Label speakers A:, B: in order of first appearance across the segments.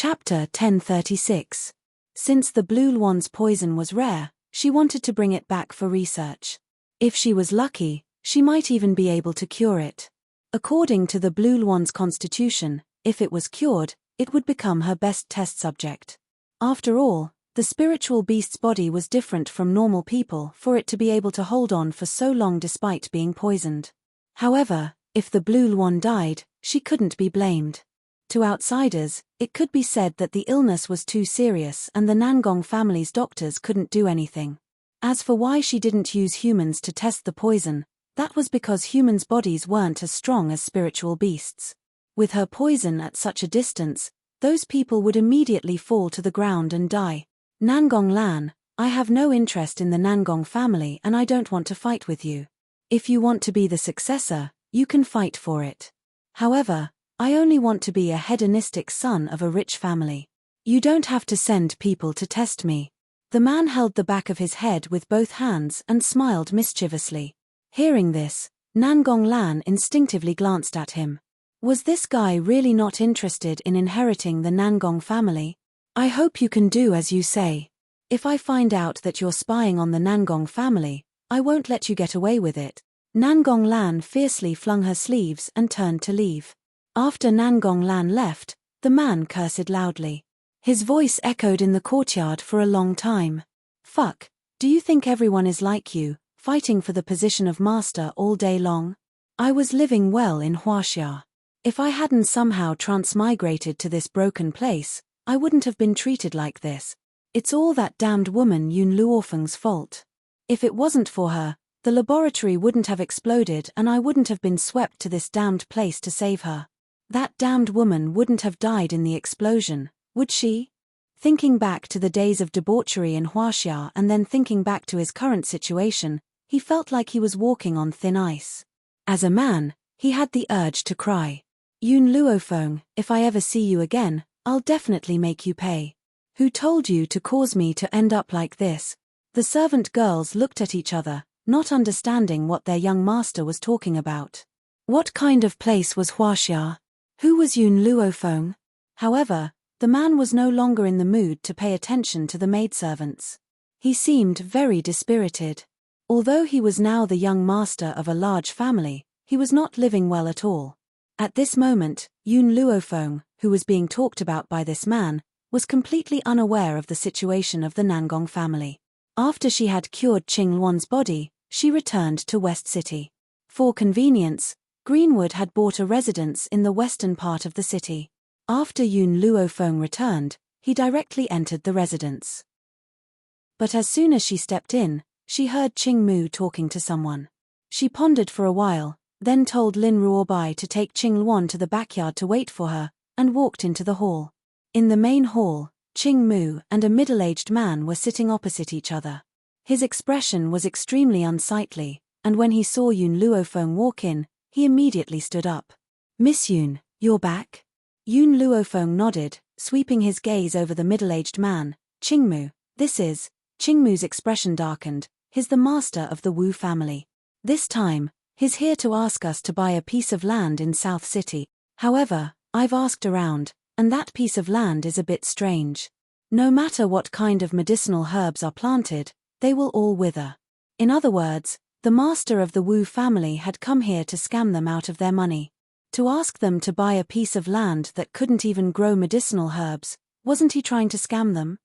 A: Chapter 1036. Since the blue one's poison was rare, she wanted to bring it back for research. If she was lucky, she might even be able to cure it. According to the blue one's constitution, if it was cured, it would become her best test subject. After all, the spiritual beast's body was different from normal people for it to be able to hold on for so long despite being poisoned. However, if the blue one died, she couldn't be blamed. To outsiders, it could be said that the illness was too serious and the Nangong family's doctors couldn't do anything. As for why she didn't use humans to test the poison, that was because humans' bodies weren't as strong as spiritual beasts. With her poison at such a distance, those people would immediately fall to the ground and die. Nangong Lan, I have no interest in the Nangong family and I don't want to fight with you. If you want to be the successor, you can fight for it. However, I only want to be a hedonistic son of a rich family. You don't have to send people to test me. The man held the back of his head with both hands and smiled mischievously. Hearing this, Nangong Lan instinctively glanced at him. Was this guy really not interested in inheriting the Nangong family? I hope you can do as you say. If I find out that you're spying on the Nangong family, I won't let you get away with it. Nangong Lan fiercely flung her sleeves and turned to leave. After Nangong Lan left, the man cursed loudly. His voice echoed in the courtyard for a long time. Fuck, do you think everyone is like you, fighting for the position of master all day long? I was living well in Huaxia. If I hadn't somehow transmigrated to this broken place, I wouldn't have been treated like this. It's all that damned woman Yun Luofeng's fault. If it wasn't for her, the laboratory wouldn't have exploded and I wouldn't have been swept to this damned place to save her. That damned woman wouldn't have died in the explosion, would she? Thinking back to the days of debauchery in Huaxia and then thinking back to his current situation, he felt like he was walking on thin ice. As a man, he had the urge to cry. Yun Luofeng, if I ever see you again, I'll definitely make you pay. Who told you to cause me to end up like this? The servant girls looked at each other, not understanding what their young master was talking about. What kind of place was Huaxia? Who was Yun Luofeng? However, the man was no longer in the mood to pay attention to the maidservants. He seemed very dispirited. Although he was now the young master of a large family, he was not living well at all. At this moment, Yun Luofeng, who was being talked about by this man, was completely unaware of the situation of the Nangong family. After she had cured Qing Luan's body, she returned to West City. For convenience, Greenwood had bought a residence in the western part of the city. After Yun Luofeng returned, he directly entered the residence. But as soon as she stepped in, she heard Qing Mu talking to someone. She pondered for a while, then told Lin Ruobai to take Qing Luan to the backyard to wait for her, and walked into the hall. In the main hall, Qing Mu and a middle-aged man were sitting opposite each other. His expression was extremely unsightly, and when he saw Yun Luofeng walk in, he immediately stood up. Miss Yun, you're back? Yun Luofeng nodded, sweeping his gaze over the middle-aged man. Qing Mu, this is. Qing Mu's expression darkened. He's the master of the Wu family. This time, he's here to ask us to buy a piece of land in South City. However, I've asked around, and that piece of land is a bit strange. No matter what kind of medicinal herbs are planted, they will all wither. In other words, the master of the Wu family had come here to scam them out of their money. To ask them to buy a piece of land that couldn't even grow medicinal herbs, wasn't he trying to scam them?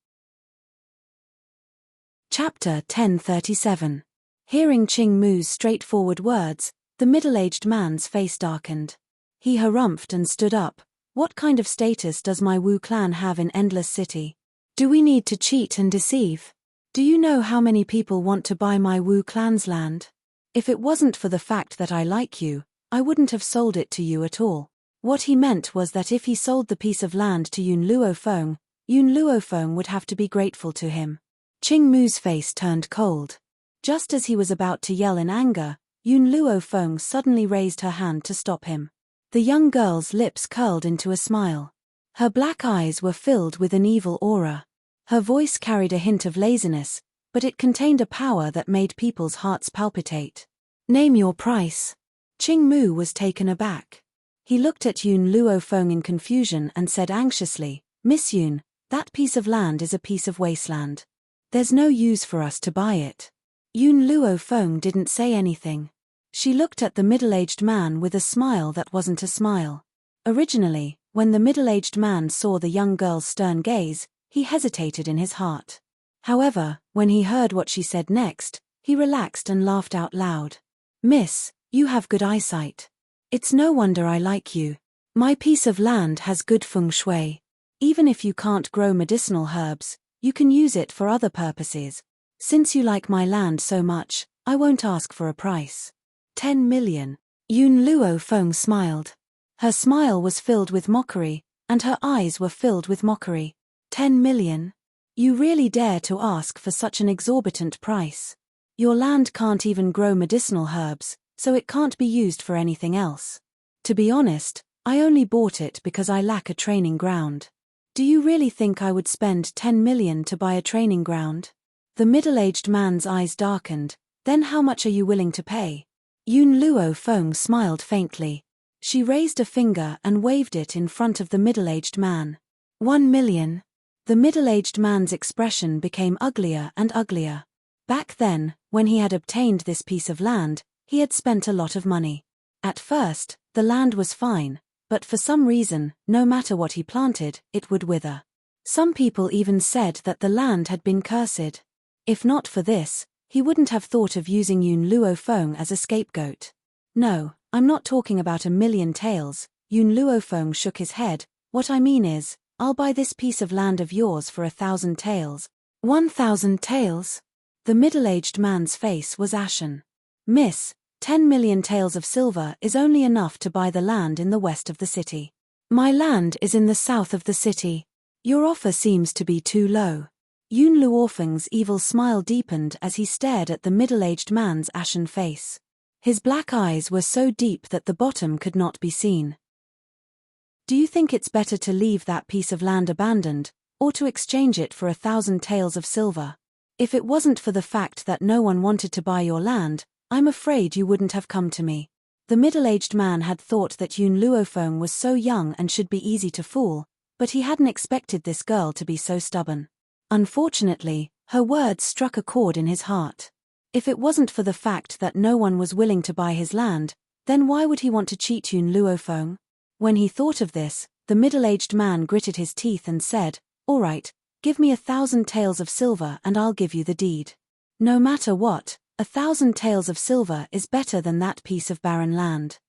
A: Chapter 1037. Hearing Qing Mu's straightforward words, the middle-aged man's face darkened. He harumphed and stood up. What kind of status does my Wu clan have in Endless City? Do we need to cheat and deceive? Do you know how many people want to buy my Wu clan's land? If it wasn't for the fact that I like you, I wouldn't have sold it to you at all. What he meant was that if he sold the piece of land to Yun Luofeng would have to be grateful to him. Qing Mu's face turned cold. Just as he was about to yell in anger, Yun Luofeng suddenly raised her hand to stop him. The young girl's lips curled into a smile. Her black eyes were filled with an evil aura. Her voice carried a hint of laziness, but it contained a power that made people's hearts palpitate. Name your price. Qing Mu was taken aback. He looked at Yun Luofeng in confusion and said anxiously, Miss Yun, that piece of land is a piece of wasteland. There's no use for us to buy it. Yun Luo Feng didn't say anything. She looked at the middle-aged man with a smile that wasn't a smile. Originally, when the middle-aged man saw the young girl's stern gaze, he hesitated in his heart. However, when he heard what she said next, he relaxed and laughed out loud. Miss, you have good eyesight. It's no wonder I like you. My piece of land has good feng shui. Even if you can't grow medicinal herbs, you can use it for other purposes. Since you like my land so much, I won't ask for a price. 10 million. Yun Luo Feng smiled. Her smile was filled with mockery, and her eyes were filled with mockery. 10 million? You really dare to ask for such an exorbitant price? Your land can't even grow medicinal herbs, so it can't be used for anything else. To be honest, I only bought it because I lack a training ground. Do you really think I would spend 10 million to buy a training ground? The middle-aged man's eyes darkened. Then how much are you willing to pay? Yun Luo Feng smiled faintly. She raised a finger and waved it in front of the middle-aged man. 1 million. The middle-aged man's expression became uglier and uglier. Back then, when he had obtained this piece of land, he had spent a lot of money. At first, the land was fine, but for some reason, no matter what he planted, it would wither. Some people even said that the land had been cursed. If not for this, he wouldn't have thought of using Yun Luo Feng as a scapegoat. No, I'm not talking about 1 million taels. Yun Luo Feng shook his head. What I mean is, I'll buy this piece of land of yours for 1,000 taels. 1,000 taels? The middle-aged man's face was ashen. Miss, 10 million taels of silver is only enough to buy the land in the west of the city. My land is in the south of the city. Your offer seems to be too low. Yun Luo Feng's evil smile deepened as he stared at the middle-aged man's ashen face. His black eyes were so deep that the bottom could not be seen. Do you think it's better to leave that piece of land abandoned, or to exchange it for 1,000 taels of silver? If it wasn't for the fact that no one wanted to buy your land, I'm afraid you wouldn't have come to me. The middle-aged man had thought that Yun Luo Feng was so young and should be easy to fool, but he hadn't expected this girl to be so stubborn. Unfortunately, her words struck a chord in his heart. If it wasn't for the fact that no one was willing to buy his land, then why would he want to cheat Yun Luo Feng? When he thought of this, the middle-aged man gritted his teeth and said, "All right, give me 1,000 taels of silver and I'll give you the deed." No matter what, 1,000 taels of silver is better than that piece of barren land.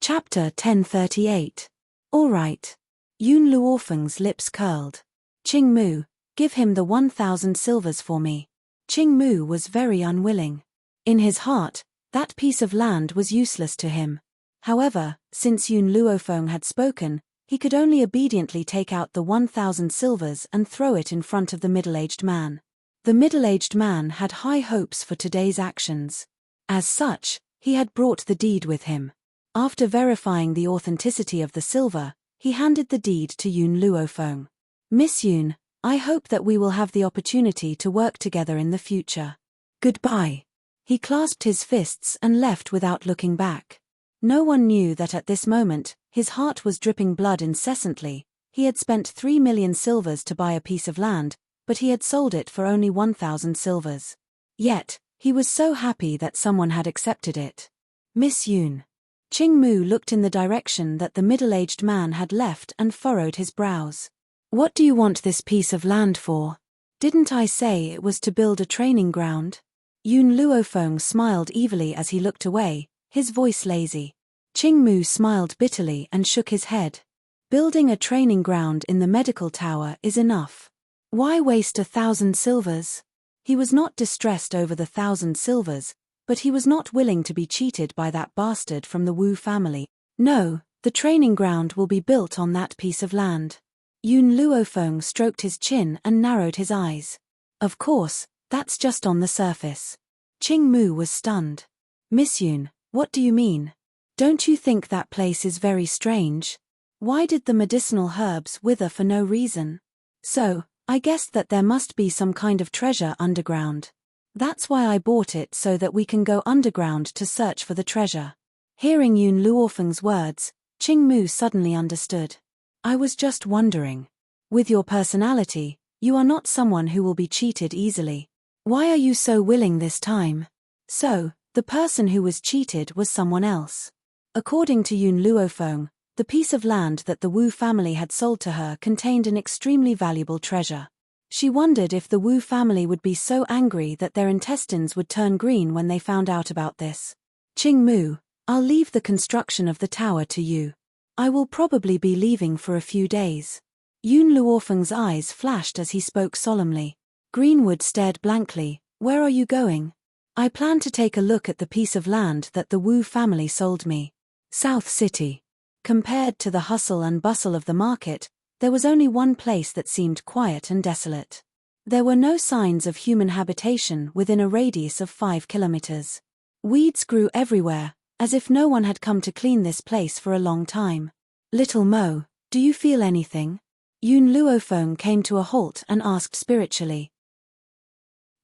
A: Chapter 1038. All right. Yun Luo Feng's lips curled. Qing Mu, give him the 1,000 silvers for me. Qing Mu was very unwilling. In his heart, that piece of land was useless to him. However, since Yun Luo Feng had spoken, he could only obediently take out the 1,000 silvers and throw it in front of the middle-aged man. The middle-aged man had high hopes for today's actions. As such, he had brought the deed with him. After verifying the authenticity of the silver, he handed the deed to Yun Luo Feng. Miss Yun, I hope that we will have the opportunity to work together in the future. Goodbye. He clasped his fists and left without looking back. No one knew that at this moment, his heart was dripping blood incessantly. He had spent 3 million silvers to buy a piece of land, but he had sold it for only 1,000 silvers. Yet, he was so happy that someone had accepted it. Miss Yun. Qing Mu looked in the direction that the middle-aged man had left and furrowed his brows. What do you want this piece of land for? Didn't I say it was to build a training ground? Yun Luo Feng smiled evilly as he looked away, his voice lazy. Qing Mu smiled bitterly and shook his head. Building a training ground in the medical tower is enough. Why waste 1,000 silvers? He was not distressed over the 1,000 silvers, but he was not willing to be cheated by that bastard from the Wu family. No, the training ground will be built on that piece of land. Yun Luo Feng stroked his chin and narrowed his eyes. Of course, that's just on the surface. Qing Mu was stunned. Miss Yun, what do you mean? Don't you think that place is very strange? Why did the medicinal herbs wither for no reason? So, I guessed that there must be some kind of treasure underground. That's why I bought it, so that we can go underground to search for the treasure. Hearing Yun Luo Feng's words, Qing Mu suddenly understood. I was just wondering. With your personality, you are not someone who will be cheated easily. Why are you so willing this time? So, the person who was cheated was someone else. According to Yun Luofeng, the piece of land that the Wu family had sold to her contained an extremely valuable treasure. She wondered if the Wu family would be so angry that their intestines would turn green when they found out about this. Qing Mu, I'll leave the construction of the tower to you. I will probably be leaving for a few days. Yun Luofeng's eyes flashed as he spoke solemnly. Greenwood stared blankly. Where are you going? I plan to take a look at the piece of land that the Wu family sold me. South City. Compared to the hustle and bustle of the market, there was only one place that seemed quiet and desolate. There were no signs of human habitation within a radius of 5 kilometers. Weeds grew everywhere, as if no one had come to clean this place for a long time. Little Mo, do you feel anything? Yun Luofeng came to a halt and asked spiritually.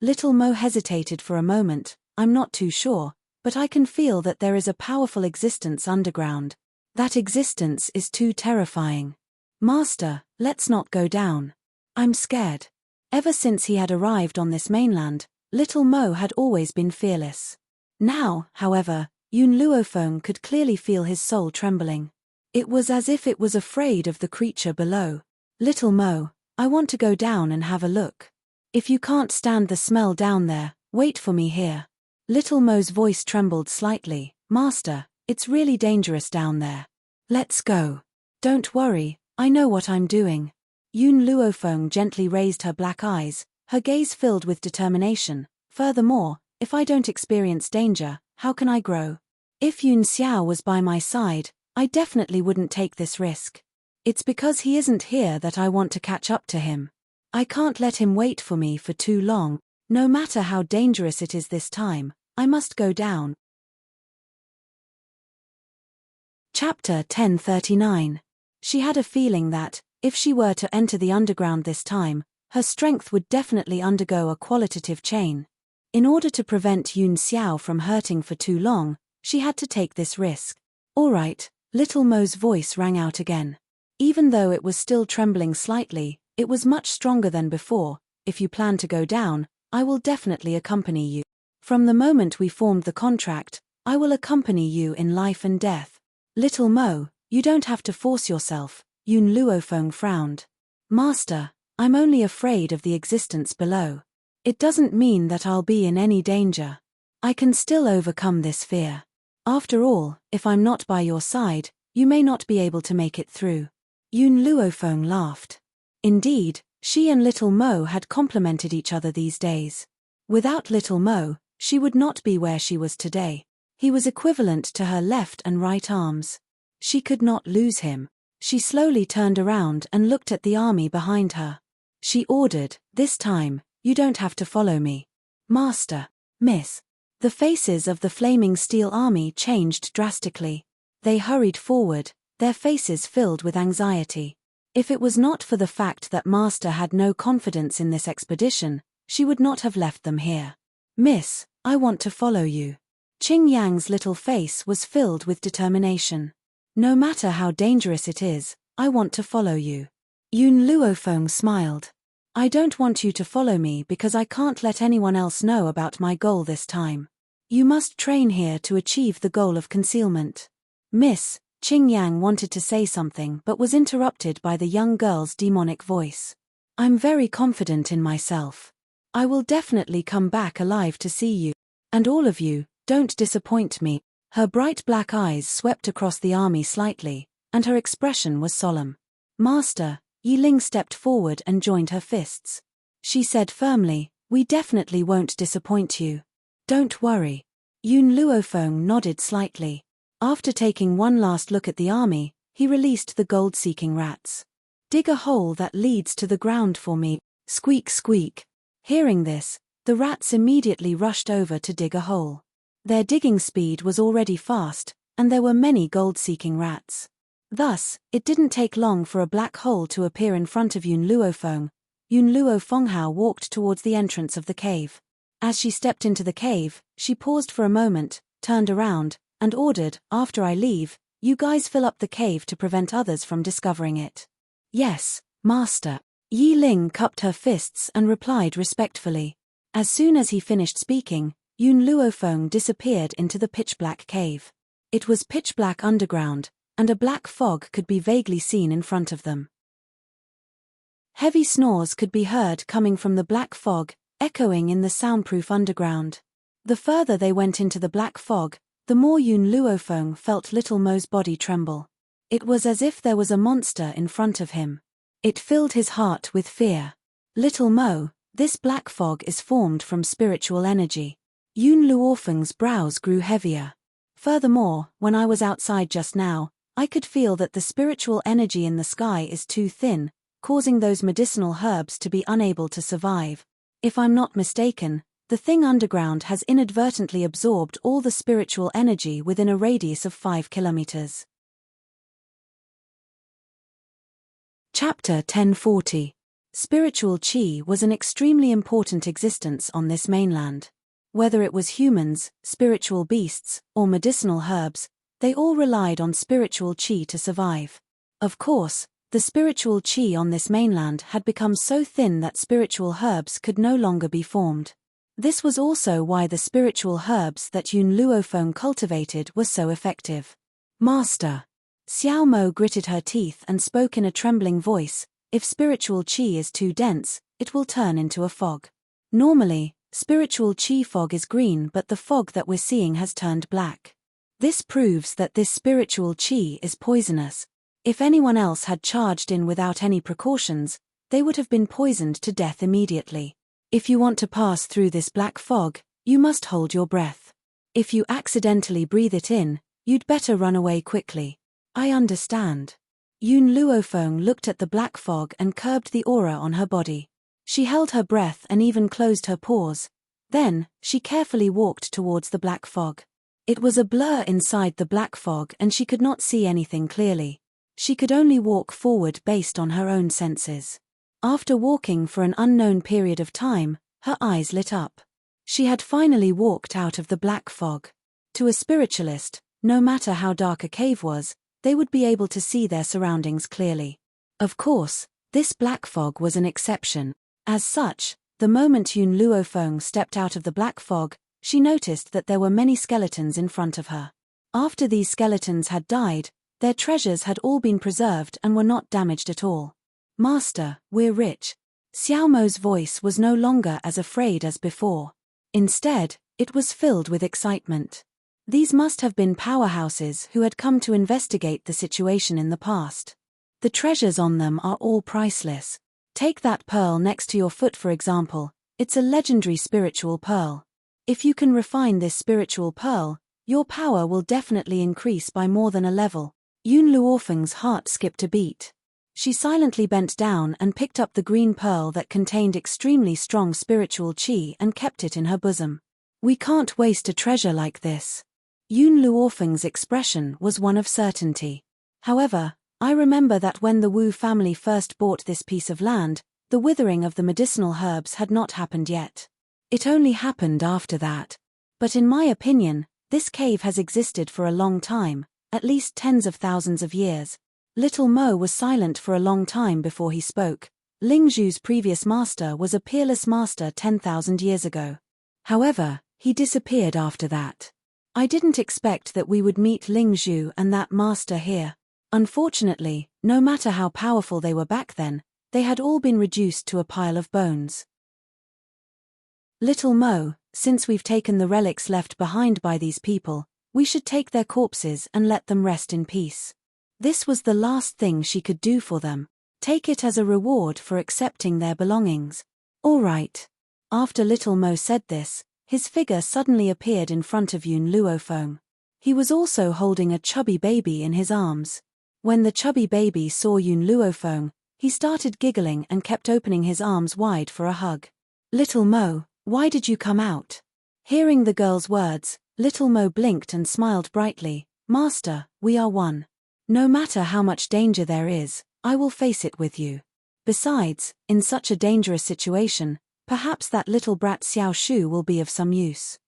A: Little Mo hesitated for a moment. I'm not too sure, but I can feel that there is a powerful existence underground. That existence is too terrifying. Master, let's not go down. I'm scared. Ever since he had arrived on this mainland, Little Mo had always been fearless. Now, however, Yun Luofeng could clearly feel his soul trembling. It was as if it was afraid of the creature below. Little Mo, I want to go down and have a look. If you can't stand the smell down there, wait for me here. Little Mo's voice trembled slightly. Master, it's really dangerous down there. Let's go. Don't worry, I know what I'm doing. Yun Luofeng gently raised her black eyes, her gaze filled with determination. Furthermore, if I don't experience danger, how can I grow? If Yun Xiao was by my side, I definitely wouldn't take this risk. It's because he isn't here that I want to catch up to him. I can't let him wait for me for too long. No matter how dangerous it is this time, I must go down. Chapter 1039. She had a feeling that, if she were to enter the underground this time, her strength would definitely undergo a qualitative change. In order to prevent Yun Xiao from hurting for too long, she had to take this risk. All right, Little Mo's voice rang out again. Even though it was still trembling slightly, it was much stronger than before. If you plan to go down, I will definitely accompany you. From the moment we formed the contract, I will accompany you in life and death. Little Mo, you don't have to force yourself, Yun Luofeng frowned. Master, I'm only afraid of the existence below. It doesn't mean that I'll be in any danger. I can still overcome this fear. After all, if I'm not by your side, you may not be able to make it through. Yun Luofeng laughed. Indeed, she and Little Mo had complemented each other these days. Without Little Mo, she would not be where she was today. He was equivalent to her left and right arms. She could not lose him. She slowly turned around and looked at the army behind her. She ordered, this time, you don't have to follow me. Master, Miss. The faces of the flaming steel army changed drastically. They hurried forward, their faces filled with anxiety. If it was not for the fact that Master had no confidence in this expedition, she would not have left them here. Miss, I want to follow you. Qing Yang's little face was filled with determination. No matter how dangerous it is, I want to follow you. Yun Luofeng smiled. I don't want you to follow me because I can't let anyone else know about my goal this time. You must train here to achieve the goal of concealment. Miss, Qing Yang wanted to say something but was interrupted by the young girl's demonic voice. I'm very confident in myself. I will definitely come back alive to see you. And all of you, don't disappoint me. Her bright black eyes swept across the army slightly, and her expression was solemn. Master, Yi Ling stepped forward and joined her fists. She said firmly, we definitely won't disappoint you. Don't worry. Yun Luofeng nodded slightly. After taking one last look at the army, he released the gold-seeking rats. Dig a hole that leads to the ground for me. Squeak squeak. Hearing this, the rats immediately rushed over to dig a hole. Their digging speed was already fast, and there were many gold-seeking rats. Thus, it didn't take long for a black hole to appear in front of Yun Luofeng. Yun Luofenghao walked towards the entrance of the cave. As she stepped into the cave, she paused for a moment, turned around, and ordered, after I leave, You guys fill up the cave to prevent others from discovering it. Yes, Master. Yi Ling cupped her fists and replied respectfully. As soon as he finished speaking, Yun Luofeng disappeared into the pitch-black cave. It was pitch-black underground, and a black fog could be vaguely seen in front of them. Heavy snores could be heard coming from the black fog, echoing in the soundproof underground. The further they went into the black fog, the more Yun Luofeng felt Little Mo's body tremble. It was as if there was a monster in front of him. It filled his heart with fear. Little Mo, this black fog is formed from spiritual energy. Yun Luofeng's brows grew heavier. Furthermore, when I was outside just now, I could feel that the spiritual energy in the sky is too thin, causing those medicinal herbs to be unable to survive. If I'm not mistaken, the thing underground has inadvertently absorbed all the spiritual energy within a radius of 5 kilometers. Chapter 1040. Spiritual Qi was an extremely important existence on this mainland. Whether it was humans, spiritual beasts, or medicinal herbs, they all relied on spiritual Qi to survive. Of course, the spiritual Qi on this mainland had become so thin that spiritual herbs could no longer be formed. This was also why the spiritual herbs that Yun Luofeng cultivated were so effective. Master. Xiao Mo gritted her teeth and spoke in a trembling voice, if spiritual Qi is too dense, it will turn into a fog. Normally, spiritual Qi fog is green, but the fog that we're seeing has turned black. This proves that this spiritual Qi is poisonous. If anyone else had charged in without any precautions, they would have been poisoned to death immediately. If you want to pass through this black fog, you must hold your breath. If you accidentally breathe it in, you'd better run away quickly. I understand. Yun Luofeng looked at the black fog and curbed the aura on her body. She held her breath and even closed her pores. Then, she carefully walked towards the black fog. It was a blur inside the black fog and she could not see anything clearly. She could only walk forward based on her own senses. After walking for an unknown period of time, her eyes lit up. She had finally walked out of the black fog. To a spiritualist, no matter how dark a cave was, they would be able to see their surroundings clearly. Of course, this black fog was an exception. As such, the moment Yun Luofeng stepped out of the black fog, she noticed that there were many skeletons in front of her. After these skeletons had died, their treasures had all been preserved and were not damaged at all. Master, we're rich. Xiao Mo's voice was no longer as afraid as before. Instead, it was filled with excitement. These must have been powerhouses who had come to investigate the situation in the past. The treasures on them are all priceless. Take that pearl next to your foot for example, it's a legendary spiritual pearl. If you can refine this spiritual pearl, your power will definitely increase by more than a level. Yun Luofeng's heart skipped a beat. She silently bent down and picked up the green pearl that contained extremely strong spiritual qi and kept it in her bosom. We can't waste a treasure like this. Yun Luofeng's expression was one of certainty. However, I remember that when the Wu family first bought this piece of land, the withering of the medicinal herbs had not happened yet. It only happened after that. But in my opinion, this cave has existed for a long time, at least tens of thousands of years. Little Mo was silent for a long time before he spoke. Ling Zhu's previous master was a peerless master 10,000 years ago. However, he disappeared after that. I didn't expect that we would meet Ling Zhu and that master here. Unfortunately, no matter how powerful they were back then, they had all been reduced to a pile of bones. Little Mo, since we've taken the relics left behind by these people, we should take their corpses and let them rest in peace. This was the last thing she could do for them. Take it as a reward for accepting their belongings. All right. After Little Mo said this, his figure suddenly appeared in front of Yun Luofeng. He was also holding a chubby baby in his arms. When the chubby baby saw Yun Luofeng, he started giggling and kept opening his arms wide for a hug. Little Mo, why did you come out? Hearing the girl's words, Little Mo blinked and smiled brightly. Master, we are one. No matter how much danger there is, I will face it with you. Besides, in such a dangerous situation, perhaps that little brat Xiao Shu will be of some use.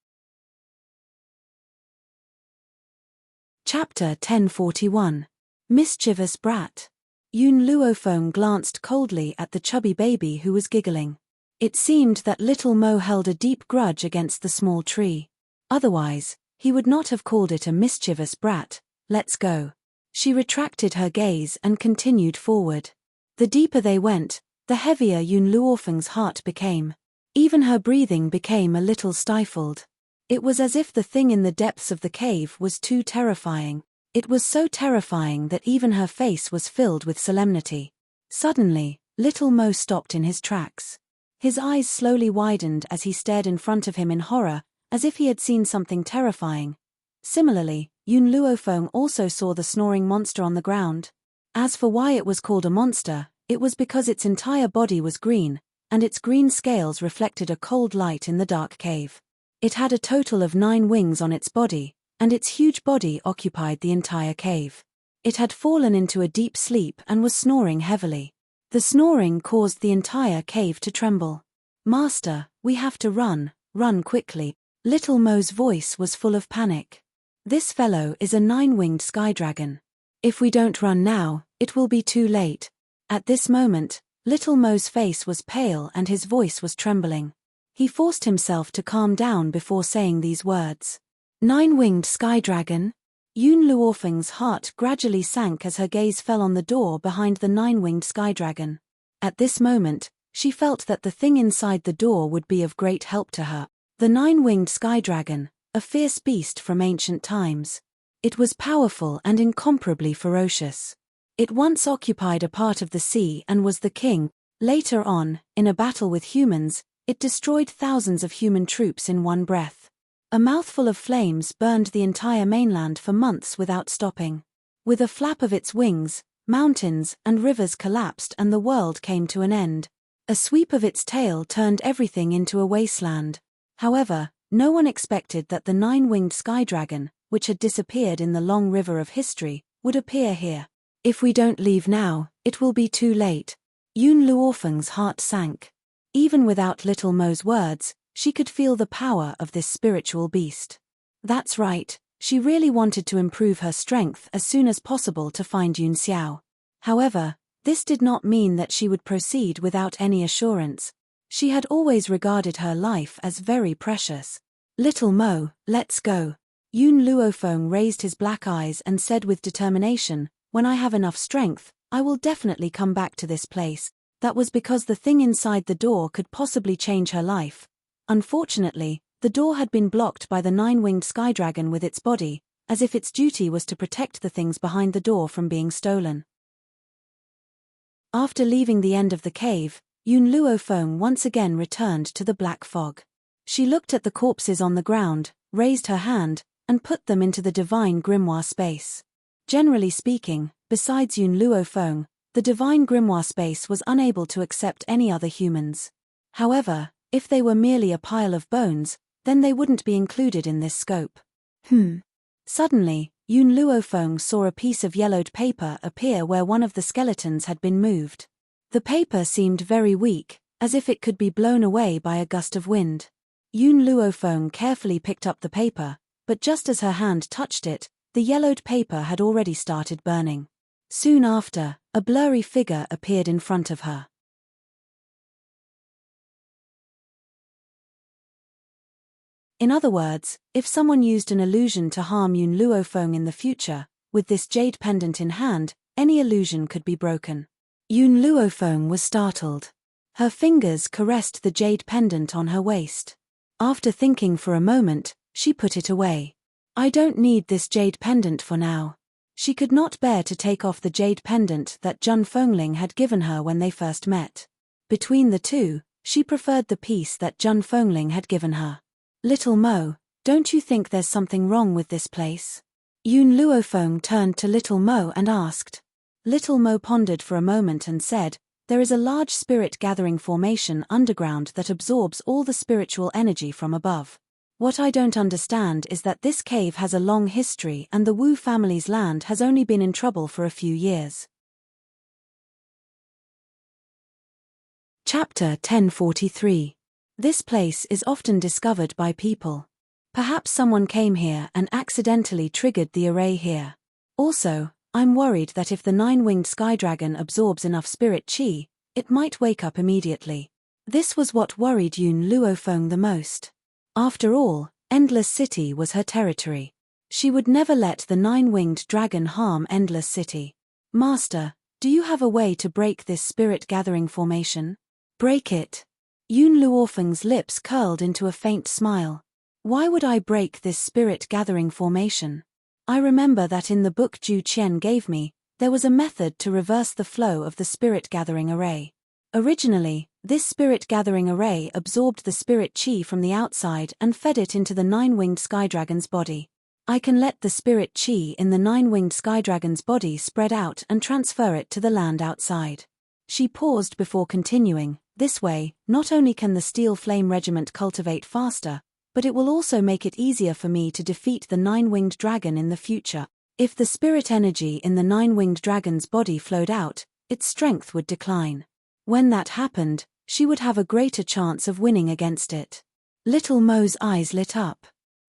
A: Chapter 1041. Mischievous Brat. Yun Luofeng glanced coldly at the chubby baby who was giggling. It seemed that little Mo held a deep grudge against the small tree. Otherwise, he would not have called it a mischievous brat. Let's go. She retracted her gaze and continued forward. The deeper they went, the heavier Yun Luofeng's heart became. Even her breathing became a little stifled. It was as if the thing in the depths of the cave was too terrifying. It was so terrifying that even her face was filled with solemnity. Suddenly, little Mo stopped in his tracks. His eyes slowly widened as he stared in front of him in horror, as if he had seen something terrifying. Similarly, Yun Luofeng also saw the snoring monster on the ground. As for why it was called a monster, it was because its entire body was green, and its green scales reflected a cold light in the dark cave. It had a total of 9 wings on its body, and its huge body occupied the entire cave. It had fallen into a deep sleep and was snoring heavily. The snoring caused the entire cave to tremble. "Master, we have to run quickly." Little Mo's voice was full of panic. "This fellow is a 9-winged sky dragon. If we don't run now, it will be too late." At this moment, little Mo's face was pale and his voice was trembling. He forced himself to calm down before saying these words. 9-winged sky dragon? Yun Luofeng's heart gradually sank as her gaze fell on the door behind the 9-winged sky dragon. At this moment, she felt that the thing inside the door would be of great help to her. The 9-winged sky dragon, a fierce beast from ancient times. It was powerful and incomparably ferocious. It once occupied a part of the sea and was the king. Later on, in a battle with humans, it destroyed thousands of human troops in one breath. A mouthful of flames burned the entire mainland for months without stopping. With a flap of its wings, mountains and rivers collapsed and the world came to an end. A sweep of its tail turned everything into a wasteland. However, no one expected that the 9-winged sky dragon, which had disappeared in the long river of history, would appear here. "If we don't leave now, it will be too late." Yun Luofeng's heart sank. Even without little Mo's words, she could feel the power of this spiritual beast. That's right, she really wanted to improve her strength as soon as possible to find Yun Xiao. However, this did not mean that she would proceed without any assurance. She had always regarded her life as very precious. "Little Mo, let's go." Yun Luofeng raised his black eyes and said with determination, "When I have enough strength, I will definitely come back to this place." That was because the thing inside the door could possibly change her life. Unfortunately, the door had been blocked by the 9-winged sky dragon with its body, as if its duty was to protect the things behind the door from being stolen. After leaving the end of the cave, Yun Luofeng once again returned to the black fog. She looked at the corpses on the ground, raised her hand, and put them into the divine grimoire space. Generally speaking, besides Yun Luofeng, the divine grimoire space was unable to accept any other humans. However, if they were merely a pile of bones, then they wouldn't be included in this scope. Suddenly, Yun Luofeng saw a piece of yellowed paper appear where one of the skeletons had been moved. The paper seemed very weak, as if it could be blown away by a gust of wind. Yun Luofeng carefully picked up the paper, but just as her hand touched it, the yellowed paper had already started burning. Soon after, a blurry figure appeared in front of her. In other words, if someone used an illusion to harm Yun Luofeng in the future, with this jade pendant in hand, any illusion could be broken. Yun Luofeng was startled. Her fingers caressed the jade pendant on her waist. After thinking for a moment, she put it away. "I don't need this jade pendant for now." She could not bear to take off the jade pendant that Jun Fengling had given her when they first met. Between the two, she preferred the piece that Jun Fengling had given her. "Little Mo, don't you think there's something wrong with this place?" Yun Luofeng turned to Little Mo and asked. Little Mo pondered for a moment and said, "There is a large spirit gathering formation underground that absorbs all the spiritual energy from above. What I don't understand is that this cave has a long history and the Wu family's land has only been in trouble for a few years." Chapter 1043. This place is often discovered by people. Perhaps someone came here and accidentally triggered the array here. Also, I'm worried that if the nine-winged sky dragon absorbs enough spirit chi, it might wake up immediately. This was what worried Yun Luofeng the most. After all, Endless City was her territory. She would never let the nine-winged dragon harm Endless City. Master, do you have a way to break this spirit-gathering formation? Break it. Yun Luofeng's lips curled into a faint smile. Why would I break this spirit-gathering formation? I remember that in the book Ju Qian gave me, there was a method to reverse the flow of the spirit-gathering array. Originally, this spirit-gathering array absorbed the spirit chi from the outside and fed it into the nine-winged sky dragon's body. I can let the spirit chi in the nine-winged sky dragon's body spread out and transfer it to the land outside. She paused before continuing. This way, not only can the Steel Flame Regiment cultivate faster, but it will also make it easier for me to defeat the nine-winged dragon in the future. If the spirit energy in the nine-winged dragon's body flowed out, its strength would decline. When that happened, she would have a greater chance of winning against it. Little Mo's eyes lit up.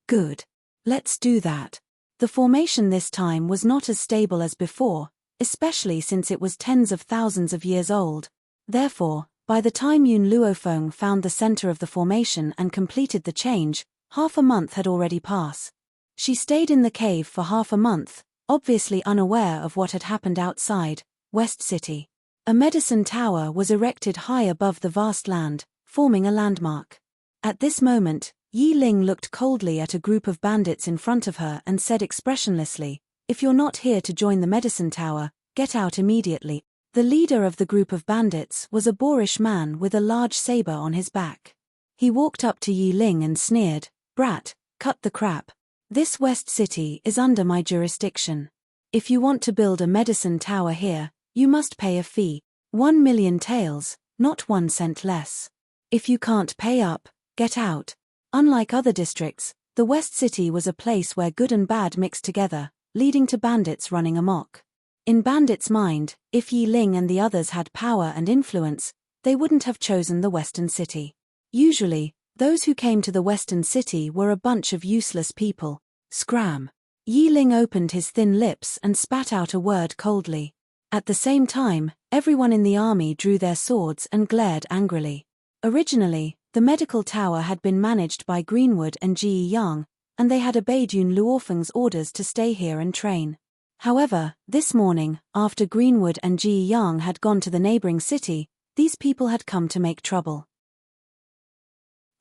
A: Good. Let's do that. The formation this time was not as stable as before, especially since it was tens of thousands of years old. Therefore, by the time Yun Luofeng found the center of the formation and completed the change, half a month had already passed. She stayed in the cave for half a month, obviously unaware of what had happened outside West City. A medicine tower was erected high above the vast land, forming a landmark. At this moment, Yi Ling looked coldly at a group of bandits in front of her and said expressionlessly, "If you're not here to join the medicine tower, get out immediately." The leader of the group of bandits was a boorish man with a large saber on his back. He walked up to Yi Ling and sneered, "Brat, cut the crap. This West City is under my jurisdiction. If you want to build a medicine tower here, you must pay a fee, 1 million taels, not 1 cent less. If you can't pay up, get out." Unlike other districts, the West City was a place where good and bad mixed together, leading to bandits running amok. In Bandit's mind, if Yi Ling and the others had power and influence, they wouldn't have chosen the Western City. Usually, those who came to the Western City were a bunch of useless people. Scram. Yi Ling opened his thin lips and spat out a word coldly. At the same time, everyone in the army drew their swords and glared angrily. Originally, the medical tower had been managed by Greenwood and Ji Yang, and they had obeyed Yun Luofeng's orders to stay here and train. However, this morning, after Greenwood and Ji Yang had gone to the neighboring city, these people had come to make trouble.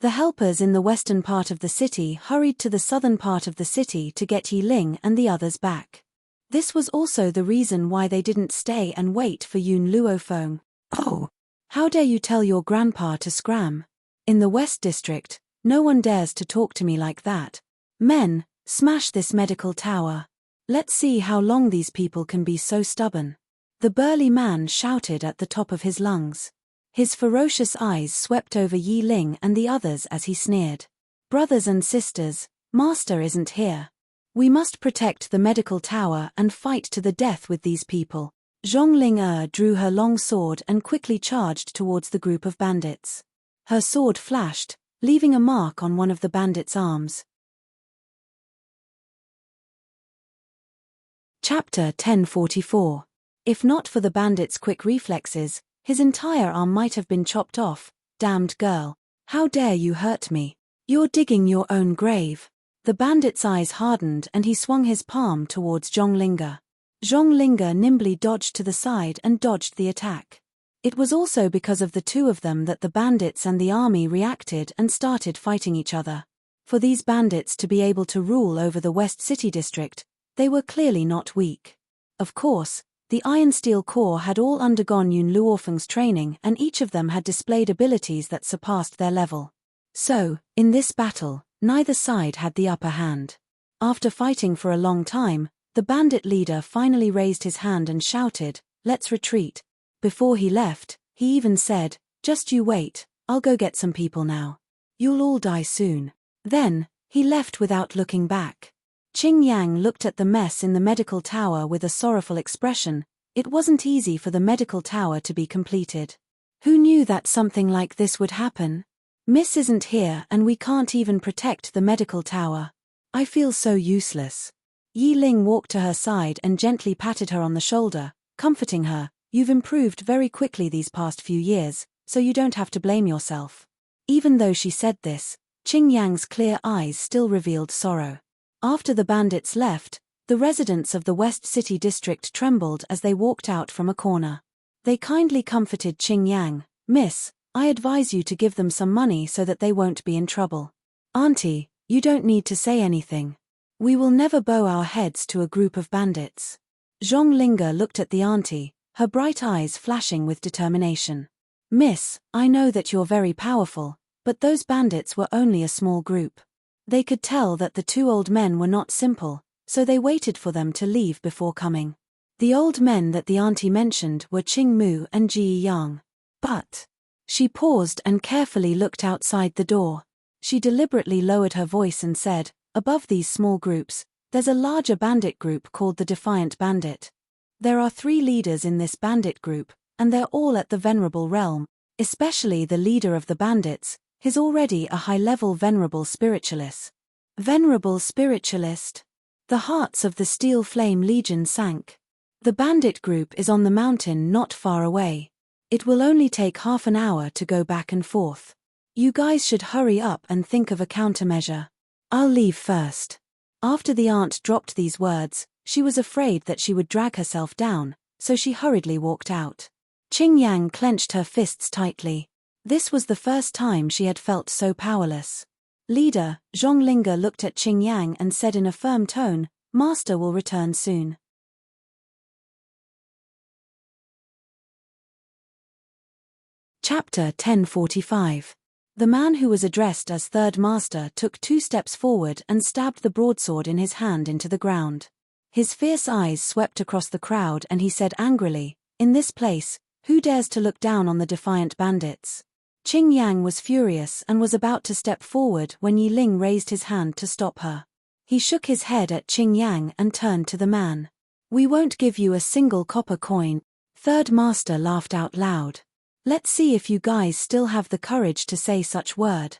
A: The helpers in the western part of the city hurried to the southern part of the city to get Yi Ling and the others back. This was also the reason why they didn't stay and wait for Yun Luofeng. "Oh! How dare you tell your grandpa to scram? In the West District, no one dares to talk to me like that. Men, smash this medical tower. Let's see how long these people can be so stubborn." The burly man shouted at the top of his lungs. His ferocious eyes swept over Yi Ling and the others as he sneered. "Brothers and sisters, Master isn't here. We must protect the medical tower and fight to the death with these people." Zhongling drew her long sword and quickly charged towards the group of bandits. Her sword flashed, leaving a mark on one of the bandits' arms. Chapter 1044. If not for the bandit's quick reflexes, his entire arm might have been chopped off. "Damned girl. How dare you hurt me? You're digging your own grave." The bandit's eyes hardened and he swung his palm towards Zhongling. Zhongling nimbly dodged to the side and dodged the attack. It was also because of the two of them that the bandits and the army reacted and started fighting each other. For these bandits to be able to rule over the West City District, they were clearly not weak. Of course, the Iron Steel Corps had all undergone Yun Luofeng's training and each of them had displayed abilities that surpassed their level. So, in this battle, neither side had the upper hand. After fighting for a long time, the bandit leader finally raised his hand and shouted, "Let's retreat." Before he left, he even said, "Just you wait, I'll go get some people now. You'll all die soon." Then, he left without looking back. Qing Yang looked at the mess in the medical tower with a sorrowful expression. It wasn't easy for the medical tower to be completed. Who knew that something like this would happen? Miss isn't here and we can't even protect the medical tower. I feel so useless. Yi Ling walked to her side and gently patted her on the shoulder, comforting her. You've improved very quickly these past few years, so you don't have to blame yourself. Even though she said this, Qing Yang's clear eyes still revealed sorrow. After the bandits left, the residents of the West City district trembled as they walked out from a corner. They kindly comforted Qing Yang. Miss, I advise you to give them some money so that they won't be in trouble. Auntie, you don't need to say anything. We will never bow our heads to a group of bandits. Zhong Linge looked at the auntie, her bright eyes flashing with determination. Miss, I know that you're very powerful, but those bandits were only a small group. They could tell that the two old men were not simple, so they waited for them to leave before coming. The old men that the auntie mentioned were Qing Mu and Ji Yang. But she paused and carefully looked outside the door. She deliberately lowered her voice and said, above these small groups, there's a larger bandit group called the Defiant Bandit. There are 3 leaders in this bandit group, and they're all at the Venerable Realm, especially the leader of the bandits. He's already a high-level Venerable Spiritualist. Venerable Spiritualist? The hearts of the Steel Flame Legion sank. The bandit group is on the mountain not far away. It will only take half an hour to go back and forth. You guys should hurry up and think of a countermeasure. I'll leave first. After the aunt dropped these words, she was afraid that she would drag herself down, so she hurriedly walked out. Qing Yang clenched her fists tightly. This was the first time she had felt so powerless. Leader, Zhong Linge looked at Qing Yang and said in a firm tone, Master will return soon. Chapter 1045. The man who was addressed as Third Master took 2 steps forward and stabbed the broadsword in his hand into the ground. His fierce eyes swept across the crowd and he said angrily, in this place, who dares to look down on the defiant bandits? Qing Yang was furious and was about to step forward when Yi Ling raised his hand to stop her. He shook his head at Qing Yang and turned to the man. We won't give you a single copper coin. Third Master laughed out loud. Let's see if you guys still have the courage to say such word.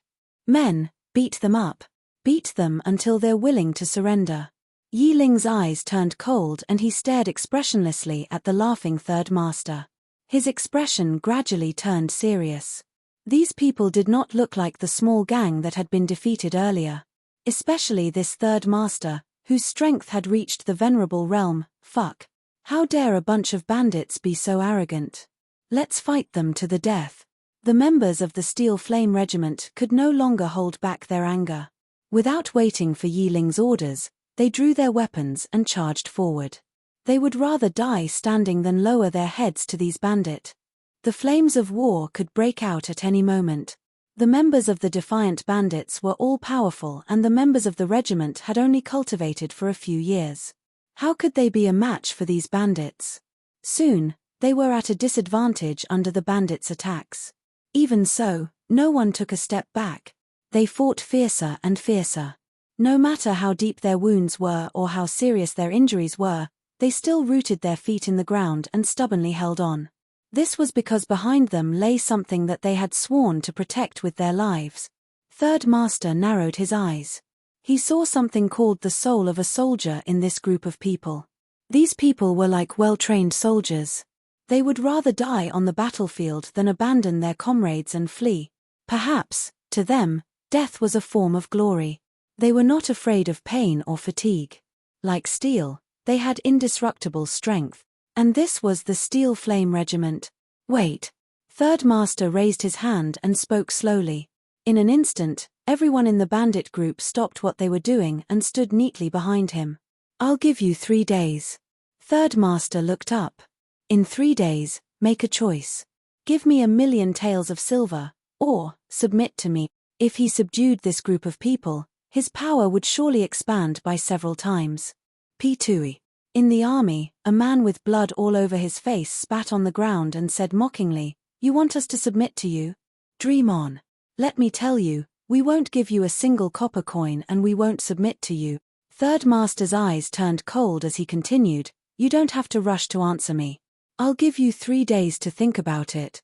A: Men, beat them up. Beat them until they're willing to surrender. Yi Ling's eyes turned cold and he stared expressionlessly at the laughing Third Master. His expression gradually turned serious. These people did not look like the small gang that had been defeated earlier. Especially this Third Master, whose strength had reached the Venerable Realm. Fuck. How dare a bunch of bandits be so arrogant? Let's fight them to the death. The members of the Steel Flame Regiment could no longer hold back their anger. Without waiting for Yi Ling's orders, they drew their weapons and charged forward. They would rather die standing than lower their heads to these bandits. The flames of war could break out at any moment. The members of the Defiant Bandits were all powerful and the members of the regiment had only cultivated for a few years. How could they be a match for these bandits? Soon, they were at a disadvantage under the bandits' attacks. Even so, no one took a step back. They fought fiercer and fiercer. No matter how deep their wounds were or how serious their injuries were, they still rooted their feet in the ground and stubbornly held on. This was because behind them lay something that they had sworn to protect with their lives. Third Master narrowed his eyes. He saw something called the soul of a soldier in this group of people. These people were like well-trained soldiers. They would rather die on the battlefield than abandon their comrades and flee. Perhaps, to them, death was a form of glory. They were not afraid of pain or fatigue. Like steel, they had indestructible strength. And this was the Steel Flame Regiment. Wait. Third Master raised his hand and spoke slowly. In an instant, everyone in the bandit group stopped what they were doing and stood neatly behind him. I'll give you 3 days. Third Master looked up. In 3 days, make a choice. Give me 1,000,000 taels of silver, or submit to me. If he subdued this group of people, his power would surely expand by several times. P2. In the army, a man with blood all over his face spat on the ground and said mockingly, You want us to submit to you? Dream on. Let me tell you, we won't give you a single copper coin and we won't submit to you. Third Master's eyes turned cold as he continued, You don't have to rush to answer me. I'll give you 3 days to think about it.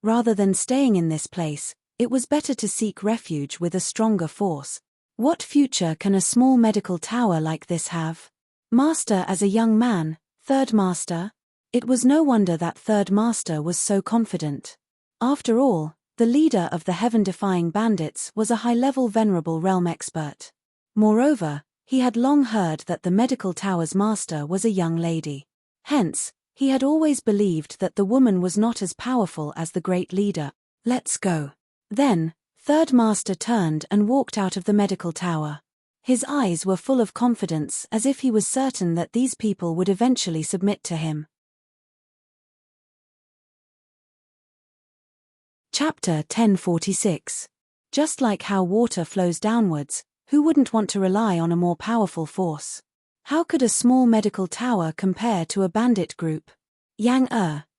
A: Rather than staying in this place, it was better to seek refuge with a stronger force. What future can a small medical tower like this have? Master as a young man, third master? It was no wonder that third master was so confident. After all, the leader of the heaven-defying bandits was a high-level venerable realm expert. Moreover, he had long heard that the medical tower's master was a young lady. Hence, he had always believed that the woman was not as powerful as the great leader. Let's go. Then, third master turned and walked out of the medical tower. His eyes were full of confidence, as if he was certain that these people would eventually submit to him. Chapter 1046. Just like how water flows downwards, who wouldn't want to rely on a more powerful force? How could a small medical tower compare to a bandit group? Yang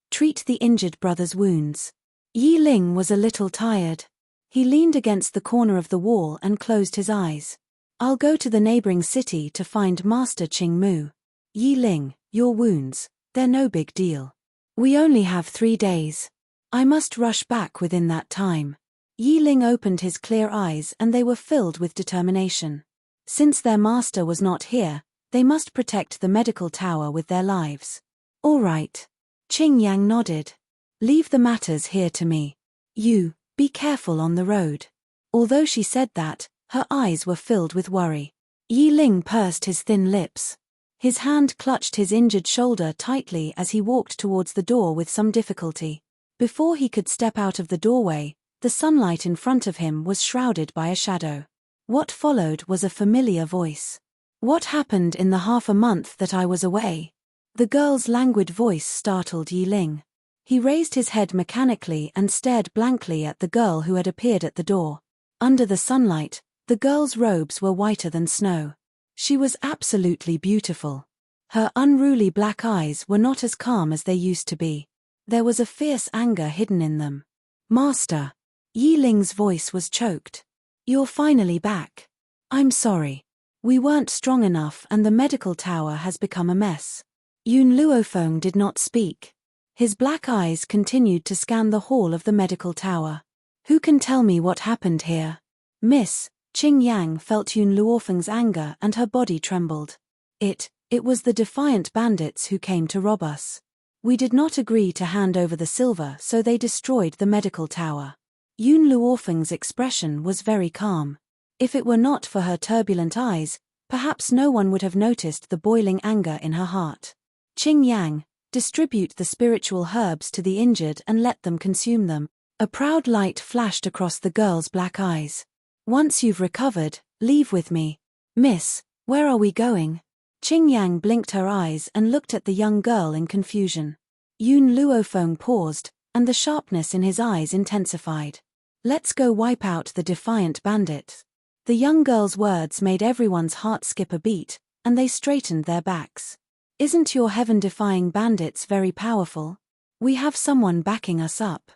A: treat the injured brother's wounds. Yi Ling was a little tired. He leaned against the corner of the wall and closed his eyes. I'll go to the neighboring city to find Master Qing Mu. Yi Ling, your wounds, they're no big deal. We only have 3 days. I must rush back within that time. Yi Ling opened his clear eyes and they were filled with determination. Since their master was not here, they must protect the medical tower with their lives. All right. Qing Yang nodded. Leave the matters here to me. You, be careful on the road. Although she said that, her eyes were filled with worry. Yi Ling pursed his thin lips. His hand clutched his injured shoulder tightly as he walked towards the door with some difficulty. Before he could step out of the doorway, the sunlight in front of him was shrouded by a shadow. What followed was a familiar voice. What happened in the half a month that I was away? The girl's languid voice startled Yi Ling. He raised his head mechanically and stared blankly at the girl who had appeared at the door. Under the sunlight, the girl's robes were whiter than snow. She was absolutely beautiful. Her unruly black eyes were not as calm as they used to be. There was a fierce anger hidden in them. Master. Yi Ling's voice was choked. You're finally back. I'm sorry. We weren't strong enough and the medical tower has become a mess. Yun Luofeng did not speak. His black eyes continued to scan the hall of the medical tower. Who can tell me what happened here? Miss, Qing Yang felt Yun Luofeng's anger and her body trembled. It was the defiant bandits who came to rob us. We did not agree to hand over the silver, so they destroyed the medical tower. Yun Luofeng's expression was very calm. If it were not for her turbulent eyes, perhaps no one would have noticed the boiling anger in her heart. Qing Yang, distribute the spiritual herbs to the injured and let them consume them. A proud light flashed across the girl's black eyes. Once you've recovered, leave with me. Miss, where are we going? Qing Yang blinked her eyes and looked at the young girl in confusion. Yun Luofeng paused, and the sharpness in his eyes intensified. Let's go wipe out the defiant bandit. The young girl's words made everyone's heart skip a beat, and they straightened their backs. Isn't your heaven-defying bandits very powerful? We have someone backing us up.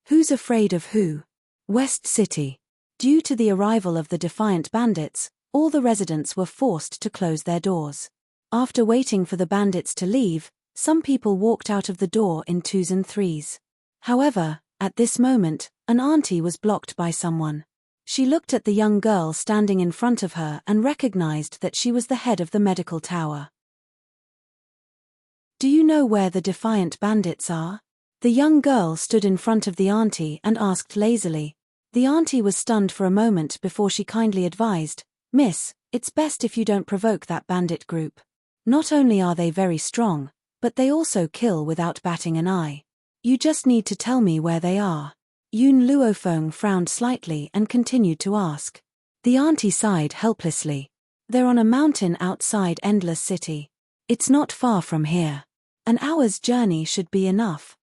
A: Who's afraid of who? West City. Due to the arrival of the defiant bandits, all the residents were forced to close their doors. After waiting for the bandits to leave, some people walked out of the door in 2s and 3s. However, at this moment, an auntie was blocked by someone. She looked at the young girl standing in front of her and recognized that she was the head of the medical tower. Do you know where the defiant bandits are? The young girl stood in front of the auntie and asked lazily. The auntie was stunned for a moment before she kindly advised, Miss, it's best if you don't provoke that bandit group. Not only are they very strong, but they also kill without batting an eye. You just need to tell me where they are. Yun Luofeng frowned slightly and continued to ask. The auntie sighed helplessly. They're on a mountain outside Endless City. It's not far from here. An hour's journey should be enough.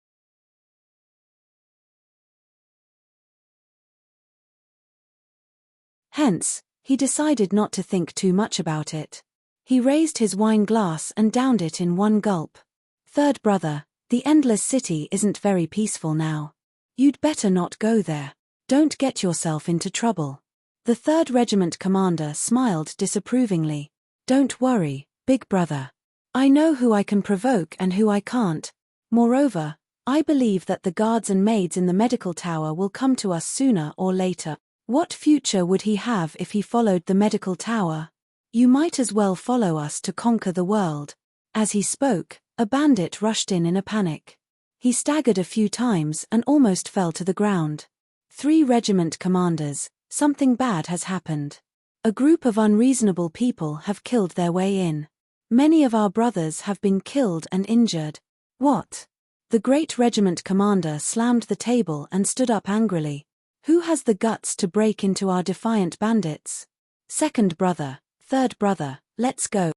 A: Hence, he decided not to think too much about it. He raised his wine glass and downed it in one gulp. Third brother, the Endless City isn't very peaceful now. You'd better not go there. Don't get yourself into trouble. The 3rd Regiment commander smiled disapprovingly. Don't worry, big brother. I know who I can provoke and who I can't. Moreover, I believe that the guards and maids in the medical tower will come to us sooner or later. What future would he have if he followed the medical tower? You might as well follow us to conquer the world. As he spoke, a bandit rushed in a panic. He staggered a few times and almost fell to the ground. 3 regiment commanders, something bad has happened. A group of unreasonable people have killed their way in. Many of our brothers have been killed and injured. What? The great regiment commander slammed the table and stood up angrily. Who has the guts to break into our defiant bandits? Second brother, third brother, let's go.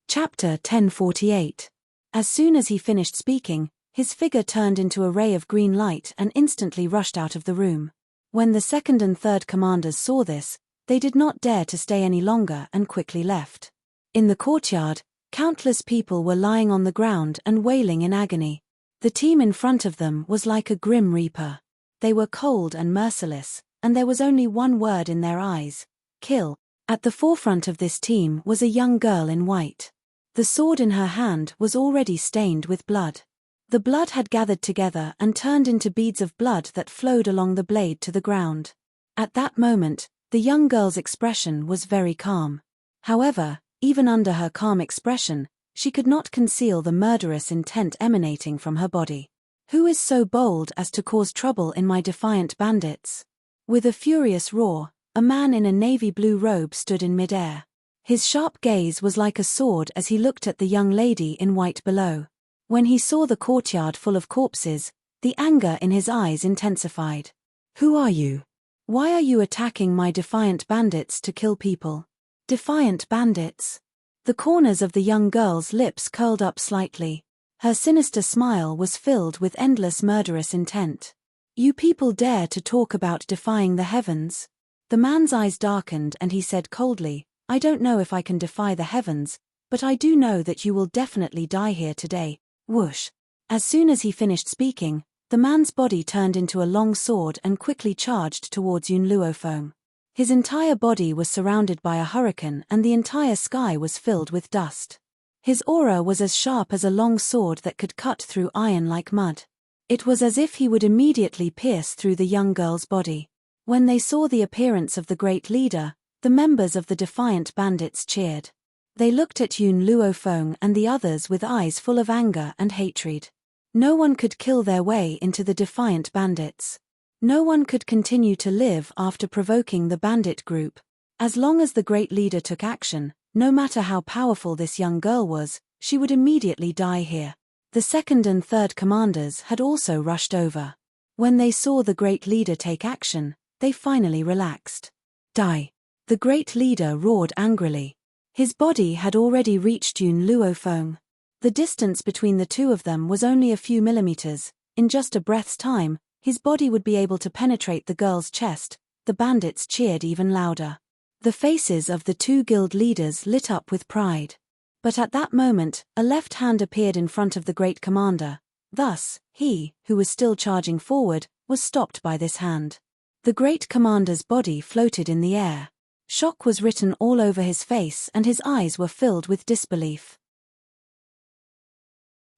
A: Chapter 1048. As soon as he finished speaking, his figure turned into a ray of green light and instantly rushed out of the room. When the second and third commanders saw this, they did not dare to stay any longer and quickly left. In the courtyard, countless people were lying on the ground and wailing in agony. The team in front of them was like a grim reaper. They were cold and merciless, and there was only one word in their eyes: kill. At the forefront of this team was a young girl in white. The sword in her hand was already stained with blood. The blood had gathered together and turned into beads of blood that flowed along the blade to the ground. At that moment, the young girl's expression was very calm. However, even under her calm expression, she could not conceal the murderous intent emanating from her body. Who is so bold as to cause trouble in my defiant bandits? With a furious roar, a man in a navy blue robe stood in midair. His sharp gaze was like a sword as he looked at the young lady in white below. When he saw the courtyard full of corpses, the anger in his eyes intensified. Who are you? Why are you attacking my defiant bandits to kill people? Defiant bandits? The corners of the young girl's lips curled up slightly. Her sinister smile was filled with endless murderous intent. You people dare to talk about defying the heavens? The man's eyes darkened and he said coldly, I don't know if I can defy the heavens, but I do know that you will definitely die here today. Whoosh. As soon as he finished speaking, the man's body turned into a long sword and quickly charged towards Yun Luofeng. His entire body was surrounded by a hurricane and the entire sky was filled with dust. His aura was as sharp as a long sword that could cut through iron like mud. It was as if he would immediately pierce through the young girl's body. When they saw the appearance of the great leader, the members of the defiant bandits cheered. They looked at Yun Luofeng and the others with eyes full of anger and hatred. No one could kill their way into the defiant bandits. No one could continue to live after provoking the bandit group. As long as the great leader took action, no matter how powerful this young girl was, she would immediately die here. The second and third commanders had also rushed over. When they saw the great leader take action, they finally relaxed. Die! The great leader roared angrily. His body had already reached Yun Luofeng. The distance between the two of them was only a few millimeters. In just a breath's time, his body would be able to penetrate the girl's chest. The bandits cheered even louder. The faces of the 2 guild leaders lit up with pride. But at that moment, a left hand appeared in front of the great commander. Thus, he, who was still charging forward, was stopped by this hand. The great commander's body floated in the air. Shock was written all over his face and his eyes were filled with disbelief.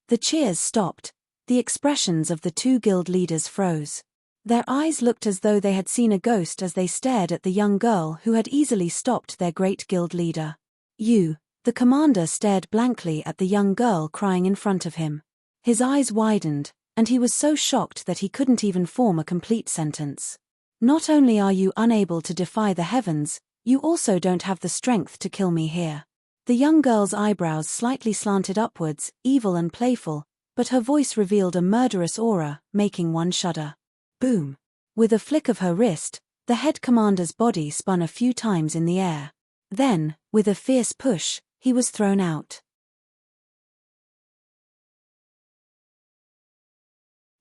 A: The cheers stopped. The expressions of the 2 guild leaders froze. Their eyes looked as though they had seen a ghost as they stared at the young girl who had easily stopped their great guild leader. The commander stared blankly at the young girl crying in front of him. His eyes widened, and he was so shocked that he couldn't even form a complete sentence. Not only are you unable to defy the heavens, you also don't have the strength to kill me here. The young girl's eyebrows slightly slanted upwards, evil and playful, but her voice revealed a murderous aura, making one shudder. Boom! With a flick of her wrist, the head commander's body spun a few times in the air. Then, with a fierce push, he was thrown out.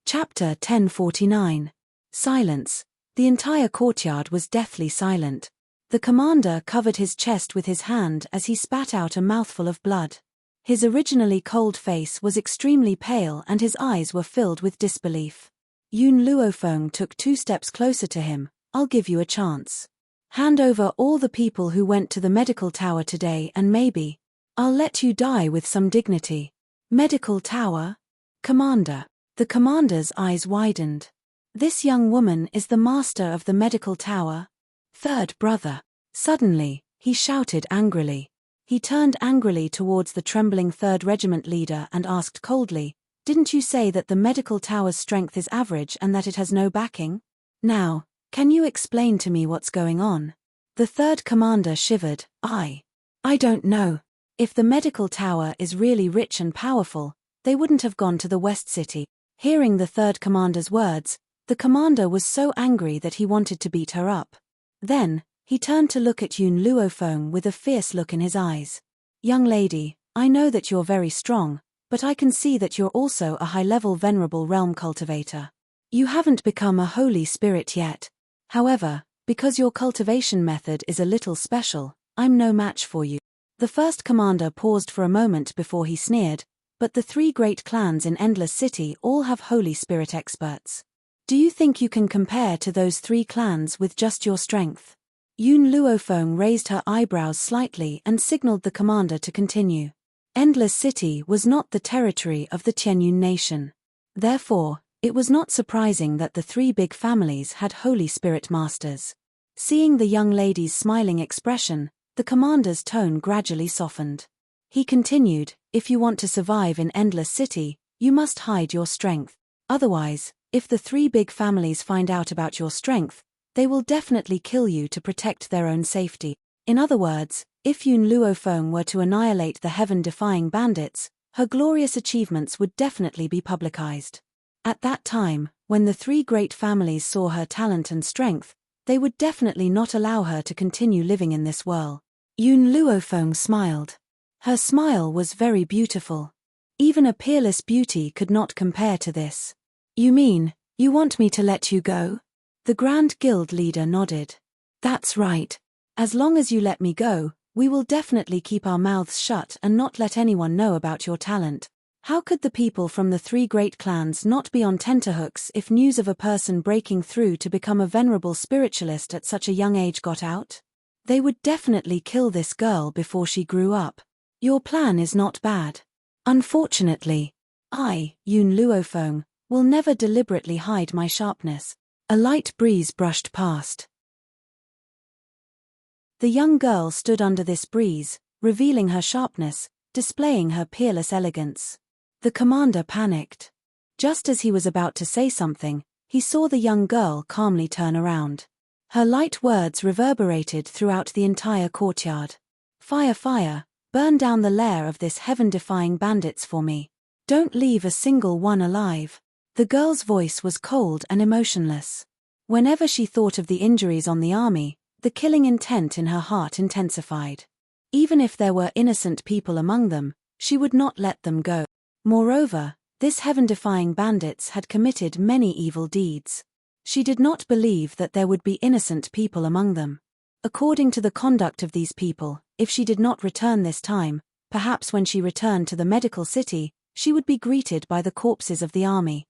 A: Chapter 1049. Silence. The entire courtyard was deathly silent. The commander covered his chest with his hand as he spat out a mouthful of blood. His originally cold face was extremely pale and his eyes were filled with disbelief. Yun Luofeng took 2 steps closer to him. I'll give you a chance. Hand over all the people who went to the medical tower today and maybe I'll let you die with some dignity. Medical tower? Commander. The commander's eyes widened. This young woman is the master of the medical tower? Third brother. Suddenly, he shouted angrily. He turned angrily towards the trembling 3rd Regiment leader and asked coldly, "Didn't you say that the medical tower's strength is average and that it has no backing? Now, can you explain to me what's going on?" The 3rd commander shivered. I don't know. If the medical tower is really rich and powerful, they wouldn't have gone to the West City. Hearing the 3rd commander's words, the commander was so angry that he wanted to beat her up. Then, he turned to look at Yun Luofeng with a fierce look in his eyes. "Young lady, I know that you're very strong, but I can see that you're also a high-level venerable realm cultivator. You haven't become a holy spirit yet. However, because your cultivation method is a little special, I'm no match for you." The 1st commander paused for a moment before he sneered, "But the 3 great clans in Endless City all have holy spirit experts. Do you think you can compare to those 3 clans with just your strength?" Yun Luofeng raised her eyebrows slightly and signaled the commander to continue. Endless City was not the territory of the Tianyun nation. Therefore, it was not surprising that the 3 big families had holy spirit masters. Seeing the young lady's smiling expression, the commander's tone gradually softened. He continued, "If you want to survive in Endless City, you must hide your strength. Otherwise, if the 3 big families find out about your strength, they will definitely kill you to protect their own safety." In other words, if Yun Luofeng were to annihilate the heaven-defying bandits, her glorious achievements would definitely be publicized. At that time, when the 3 great families saw her talent and strength, they would definitely not allow her to continue living in this world. Yun Luofeng smiled. Her smile was very beautiful. Even a peerless beauty could not compare to this. "You mean, you want me to let you go?" The Grand Guild leader nodded. "That's right. As long as you let me go, we will definitely keep our mouths shut and not let anyone know about your talent. How could the people from the 3 great clans not be on tenterhooks if news of a person breaking through to become a venerable spiritualist at such a young age got out? They would definitely kill this girl before she grew up. Your plan is not bad. Unfortunately, I, Yun Luofeng, will never deliberately hide my sharpness." A light breeze brushed past. The young girl stood under this breeze, revealing her sharpness, displaying her peerless elegance. The commander panicked. Just as he was about to say something, he saw the young girl calmly turn around. Her light words reverberated throughout the entire courtyard. "Fire, fire, burn down the lair of this heaven-defying bandits for me. Don't leave a single one alive." The girl's voice was cold and emotionless. Whenever she thought of the injuries on the army, the killing intent in her heart intensified. Even if there were innocent people among them, she would not let them go. Moreover, this heaven-defying bandits had committed many evil deeds. She did not believe that there would be innocent people among them. According to the conduct of these people, if she did not return this time, perhaps when she returned to the medical city, she would be greeted by the corpses of the army.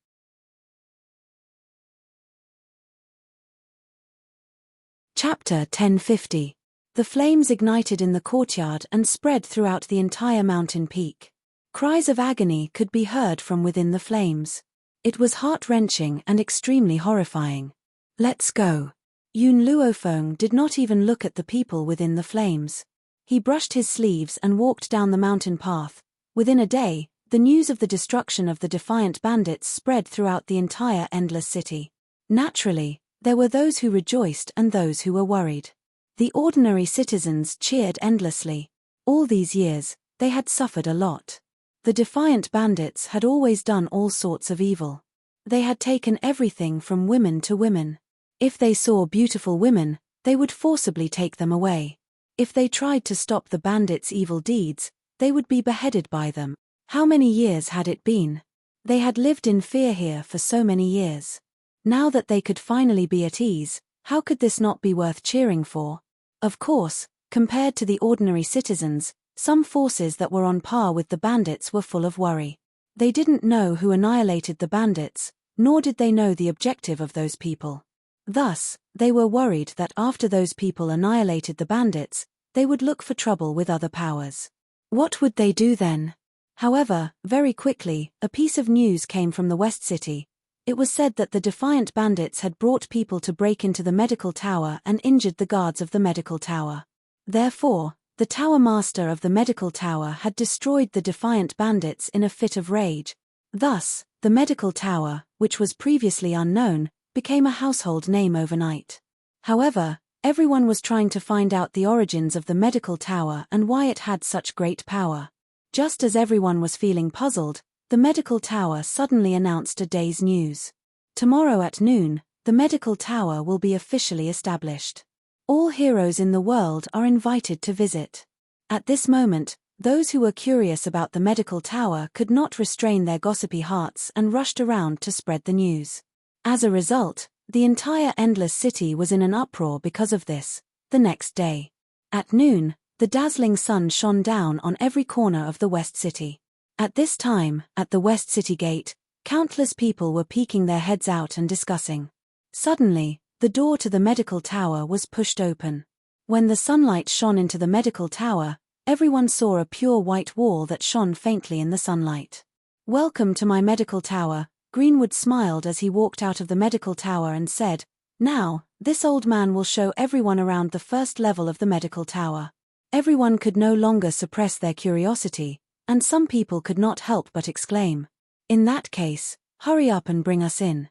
A: Chapter 1050. The flames ignited in the courtyard and spread throughout the entire mountain peak. Cries of agony could be heard from within the flames. It was heart-wrenching and extremely horrifying. "Let's go." Yun Luofeng did not even look at the people within the flames. He brushed his sleeves and walked down the mountain path. Within a day, the news of the destruction of the defiant bandits spread throughout the entire Endless City. Naturally, there were those who rejoiced and those who were worried. The ordinary citizens cheered endlessly. All these years, they had suffered a lot. The defiant bandits had always done all sorts of evil. They had taken everything from women to women. If they saw beautiful women, they would forcibly take them away. If they tried to stop the bandits' evil deeds, they would be beheaded by them. How many years had it been? They had lived in fear here for so many years. Now that they could finally be at ease, how could this not be worth cheering for? Of course, compared to the ordinary citizens, some forces that were on par with the bandits were full of worry. They didn't know who annihilated the bandits, nor did they know the objective of those people. Thus, they were worried that after those people annihilated the bandits, they would look for trouble with other powers. What would they do then? However, very quickly, a piece of news came from the West City. It was said that the defiant bandits had brought people to break into the medical tower and injured the guards of the medical tower. Therefore, the tower master of the medical tower had destroyed the defiant bandits in a fit of rage. Thus, the medical tower, which was previously unknown, became a household name overnight. However, everyone was trying to find out the origins of the medical tower and why it had such great power. Just as everyone was feeling puzzled, the medical tower suddenly announced a day's news. Tomorrow at noon, the medical tower will be officially established. All heroes in the world are invited to visit. At this moment, those who were curious about the medical tower could not restrain their gossipy hearts and rushed around to spread the news. As a result, the entire Endless City was in an uproar because of this. The next day, at noon, the dazzling sun shone down on every corner of the West City. At this time, at the West City gate, countless people were peeking their heads out and discussing. Suddenly, the door to the medical tower was pushed open. When the sunlight shone into the medical tower, everyone saw a pure white wall that shone faintly in the sunlight. "Welcome to my medical tower," Greenwood smiled as he walked out of the medical tower and said, "Now, this old man will show everyone around the first level of the medical tower." Everyone could no longer suppress their curiosity, and some people could not help but exclaim, "In that case, hurry up and bring us in.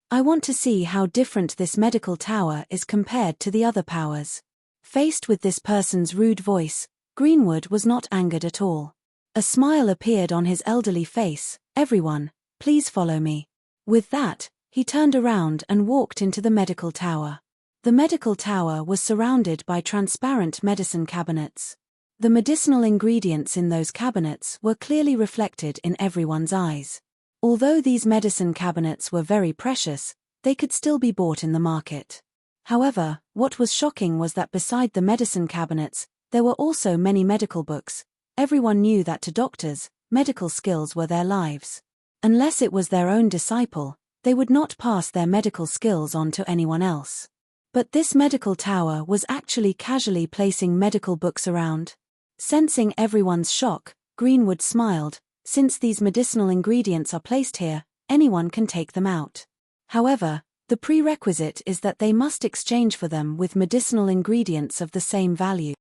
A: I want to see how different this medical tower is compared to the other powers." Faced with this person's rude voice, Greenwood was not angered at all. A smile appeared on his elderly face. "Everyone, please follow me." With that, he turned around and walked into the medical tower. The medical tower was surrounded by transparent medicine cabinets. The medicinal ingredients in those cabinets were clearly reflected in everyone's eyes. Although these medicine cabinets were very precious, they could still be bought in the market. However, what was shocking was that beside the medicine cabinets, there were also many medical books. Everyone knew that to doctors, medical skills were their lives. Unless it was their own disciple, they would not pass their medical skills on to anyone else. But this medical tower was actually casually placing medical books around. Sensing everyone's shock, Greenwood smiled. "Since these medicinal ingredients are placed here, anyone can take them out. However, the prerequisite is that they must exchange for them with medicinal ingredients of the same value."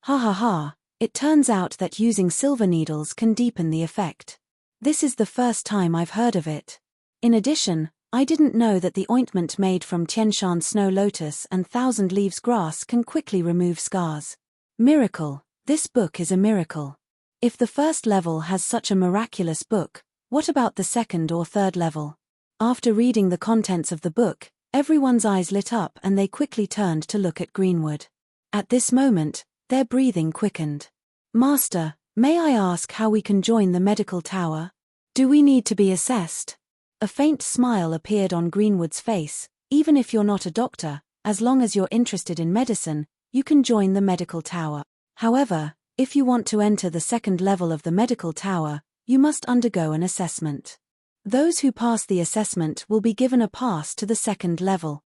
A: Ha ha ha, it turns out that using silver needles can deepen the effect. This is the first time I've heard of it. In addition, I didn't know that the ointment made from Tianshan snow lotus and thousand leaves grass can quickly remove scars. Miracle, this book is a miracle. If the first level has such a miraculous book, what about the second or third level? After reading the contents of the book, everyone's eyes lit up and they quickly turned to look at Greenwood. At this moment, their breathing quickened. "Master, may I ask how we can join the medical tower? Do we need to be assessed?" A faint smile appeared on Greenwood's face. "Even if you're not a doctor, as long as you're interested in medicine, you can join the medical tower. However, if you want to enter the second level of the medical tower, you must undergo an assessment. Those who pass the assessment will be given a pass to the second level."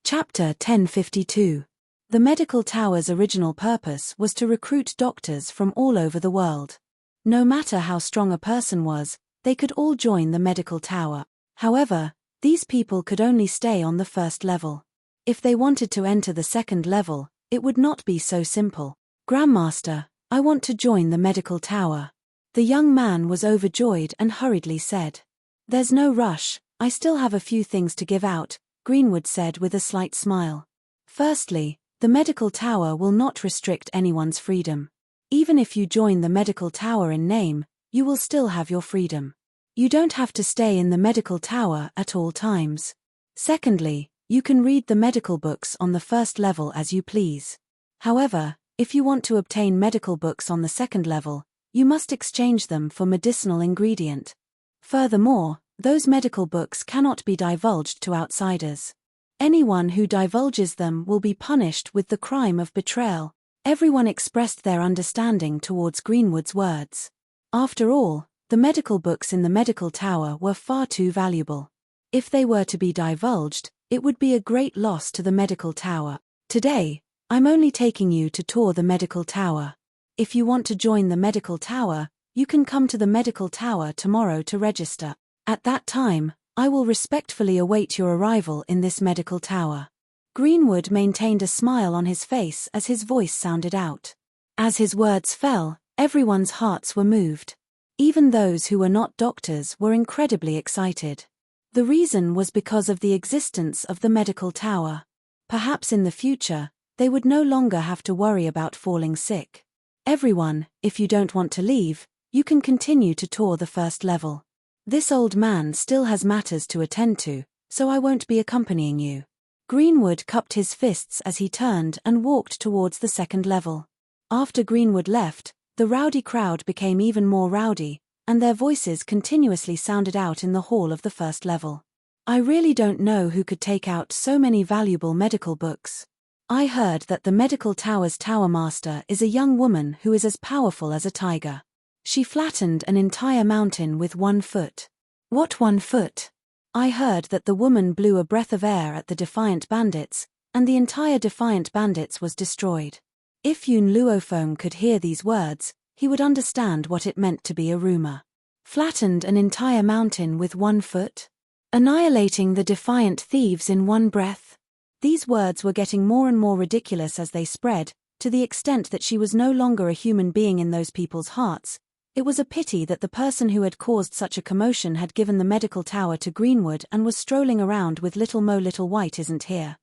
A: Chapter 1052. The medical tower's original purpose was to recruit doctors from all over the world. No matter how strong a person was, they could all join the medical tower. However, these people could only stay on the first level. If they wanted to enter the second level, it would not be so simple. "Grandmaster, I want to join the medical tower." The young man was overjoyed and hurriedly said. "There's no rush, I still have a few things to give out," Greenwood said with a slight smile. "Firstly, the medical tower will not restrict anyone's freedom. Even if you join the medical tower in name, you will still have your freedom. You don't have to stay in the medical tower at all times. Secondly, you can read the medical books on the first level as you please. However, if you want to obtain medical books on the second level, you must exchange them for medicinal ingredient. Furthermore, those medical books cannot be divulged to outsiders. Anyone who divulges them will be punished with the crime of betrayal." Everyone expressed their understanding towards Greenwood's words. After all, the medical books in the medical tower were far too valuable. If they were to be divulged, it would be a great loss to the medical tower. Today, I'm only taking you to tour the medical tower. If you want to join the medical tower, you can come to the medical tower tomorrow to register. At that time, I will respectfully await your arrival in this medical tower. Greenwood maintained a smile on his face as his voice sounded out. As his words fell, everyone's hearts were moved. Even those who were not doctors were incredibly excited. The reason was because of the existence of the medical tower. Perhaps in the future, they would no longer have to worry about falling sick. Everyone, if you don't want to leave, you can continue to tour the first level. This old man still has matters to attend to, so I won't be accompanying you. Greenwood cupped his fists as he turned and walked towards the second level. After Greenwood left, the rowdy crowd became even more rowdy, and their voices continuously sounded out in the hall of the first level. I really don't know who could take out so many valuable medical books. I heard that the medical tower's tower master is a young woman who is as powerful as a tiger. She flattened an entire mountain with 1 foot. What 1 foot? I heard that the woman blew a breath of air at the Defiant Bandits, and the entire Defiant Bandits was destroyed. If Yun Luofeng could hear these words, he would understand what it meant to be a rumor. Flattened an entire mountain with 1 foot? Annihilating the Defiant thieves in 1 breath? These words were getting more and more ridiculous as they spread, to the extent that she was no longer a human being in those people's hearts. It was a pity that the person who had caused such a commotion had given the medical tower to Greenwood and was strolling around with Little Mo Little White isn't here.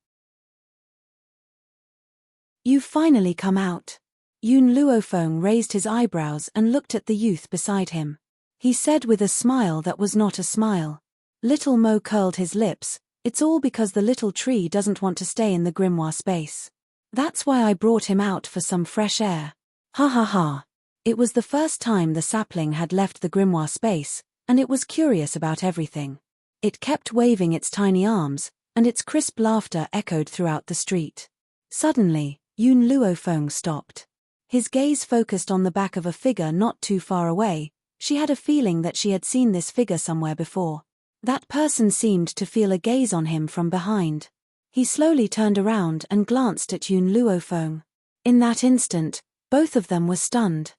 A: You've finally come out. Yun Luofeng raised his eyebrows and looked at the youth beside him. He said with a smile that was not a smile. Little Mo curled his lips. It's all because the little tree doesn't want to stay in the grimoire space. That's why I brought him out for some fresh air. Ha ha ha. It was the first time the sapling had left the grimoire space, and it was curious about everything. It kept waving its tiny arms, and its crisp laughter echoed throughout the street. Suddenly, Yun Luofeng stopped. His gaze focused on the back of a figure not too far away. She had a feeling that she had seen this figure somewhere before. That person seemed to feel a gaze on him from behind. He slowly turned around and glanced at Yun Luofeng. In that instant, both of them were stunned.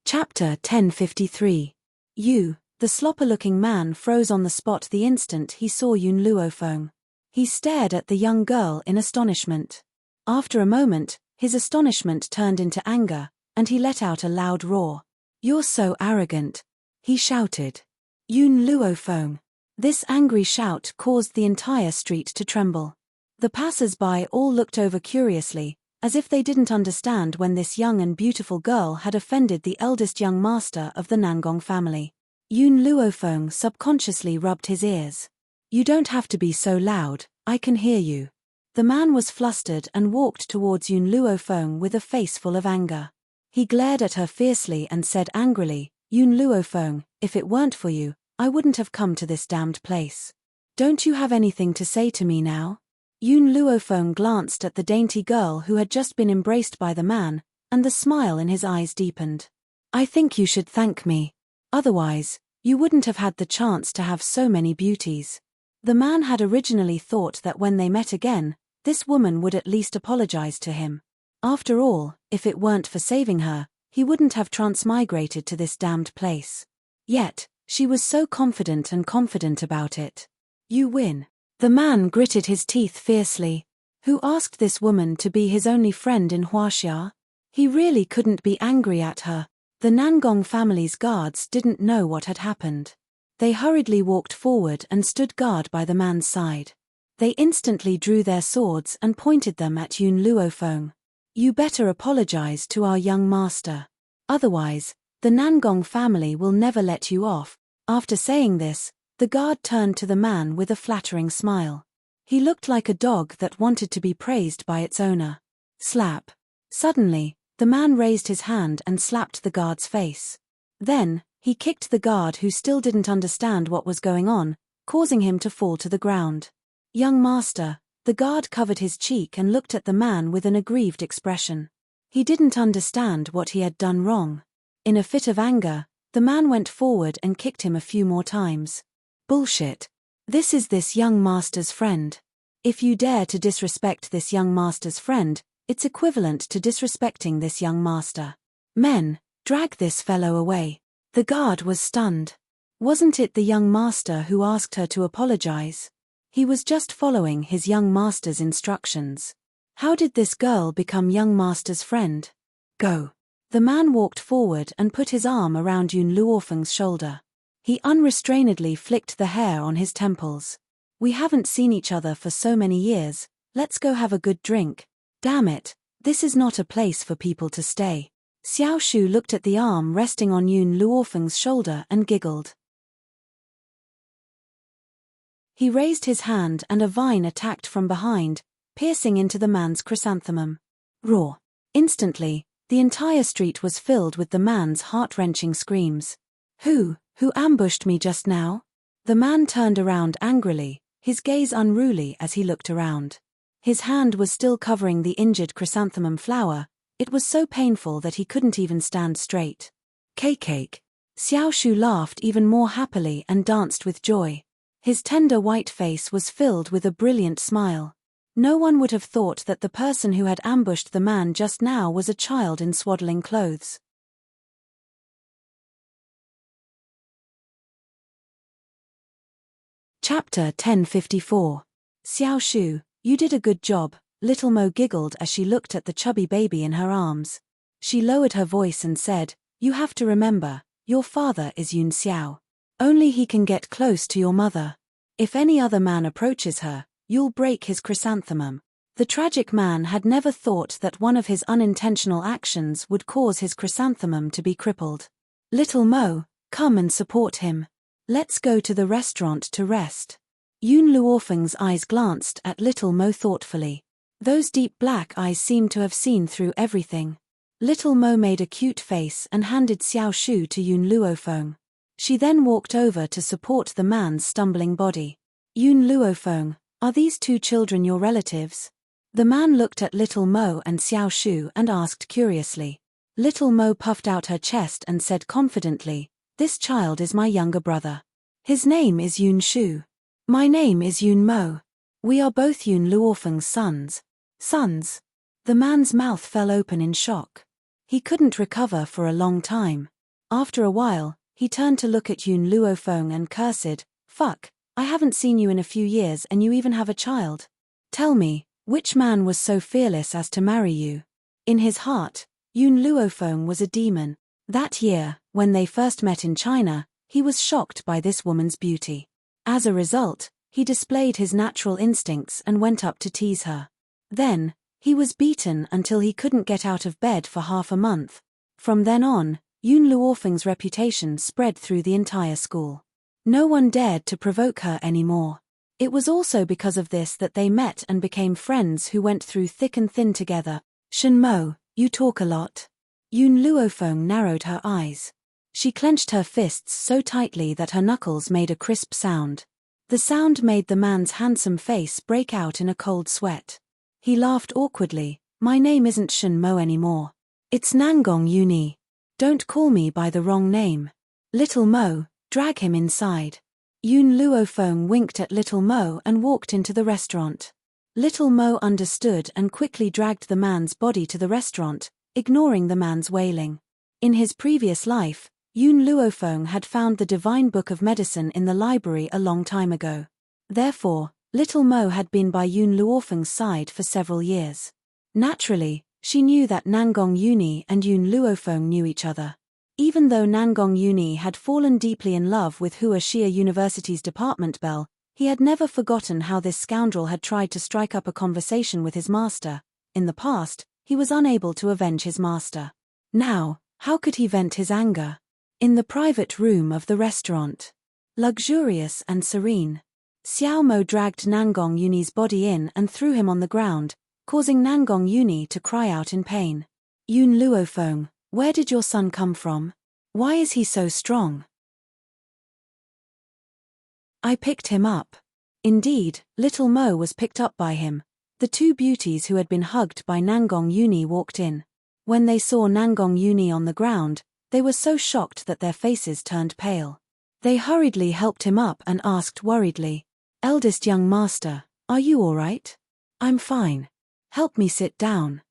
A: Chapter 1053. The slopper-looking man froze on the spot the instant he saw Yun Luofeng. He stared at the young girl in astonishment. After a moment, his astonishment turned into anger, and he let out a loud roar. "You're so arrogant," he shouted. Yun Luofeng. This angry shout caused the entire street to tremble. The passers-by all looked over curiously, as if they didn't understand when this young and beautiful girl had offended the eldest young master of the Nangong family. Yun Luofeng subconsciously rubbed his ears. "You don't have to be so loud, I can hear you." The man was flustered and walked towards Yun Luofeng with a face full of anger. He glared at her fiercely and said angrily, "Yun Luofeng, if it weren't for you, I wouldn't have come to this damned place. Don't you have anything to say to me now?" Yun Luofeng glanced at the dainty girl who had just been embraced by the man, and the smile in his eyes deepened. "I think you should thank me. Otherwise, you wouldn't have had the chance to have so many beauties." The man had originally thought that when they met again, this woman would at least apologize to him. After all, if it weren't for saving her, he wouldn't have transmigrated to this damned place. Yet, she was so confident about it. "You win." The man gritted his teeth fiercely. Who asked this woman to be his only friend in Huaxia? He really couldn't be angry at her. The Nangong family's guards didn't know what had happened. They hurriedly walked forward and stood guard by the man's side. They instantly drew their swords and pointed them at Yun Luofeng. "You better apologize to our young master. Otherwise, the Nangong family will never let you off." After saying this, the guard turned to the man with a flattering smile. He looked like a dog that wanted to be praised by its owner. Slap. Suddenly, the man raised his hand and slapped the guard's face. Then, he kicked the guard who still didn't understand what was going on, causing him to fall to the ground. "Young master, The guard covered his cheek and looked at the man with an aggrieved expression. He didn't understand what he had done wrong. In a fit of anger, the man went forward and kicked him a few more times. Bullshit. This is this young master's friend. If you dare to disrespect this young master's friend, it's equivalent to disrespecting this young master. Men, drag this fellow away. The guard was stunned. Wasn't it the young master who asked her to apologize? He was just following his young master's instructions. How did this girl become young master's friend? Go. The man walked forward and put his arm around Yun Luofeng's shoulder. He unrestrainedly flicked the hair on his temples. We haven't seen each other for so many years, let's go have a good drink. Damn it, this is not a place for people to stay. Xiao Shu looked at the arm resting on Yun Luofeng's shoulder and giggled. He raised his hand and a vine attacked from behind, piercing into the man's chrysanthemum. Roar. Instantly, the entire street was filled with the man's heart-wrenching screams. Who ambushed me just now? The man turned around angrily, his gaze unruly as he looked around. His hand was still covering the injured chrysanthemum flower. It was so painful that he couldn't even stand straight. Cake. Xiao Shu laughed even more happily and danced with joy. His tender white face was filled with a brilliant smile. No one would have thought that the person who had ambushed the man just now was a child in swaddling clothes. Chapter 1054. Xiao Shu, you did a good job, Little Mo giggled as she looked at the chubby baby in her arms. She lowered her voice and said, you have to remember, your father is Yun Xiao. Only he can get close to your mother. If any other man approaches her, you'll break his chrysanthemum. The tragic man had never thought that one of his unintentional actions would cause his chrysanthemum to be crippled. Little Mo, come and support him. Let's go to the restaurant to rest. Yun Luofeng's eyes glanced at Little Mo thoughtfully. Those deep black eyes seemed to have seen through everything. Little Mo made a cute face and handed Xiao Shu to Yun Luofeng. She then walked over to support the man's stumbling body. Yun Luofeng, are these two children your relatives? The man looked at Little Mo and Xiao Shu and asked curiously. Little Mo puffed out her chest and said confidently, this child is my younger brother. His name is Yun Shu. My name is Yun Mo. We are both Yun Luofeng's sons. Sons? The man's mouth fell open in shock. He couldn't recover for a long time. After a while, he turned to look at Yun Luofeng and cursed, fuck, I haven't seen you in a few years and you even have a child. Tell me, which man was so fearless as to marry you? In his heart, Yun Luofeng was a demon. That year, when they first met in China, he was shocked by this woman's beauty. As a result, he displayed his natural instincts and went up to tease her. Then, he was beaten until he couldn't get out of bed for half a month. From then on, Yun Luofeng's reputation spread through the entire school. No one dared to provoke her anymore. It was also because of this that they met and became friends who went through thick and thin together. Shen Mo, you talk a lot. Yun Luofeng narrowed her eyes. She clenched her fists so tightly that her knuckles made a crisp sound. The sound made the man's handsome face break out in a cold sweat. He laughed awkwardly. My name isn't Shen Mo anymore. It's Nangong Yuni. Don't call me by the wrong name. Little Mo, drag him inside. Yun Luofeng winked at Little Mo and walked into the restaurant. Little Mo understood and quickly dragged the man's body to the restaurant, ignoring the man's wailing. In his previous life, Yun Luofeng had found the Divine Book of Medicine in the library a long time ago. Therefore, Little Mo had been by Yun Luofeng's side for several years. Naturally, she knew that Nangong Yuni and Yun Luofeng knew each other. Even though Nangong Yuni had fallen deeply in love with Hua Xia University's department belle, he had never forgotten how this scoundrel had tried to strike up a conversation with his master. In the past, he was unable to avenge his master. Now, how could he vent his anger? In the private room of the restaurant. Luxurious and serene. Xiao Mo dragged Nangong Yuni's body in and threw him on the ground, causing Nangong Yuni to cry out in pain. Yun Luofeng, where did your son come from? Why is he so strong? I picked him up. Indeed, little Mo was picked up by him. The two beauties who had been hugged by Nangong Uni walked in. When they saw Nangong Uni on the ground, they were so shocked that their faces turned pale. They hurriedly helped him up and asked worriedly, "Eldest young master, are you all right?" "I'm fine. Help me sit down."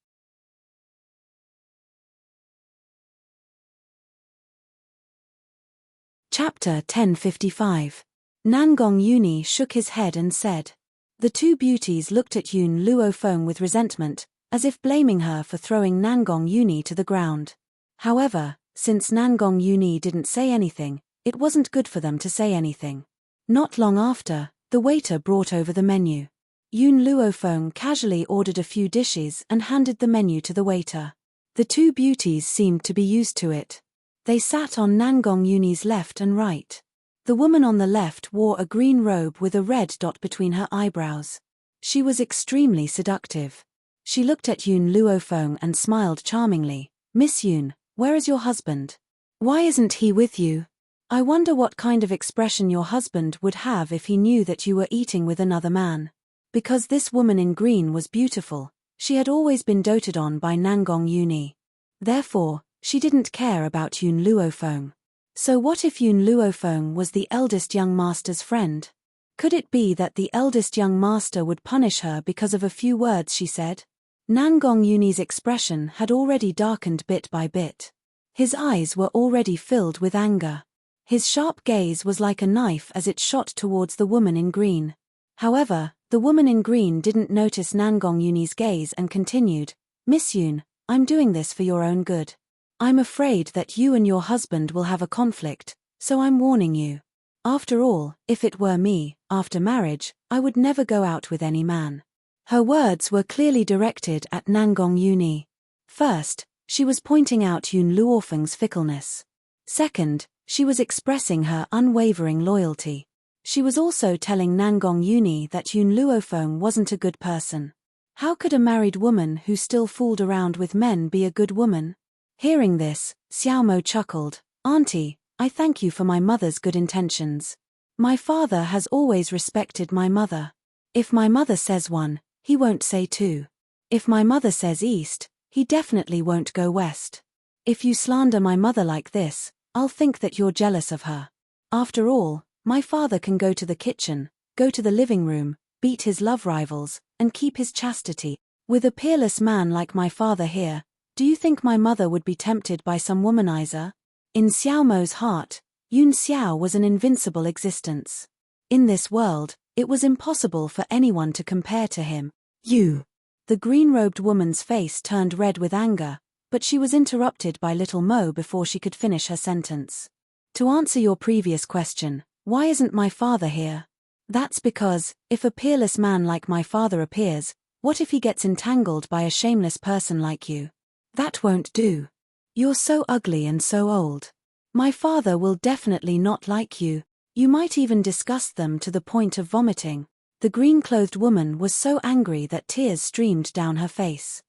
A: Chapter 1055. Nangong Uni shook his head and said. The two beauties looked at Yun Luofeng with resentment, as if blaming her for throwing Nangong Uni to the ground. However, since Nangong Uni didn't say anything, it wasn't good for them to say anything. Not long after, the waiter brought over the menu. Yun Luofeng casually ordered a few dishes and handed the menu to the waiter. The two beauties seemed to be used to it. They sat on Nangong Uni's left and right. The woman on the left wore a green robe with a red dot between her eyebrows. She was extremely seductive. She looked at Yun Luofeng and smiled charmingly. "Miss Yun, where is your husband? Why isn't he with you? I wonder what kind of expression your husband would have if he knew that you were eating with another man." Because this woman in green was beautiful, she had always been doted on by Nangong Uni. Therefore, she didn't care about Yun Luofeng. So what if Yun Luofeng was the eldest young master's friend? Could it be that the eldest young master would punish her because of a few words she said? Nangong Uni's expression had already darkened bit by bit. His eyes were already filled with anger. His sharp gaze was like a knife as it shot towards the woman in green. However, the woman in green didn't notice Nangong Uni's gaze and continued, "Miss Yun, I'm doing this for your own good. I'm afraid that you and your husband will have a conflict, so I'm warning you. After all, if it were me, after marriage, I would never go out with any man." Her words were clearly directed at Nangong Uni. First, she was pointing out Yun Luofeng's fickleness. Second, she was expressing her unwavering loyalty. She was also telling Nangong Uni that Yun Luofeng wasn't a good person. How could a married woman who still fooled around with men be a good woman? Hearing this, Xiaomo chuckled, "Auntie, I thank you for my mother's good intentions. My father has always respected my mother. If my mother says one, he won't say two. If my mother says east, he definitely won't go west. If you slander my mother like this, I'll think that you're jealous of her. After all, my father can go to the kitchen, go to the living room, beat his love rivals, and keep his chastity. With a peerless man like my father here, do you think my mother would be tempted by some womanizer?" In Xiaomo's heart, Yun Xiao was an invincible existence. In this world, it was impossible for anyone to compare to him. "You." The green-robed woman's face turned red with anger, but she was interrupted by little Mo before she could finish her sentence. "To answer your previous question, why isn't my father here? That's because, if a peerless man like my father appears, what if he gets entangled by a shameless person like you? That won't do. You're so ugly and so old. My father will definitely not like you. You might even disgust them to the point of vomiting." The green-clothed woman was so angry that tears streamed down her face.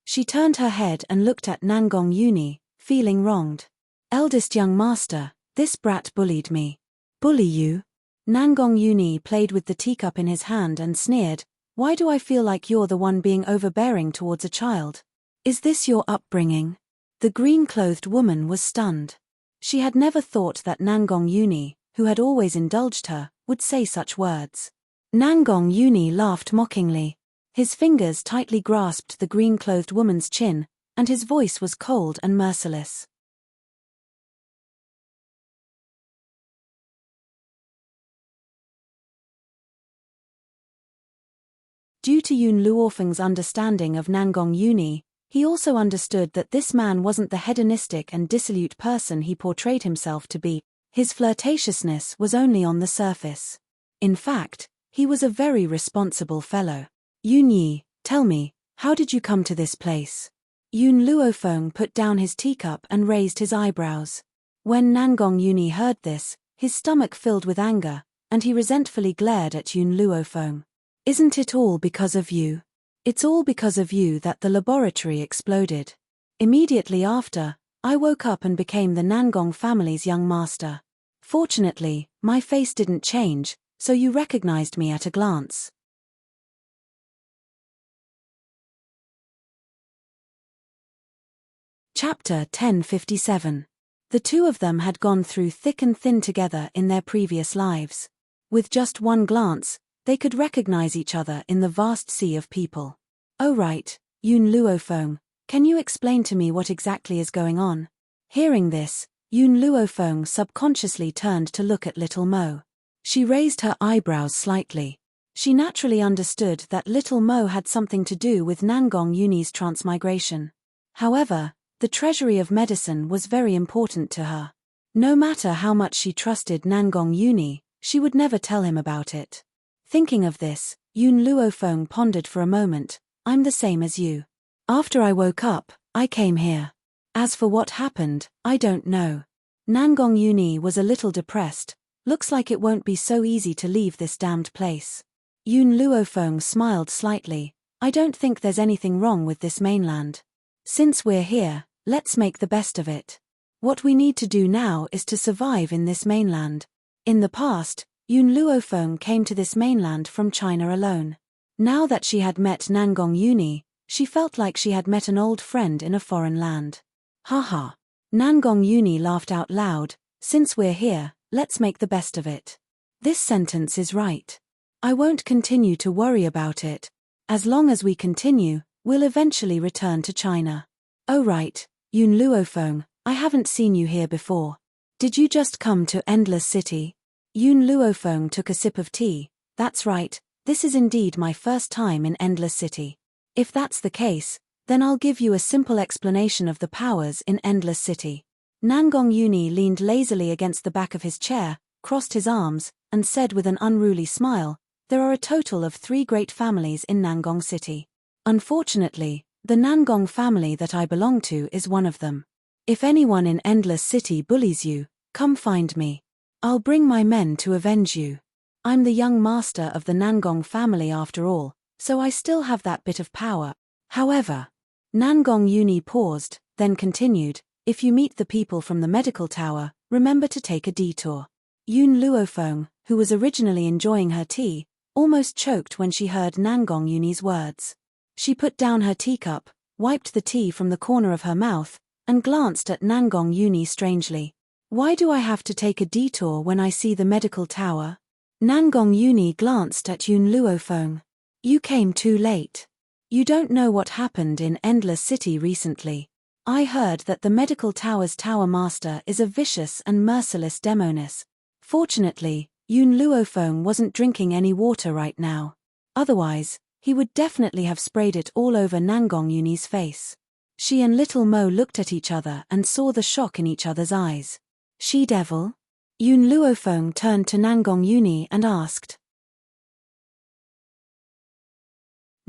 A: She turned her head and looked at Nangong Uni, feeling wronged. "Eldest young master, this brat bullied me." "Bully you?" Nangong Uni played with the teacup in his hand and sneered, "Why do I feel like you're the one being overbearing towards a child? Is this your upbringing?" The green-clothed woman was stunned. She had never thought that Nangong Uni, who had always indulged her, would say such words. Nangong Uni laughed mockingly. His fingers tightly grasped the green-clothed woman's chin, and his voice was cold and merciless. Due to Yun Luofeng's understanding of Nangong Uni, he also understood that this man wasn't the hedonistic and dissolute person he portrayed himself to be. His flirtatiousness was only on the surface. In fact, he was a very responsible fellow. "Yun Yi, tell me, how did you come to this place?" Yun Luofeng put down his teacup and raised his eyebrows. When Nangong Uni heard this, his stomach filled with anger, and he resentfully glared at Yun Luofeng. "Isn't it all because of you? It's all because of you that the laboratory exploded. Immediately after, I woke up and became the Nangong family's young master. Fortunately, My face didn't change, so you recognized me at a glance. Chapter 1057. The two of them had gone through thick and thin together in their previous lives. With just one glance, they could recognize each other in the vast sea of people. Oh right, Yun Luofeng, can you explain to me what exactly is going on? Hearing this, Yun Luofeng subconsciously turned to look at Little Mo. She raised her eyebrows slightly. She naturally understood that Little Mo had something to do with Nangong Yuni's transmigration. However, the treasury of medicine was very important to her. No matter how much she trusted Nangong Yuni, she would never tell him about it. Thinking of this, Yun Luofeng pondered for a moment. I'm the same as you. After I woke up, I came here. As for what happened, I don't know. Nangong Yuni was a little depressed. Looks like it won't be so easy to leave this damned place. Yun Luofeng smiled slightly. I don't think there's anything wrong with this mainland. Since we're here, let's make the best of it. What we need to do now is to survive in this mainland. In the past, Yun Luofeng came to this mainland from China alone. Now that she had met Nangong Yuni, she felt like she had met an old friend in a foreign land. Haha. Nangong Yuni laughed out loud. Since we're here, let's make the best of it. This sentence is right. I won't continue to worry about it. As long as we continue, we'll eventually return to China. Oh right, Yun Luofeng, I haven't seen you here before. Did you just come to Endless City? Yun Luofeng took a sip of tea. That's right, this is indeed my first time in Endless City. If that's the case, then I'll give you a simple explanation of the powers in Endless City. Nangong Yuni leaned lazily against the back of his chair, crossed his arms, and said with an unruly smile, there are a total of 3 great families in Nangong City. Unfortunately, the Nangong family that I belong to is one of them. If anyone in Endless City bullies you, come find me. I'll bring my men to avenge you. I'm the young master of the Nangong family after all, so I still have that bit of power. However, Nangong Yuni paused, then continued, if you meet the people from the medical tower, remember to take a detour. Yun Luofeng, who was originally enjoying her tea, almost choked when she heard Nangong Yuni's words. She put down her teacup, wiped the tea from the corner of her mouth, and glanced at Nangong Yuni strangely. Why do I have to take a detour when I see the medical tower? Nangong Yuni glanced at Yun Luofeng. You came too late. You don't know what happened in Endless City recently. I heard that the medical tower's tower master is a vicious and merciless demoness. Fortunately, Yun Luofeng wasn't drinking any water right now. Otherwise, he would definitely have sprayed it all over Nangong Yuni's face. She and Little Mo looked at each other and saw the shock in each other's eyes. She-devil? Yun Luofeng turned to Nangong Yuni and asked.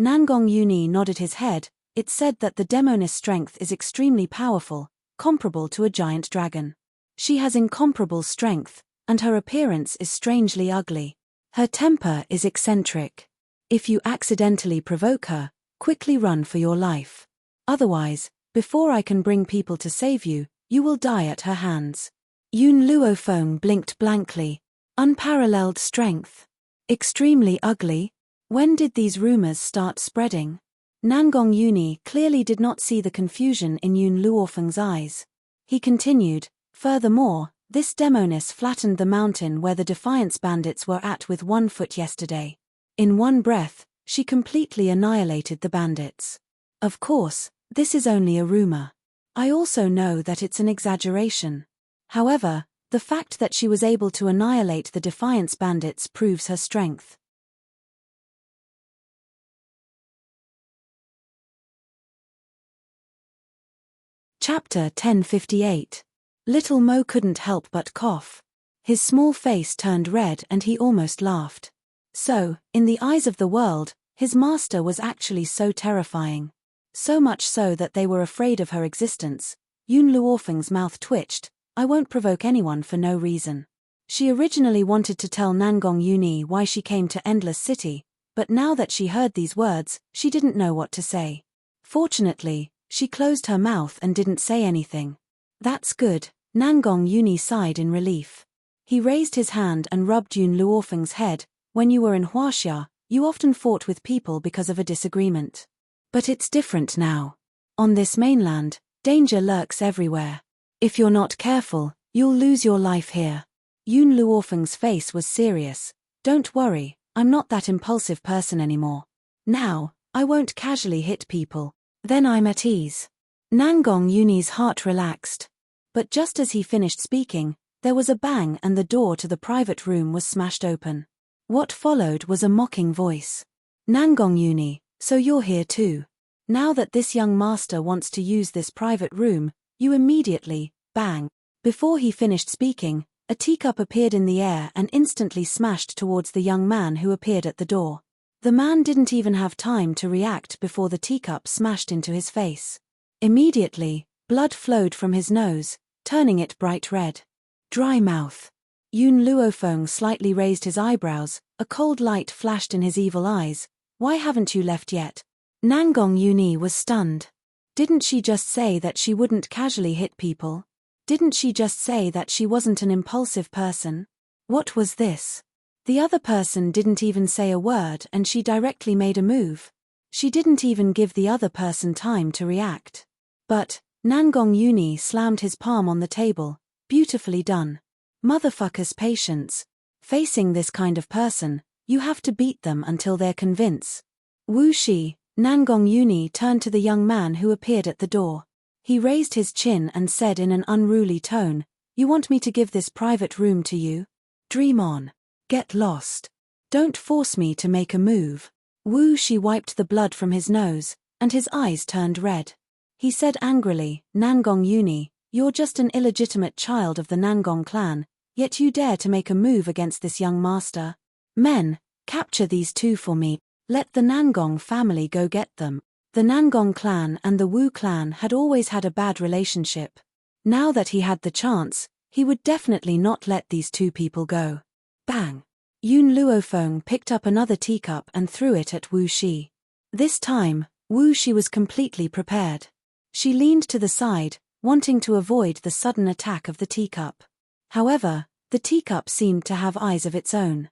A: Nangong Yuni nodded his head. It said that the demoness strength is extremely powerful, comparable to a giant dragon. She has incomparable strength, and her appearance is strangely ugly. Her temper is eccentric. If you accidentally provoke her, quickly run for your life. Otherwise, before I can bring people to save you, you will die at her hands. Yun Luofeng blinked blankly. Unparalleled strength. Extremely ugly? When did these rumors start spreading? Nangong Yuni clearly did not see the confusion in Yun Luofeng's eyes. He continued, furthermore, this demoness flattened the mountain where the Defiance bandits were at with 1 foot yesterday. In one breath, she completely annihilated the bandits. Of course, this is only a rumor. I also know that it's an exaggeration. However, the fact that she was able to annihilate the Defiance bandits proves her strength. Chapter 1058. Little Mo couldn't help but cough. His small face turned red and he almost laughed. So, in the eyes of the world, his master was actually so terrifying. So much so that they were afraid of her existence. Yun Luofeng's mouth twitched. I won't provoke anyone for no reason. She originally wanted to tell Nangong Yuni why she came to Endless City, but now that she heard these words, she didn't know what to say. Fortunately, she closed her mouth and didn't say anything. That's good, Nangong Yuni sighed in relief. He raised his hand and rubbed Yun Luofeng's head. When you were in Huaxia, you often fought with people because of a disagreement. But it's different now. On this mainland, danger lurks everywhere. If you're not careful, you'll lose your life here. Yun Luofeng's face was serious. Don't worry, I'm not that impulsive person anymore. Now, I won't casually hit people. Then I'm at ease. Nangong Yuni's heart relaxed. But just as he finished speaking, there was a bang and the door to the private room was smashed open. What followed was a mocking voice. Nangong Yuni, so you're here too. Now that this young master wants to use this private room, you immediately, bang. Before he finished speaking, a teacup appeared in the air and instantly smashed towards the young man who appeared at the door. The man didn't even have time to react before the teacup smashed into his face. Immediately, blood flowed from his nose, turning it bright red. Dry mouth. Yun Luofeng slightly raised his eyebrows, a cold light flashed in his evil eyes. Why haven't you left yet? Nangong Yuni was stunned. Didn't she just say that she wouldn't casually hit people? Didn't she just say that she wasn't an impulsive person? What was this? The other person didn't even say a word and she directly made a move. She didn't even give the other person time to react. But, Nangong Yuni slammed his palm on the table. Beautifully done. Motherfuckers' patience. Facing this kind of person, you have to beat them until they're convinced. Wu Shi, Nangong Yuni turned to the young man who appeared at the door. He raised his chin and said in an unruly tone, "You want me to give this private room to you? Dream on. Get lost. Don't force me to make a move." Wu Shi wiped the blood from his nose, and his eyes turned red. He said angrily, "Nangong Yuni, you're just an illegitimate child of the Nangong clan, yet you dare to make a move against this young master. Men, capture these two for me. Let the Nangong family go get them." The Nangong clan and the Wu clan had always had a bad relationship. Now that he had the chance, he would definitely not let these two people go. Bang! Yun Luofeng picked up another teacup and threw it at Wu Shi. This time, Wu Shi was completely prepared. She leaned to the side, wanting to avoid the sudden attack of the teacup. However, the teacup seemed to have eyes of its own.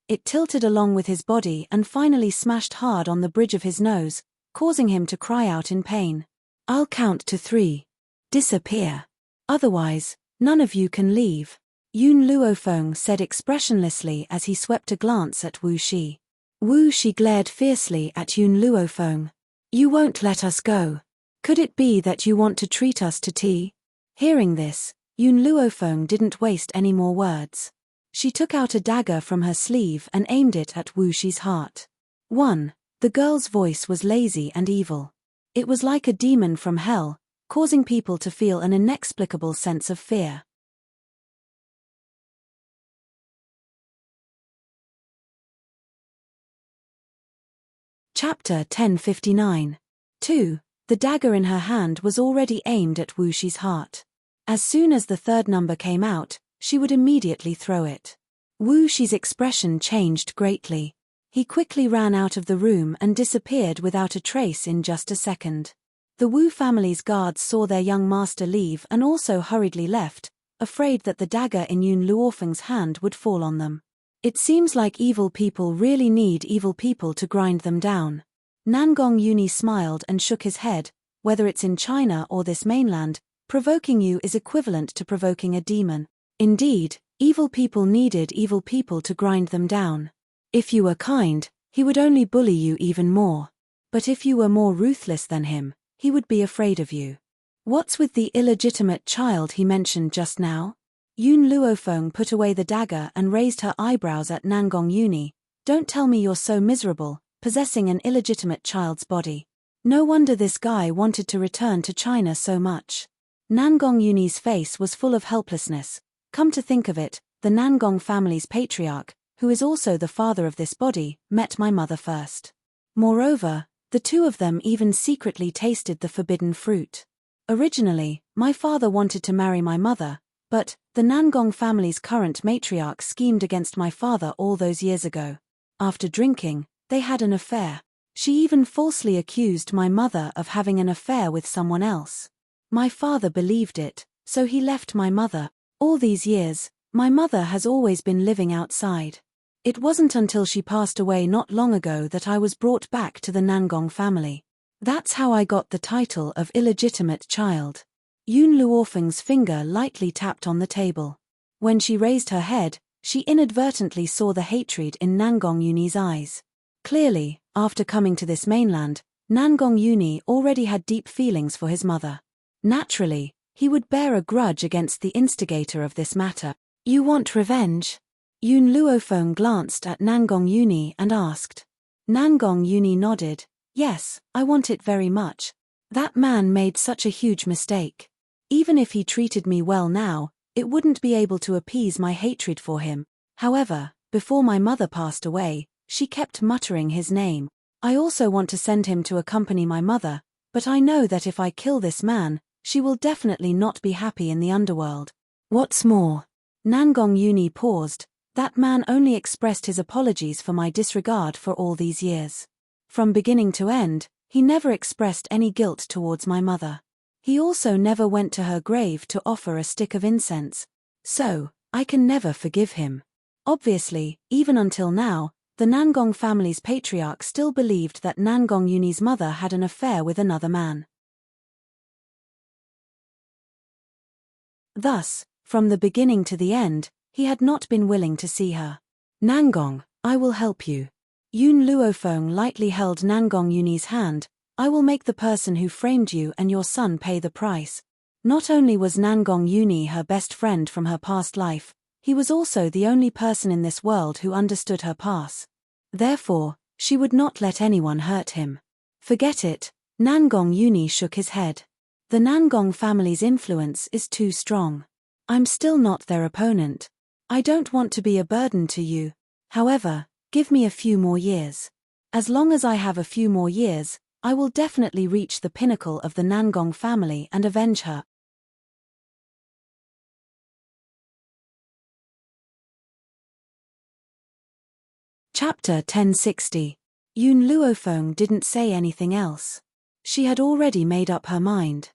A: It tilted along with his body and finally smashed hard on the bridge of his nose, causing him to cry out in pain. "I'll count to 3. Disappear. Otherwise, none of you can leave," Yun Luofeng said expressionlessly as he swept a glance at Wu Shi. Wu Shi glared fiercely at Yun Luofeng. "You won't let us go. Could it be that you want to treat us to tea?" Hearing this, Yun Luofeng didn't waste any more words. She took out a dagger from her sleeve and aimed it at Wu Shi's heart. 1. The girl's voice was lazy and evil. It was like a demon from hell, causing people to feel an inexplicable sense of fear. Chapter 1059. 2. The dagger in her hand was already aimed at Wu Shi's heart. As soon as the third number came out, she would immediately throw it. Wu Shi's expression changed greatly. He quickly ran out of the room and disappeared without a trace in just a second. The Wu family's guards saw their young master leave and also hurriedly left, afraid that the dagger in Yun Luofeng's hand would fall on them. It seems like evil people really need evil people to grind them down. Nangong Yuni smiled and shook his head. Whether it's in China or this mainland, provoking you is equivalent to provoking a demon. Indeed, evil people needed evil people to grind them down. If you were kind, he would only bully you even more. But if you were more ruthless than him, he would be afraid of you. What's with the illegitimate child he mentioned just now? Yun Luofeng put away the dagger and raised her eyebrows at Nangong Yuni. Don't tell me you're so miserable, possessing an illegitimate child's body. No wonder this guy wanted to return to China so much. Nangong Yuni's face was full of helplessness. Come to think of it, the Nangong family's patriarch, who is also the father of this body, met my mother first. Moreover, the two of them even secretly tasted the forbidden fruit. Originally, my father wanted to marry my mother, but the Nangong family's current matriarch schemed against my father all those years ago. After drinking, they had an affair. She even falsely accused my mother of having an affair with someone else. My father believed it, So he left my mother. All these years, my mother has always been living outside. It wasn't until she passed away not long ago that I was brought back to the Nangong family. That's how I got the title of illegitimate child. Yun Luofeng's finger lightly tapped on the table. When she raised her head, she inadvertently saw the hatred in Nangong Yuni's eyes. Clearly, after coming to this mainland, Nangong Yuni already had deep feelings for his mother. Naturally, he would bear a grudge against the instigator of this matter. You want revenge? Yun Luofeng glanced at Nangong Yuni and asked. Nangong Yuni nodded. Yes, I want it very much. That man made such a huge mistake. Even if he treated me well now, it wouldn't be able to appease my hatred for him. However, before my mother passed away, she kept muttering his name. I also want to send him to accompany my mother, but I know that if I kill this man, she will definitely not be happy in the underworld. What's more, Nangong Yuni paused. That man only expressed his apologies for my disregard for all these years. From beginning to end, he never expressed any guilt towards my mother. He also never went to her grave to offer a stick of incense. So, I can never forgive him. Obviously, even until now, the Nangong family's patriarch still believed that Nangong Yuni's mother had an affair with another man. Thus, from the beginning to the end, he had not been willing to see her. Nangong, I will help you. Yun Luofeng lightly held Nangong Yuni's hand. I will make the person who framed you and your son pay the price. Not only was Nangong Yuni her best friend from her past life, he was also the only person in this world who understood her past. Therefore, she would not let anyone hurt him. Forget it, Nangong Yuni shook his head. The Nangong family's influence is too strong. I'm still not their opponent. I don't want to be a burden to you. However, give me a few more years. As long as I have a few more years, I will definitely reach the pinnacle of the Nangong family and avenge her. Chapter 1060. Yun Luofeng didn't say anything else. She had already made up her mind.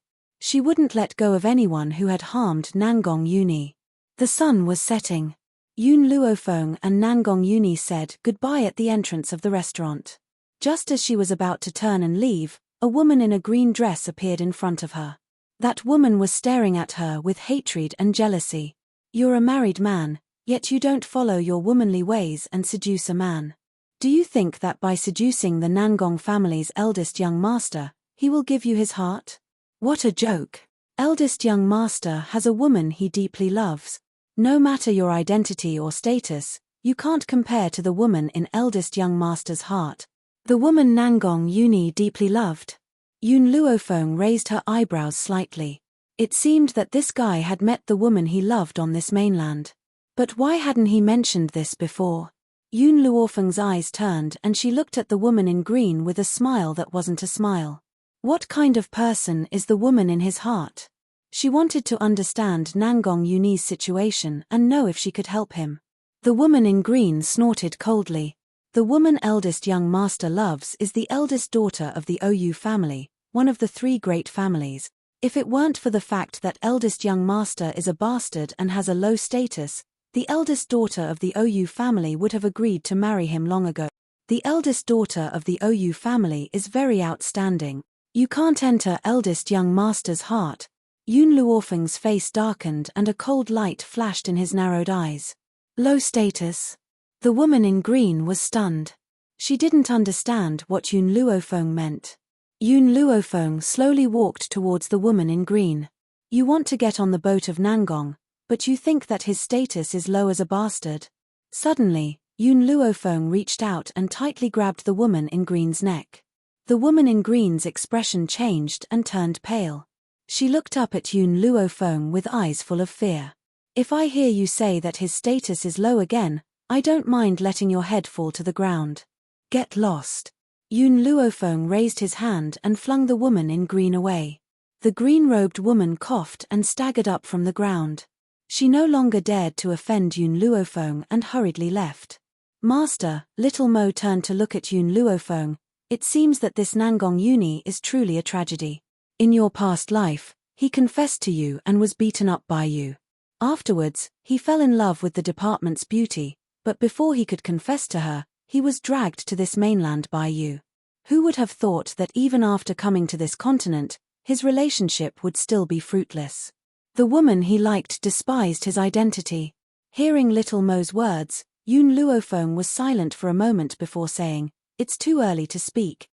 A: She wouldn't let go of anyone who had harmed Nangong Yuni. The sun was setting. Yun Luofeng and Nangong Yuni said goodbye at the entrance of the restaurant. Just as she was about to turn and leave, a woman in a green dress appeared in front of her. That woman was staring at her with hatred and jealousy. You're a married man, yet you don't follow your womanly ways and seduce a man. Do you think that by seducing the Nangong family's eldest young master, he will give you his heart? What a joke. Eldest young master has a woman he deeply loves. No matter your identity or status, you can't compare to the woman in eldest young master's heart. The woman Nangong Yuni deeply loved. Yun Luofeng raised her eyebrows slightly. It seemed that this guy had met the woman he loved on this mainland. But why hadn't he mentioned this before? Yun Luofeng's eyes turned and she looked at the woman in green with a smile that wasn't a smile. What kind of person is the woman in his heart? She wanted to understand Nangong Yuni's situation and know if she could help him. The woman in green snorted coldly. The woman eldest young master loves is the eldest daughter of the OU family, one of the three great families. If it weren't for the fact that eldest young master is a bastard and has a low status, the eldest daughter of the OU family would have agreed to marry him long ago. The eldest daughter of the OU family is very outstanding. You can't enter eldest young master's heart. Yun Luofeng's face darkened and a cold light flashed in his narrowed eyes. Low status. The woman in green was stunned. She didn't understand what Yun Luofeng meant. Yun Luofeng slowly walked towards the woman in green. You want to get on the boat of Nangong, but you think that his status is low as a bastard. Suddenly, Yun Luofeng reached out and tightly grabbed the woman in green's neck. The woman in green's expression changed and turned pale. She looked up at Yun Luofeng with eyes full of fear. If I hear you say that his status is low again, I don't mind letting your head fall to the ground. Get lost. Yun Luofeng raised his hand and flung the woman in green away. The green-robed woman coughed and staggered up from the ground. She no longer dared to offend Yun Luofeng and hurriedly left. Master, Little Mo turned to look at Yun Luofeng. It seems that this Nangong Yuni is truly a tragedy. In your past life, He confessed to you and was beaten up by you. Afterwards, he fell in love with the department's beauty, but before he could confess to her, he was dragged to this mainland by you. Who would have thought that even after coming to this continent, his relationship would still be fruitless? The woman he liked despised his identity. Hearing Little Mo's words, Yun Luofeng was silent for a moment before saying, "It's too early to speak.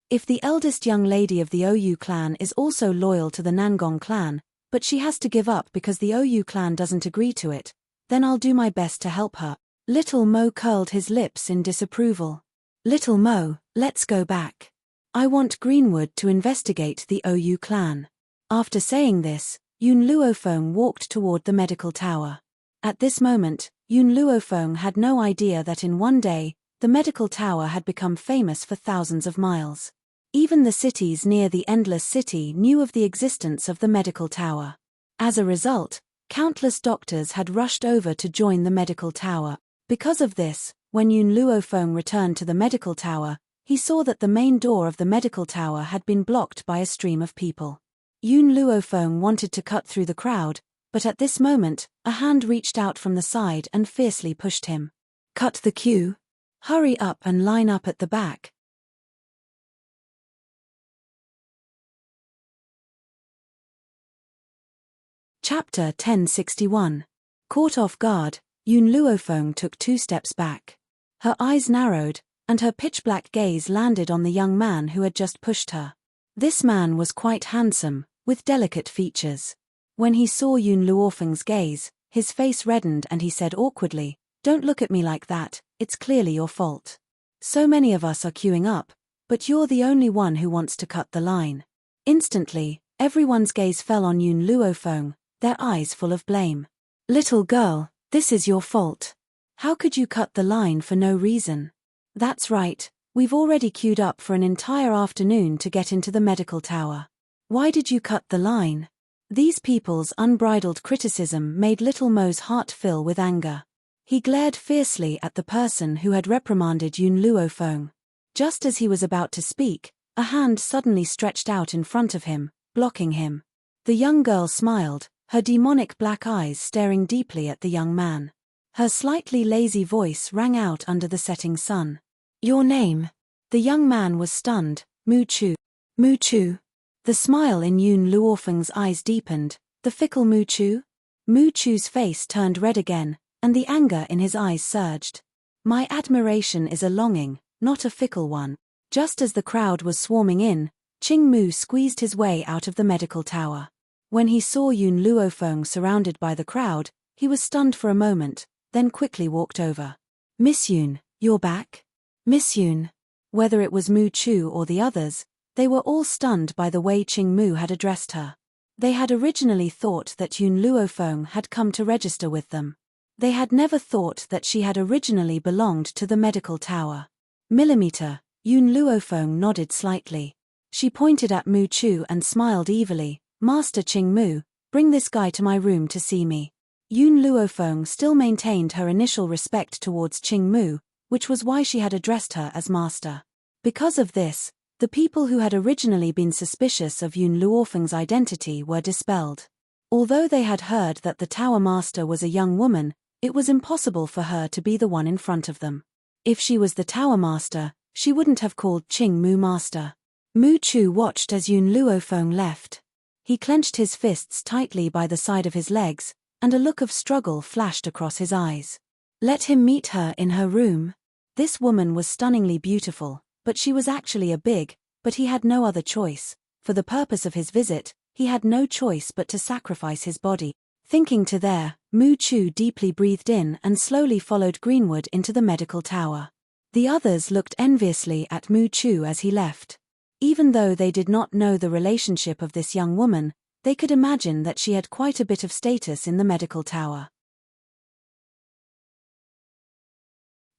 A: If the eldest young lady of the Ou clan is also loyal to the Nangong clan, but she has to give up because the Ou clan doesn't agree to it, then I'll do my best to help her." Little Mo curled his lips in disapproval. "Little Mo, let's go back. I want Greenwood to investigate the Ou clan." After saying this, Yun Luofeng walked toward the medical tower. At this moment, Yun Luofeng had no idea that in one day, the medical tower had become famous for thousands of miles. Even the cities near the Endless City knew of the existence of the medical tower. As a result, countless doctors had rushed over to join the medical tower. Because of this, when Yun Luofeng returned to the medical tower, he saw that the main door of the medical tower had been blocked by a stream of people. Yun Luofeng wanted to cut through the crowd, but at this moment, a hand reached out from the side and fiercely pushed him. "Cut the queue. Hurry up and line up at the back." Chapter 1061. Caught off guard, Yun Luofeng took 2 steps back. Her eyes narrowed, and her pitch-black gaze landed on the young man who had just pushed her. This man was quite handsome, with delicate features. When he saw Yun Luofeng's gaze, his face reddened and he said awkwardly, "Don't look at me like that, it's clearly your fault. So many of us are queuing up, but you're the only one who wants to cut the line." Instantly, everyone's gaze fell on Yun Luofeng, their eyes full of blame. "Little girl, this is your fault. How could you cut the line for no reason?" "That's right, we've already queued up for an entire afternoon to get into the medical tower. Why did you cut the line?" These people's unbridled criticism made Little Mo's heart fill with anger. He glared fiercely at the person who had reprimanded Yun Luofeng. Just as he was about to speak, a hand suddenly stretched out in front of him, blocking him. The young girl smiled, her demonic black eyes staring deeply at the young man. Her slightly lazy voice rang out under the setting sun. "Your name?" The young man was stunned. "Mu Chu." "Mu Chu?" The smile in Yun Luofeng's eyes deepened. "The fickle Mu Chu?" Mu Chu's face turned red again, and the anger in his eyes surged. "My admiration is a longing, not a fickle one." Just as the crowd was swarming in, Qing Mu squeezed his way out of the medical tower. When he saw Yun Luofeng surrounded by the crowd, he was stunned for a moment, then quickly walked over. "Miss Yun, you're back?" "Miss Yun." Whether it was Mu Chu or the others, they were all stunned by the way Qing Mu had addressed her. They had originally thought that Yun Luofeng had come to register with them. They had never thought that she had originally belonged to the medical tower. Millimeter, Yun Luofeng nodded slightly. She pointed at Mu Chu and smiled evilly. "Master Qing Mu, bring this guy to my room to see me." Yun Luofeng still maintained her initial respect towards Qing Mu, which was why she had addressed her as master. Because of this, the people who had originally been suspicious of Yun Luofeng's identity were dispelled. Although they had heard that the tower master was a young woman, it was impossible for her to be the one in front of them. If she was the tower master, she wouldn't have called Qing Mu master. Mu Chu watched as Yun Luofeng left. He clenched his fists tightly by the side of his legs, and a look of struggle flashed across his eyes. Let him meet her in her room. This woman was stunningly beautiful, but she was actually but he had no other choice. For the purpose of his visit, he had no choice but to sacrifice his body. Thinking to there, Mu Chu deeply breathed in and slowly followed Greenwood into the medical tower. The others looked enviously at Mu Chu as he left. Even though they did not know the relationship of this young woman, they could imagine that she had quite a bit of status in the medical tower.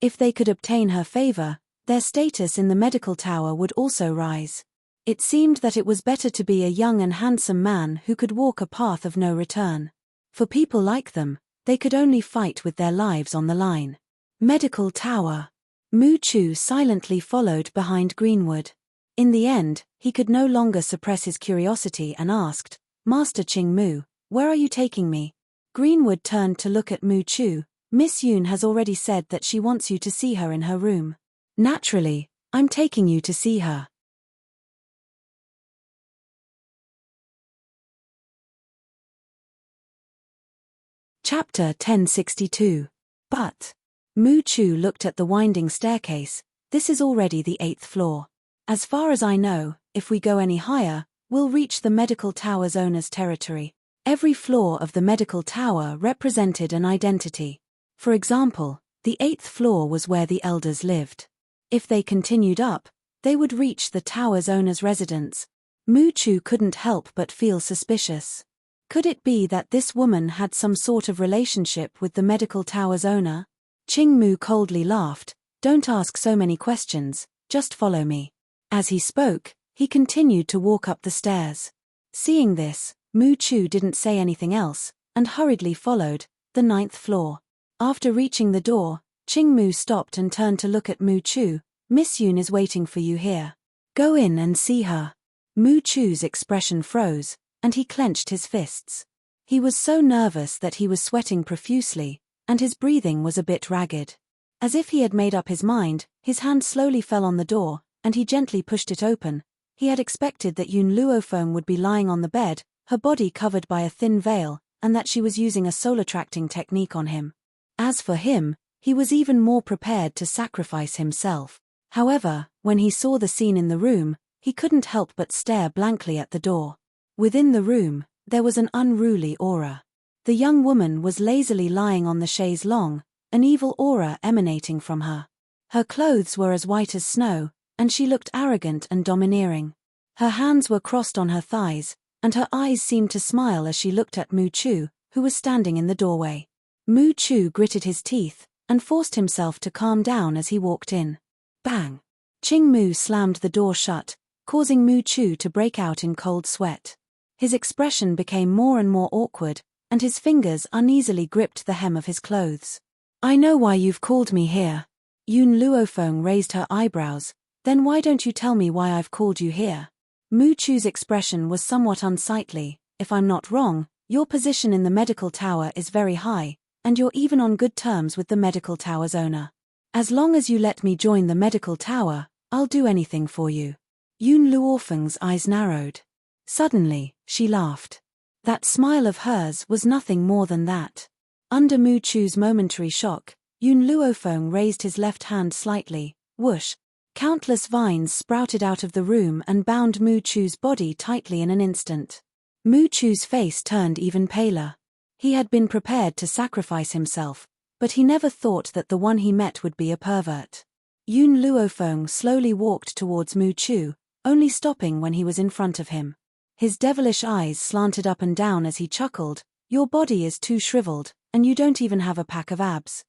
A: If they could obtain her favor, their status in the medical tower would also rise. It seemed that it was better to be a young and handsome man who could walk a path of no return. For people like them, they could only fight with their lives on the line. Medical tower. Mu Chu silently followed behind Greenwood. In the end, he could no longer suppress his curiosity and asked, "Master Ching Mu, where are you taking me?" Greenwood turned to look at Mu Chu. "Miss Yoon has already said that she wants you to see her in her room." "Naturally, I'm taking you to see her." Chapter 1062. But Mu Chu looked at the winding staircase. "This is already the 8th floor. As far as I know, if we go any higher, we'll reach the medical tower's owner's territory." Every floor of the medical tower represented an identity. For example, the 8th floor was where the elders lived. If they continued up, they would reach the tower's owner's residence. Mu Chu couldn't help but feel suspicious. Could it be that this woman had some sort of relationship with the medical tower's owner? Ching Mu coldly laughed. "Don't ask so many questions, just follow me." As he spoke, he continued to walk up the stairs. Seeing this, Mu Chu didn't say anything else, and hurriedly followed, the 9th floor. After reaching the door, Ching Mu stopped and turned to look at Mu Chu. "Miss Yoon is waiting for you here. Go in and see her." Mu Chu's expression froze, and he clenched his fists. He was so nervous that he was sweating profusely, and his breathing was a bit ragged. As if he had made up his mind, his hand slowly fell on the door, and he gently pushed it open. He had expected that Yoon Luofeng would be lying on the bed, her body covered by a thin veil, and that she was using a soul-attracting technique on him. As for him, he was even more prepared to sacrifice himself. However, when he saw the scene in the room, he couldn't help but stare blankly at the door. Within the room, there was an unruly aura. The young woman was lazily lying on the chaise longue, an evil aura emanating from her. Her clothes were as white as snow, and she looked arrogant and domineering. Her hands were crossed on her thighs, and her eyes seemed to smile as she looked at Mu Chu, who was standing in the doorway. Mu Chu gritted his teeth, and forced himself to calm down as he walked in. Bang! Ching Mu slammed the door shut, causing Mu Chu to break out in cold sweat. His expression became more and more awkward, and his fingers uneasily gripped the hem of his clothes. "I know why you've called me here." Yoon Luofeng raised her eyebrows. "Then why don't you tell me why I've called you here?" Mu Chu's expression was somewhat unsightly. "If I'm not wrong, your position in the medical tower is very high, and you're even on good terms with the medical tower's owner. As long as you let me join the medical tower, I'll do anything for you." Yoon Luofeng's eyes narrowed. Suddenly, she laughed. That smile of hers was nothing more than that. Under Mu Chu's momentary shock, Yoon Luofeng raised his left hand slightly. Whoosh! Countless vines sprouted out of the room and bound Mu Chu's body tightly in an instant. Mu Chu's face turned even paler. He had been prepared to sacrifice himself, but he never thought that the one he met would be a pervert. Yoon Luofeng slowly walked towards Mu Chu, only stopping when he was in front of him. His devilish eyes slanted up and down as he chuckled. "Your body is too shriveled, and you don't even have a pack of abs.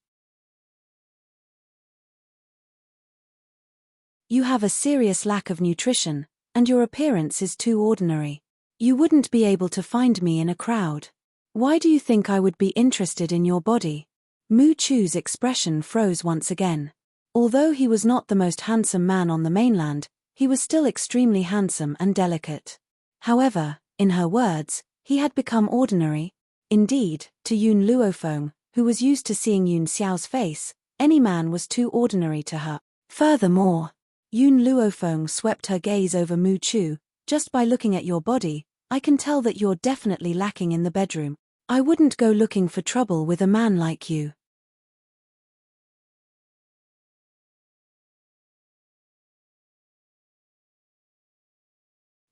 A: You have a serious lack of nutrition, and your appearance is too ordinary. You wouldn't be able to find me in a crowd. Why do you think I would be interested in your body?" Mu Chu's expression froze once again. Although he was not the most handsome man on the mainland, he was still extremely handsome and delicate. However, in her words, he had become ordinary. Indeed, to Yoon Luofeng, who was used to seeing Yoon Xiao's face, any man was too ordinary to her. Furthermore, Yoon Luofeng swept her gaze over Mu Chu. "Just by looking at your body, I can tell that you're definitely lacking in the bedroom. I wouldn't go looking for trouble with a man like you."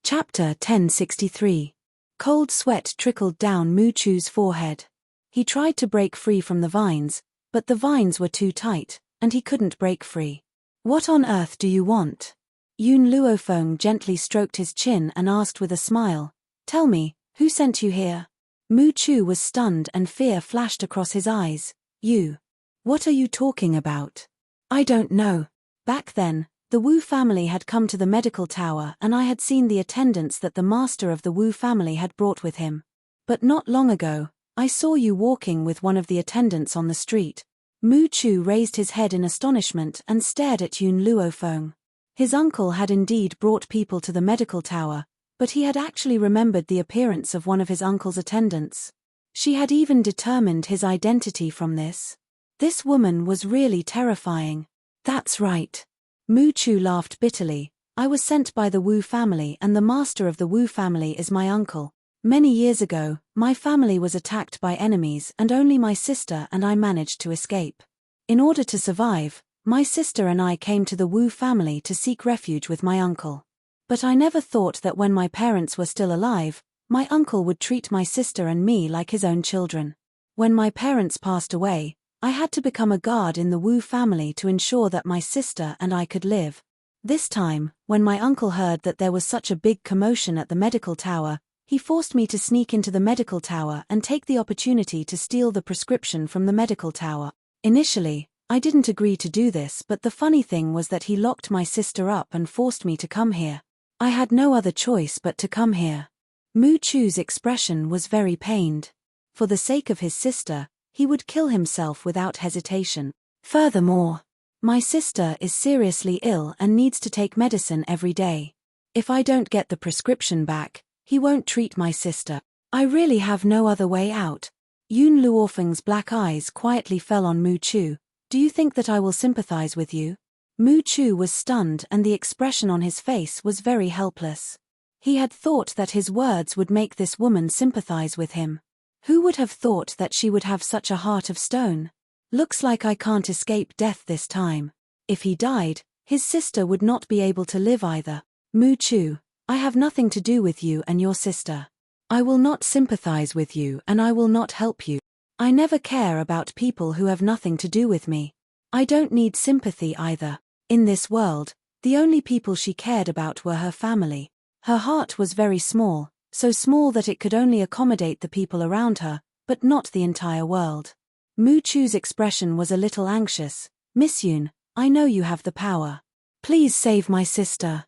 A: Chapter 1063. Cold sweat trickled down Mu Chu's forehead. He tried to break free from the vines, but the vines were too tight, and he couldn't break free. "What on earth do you want?" Yoon Luofeng gently stroked his chin and asked with a smile. "Tell me, who sent you here?" Mu Chu was stunned and fear flashed across his eyes. "You? What are you talking about?" "I don't know. Back then, the Wu family had come to the medical tower and I had seen the attendants that the master of the Wu family had brought with him. But not long ago, I saw you walking with one of the attendants on the street." Mu Chu raised his head in astonishment and stared at Yoon Luofeng. His uncle had indeed brought people to the medical tower, but he had actually remembered the appearance of one of his uncle's attendants. She had even determined his identity from this. This woman was really terrifying. That's right. Mu Chu laughed bitterly. I was sent by the Wu family, and the master of the Wu family is my uncle. Many years ago, my family was attacked by enemies and only my sister and I managed to escape. In order to survive, my sister and I came to the Wu family to seek refuge with my uncle. But I never thought that when my parents were still alive, my uncle would treat my sister and me like his own children. When my parents passed away, I had to become a guard in the Wu family to ensure that my sister and I could live. This time, when my uncle heard that there was such a big commotion at the medical tower, he forced me to sneak into the medical tower and take the opportunity to steal the prescription from the medical tower. Initially, I didn't agree to do this, but the funny thing was that he locked my sister up and forced me to come here. I had no other choice but to come here. Mu Chu's expression was very pained. For the sake of his sister, he would kill himself without hesitation. Furthermore, my sister is seriously ill and needs to take medicine every day. If I don't get the prescription back, he won't treat my sister. I really have no other way out. Yun Luofeng's black eyes quietly fell on Mu Chu. Do you think that I will sympathize with you? Mu Chu was stunned and the expression on his face was very helpless. He had thought that his words would make this woman sympathize with him. Who would have thought that she would have such a heart of stone? Looks like I can't escape death this time. If he died, his sister would not be able to live either. Mu Chu, I have nothing to do with you and your sister. I will not sympathize with you and I will not help you. I never care about people who have nothing to do with me. I don't need sympathy either. In this world, the only people she cared about were her family. Her heart was very small, so small that it could only accommodate the people around her, but not the entire world. Mu Chu's expression was a little anxious. Miss Yun, I know you have the power. Please save my sister.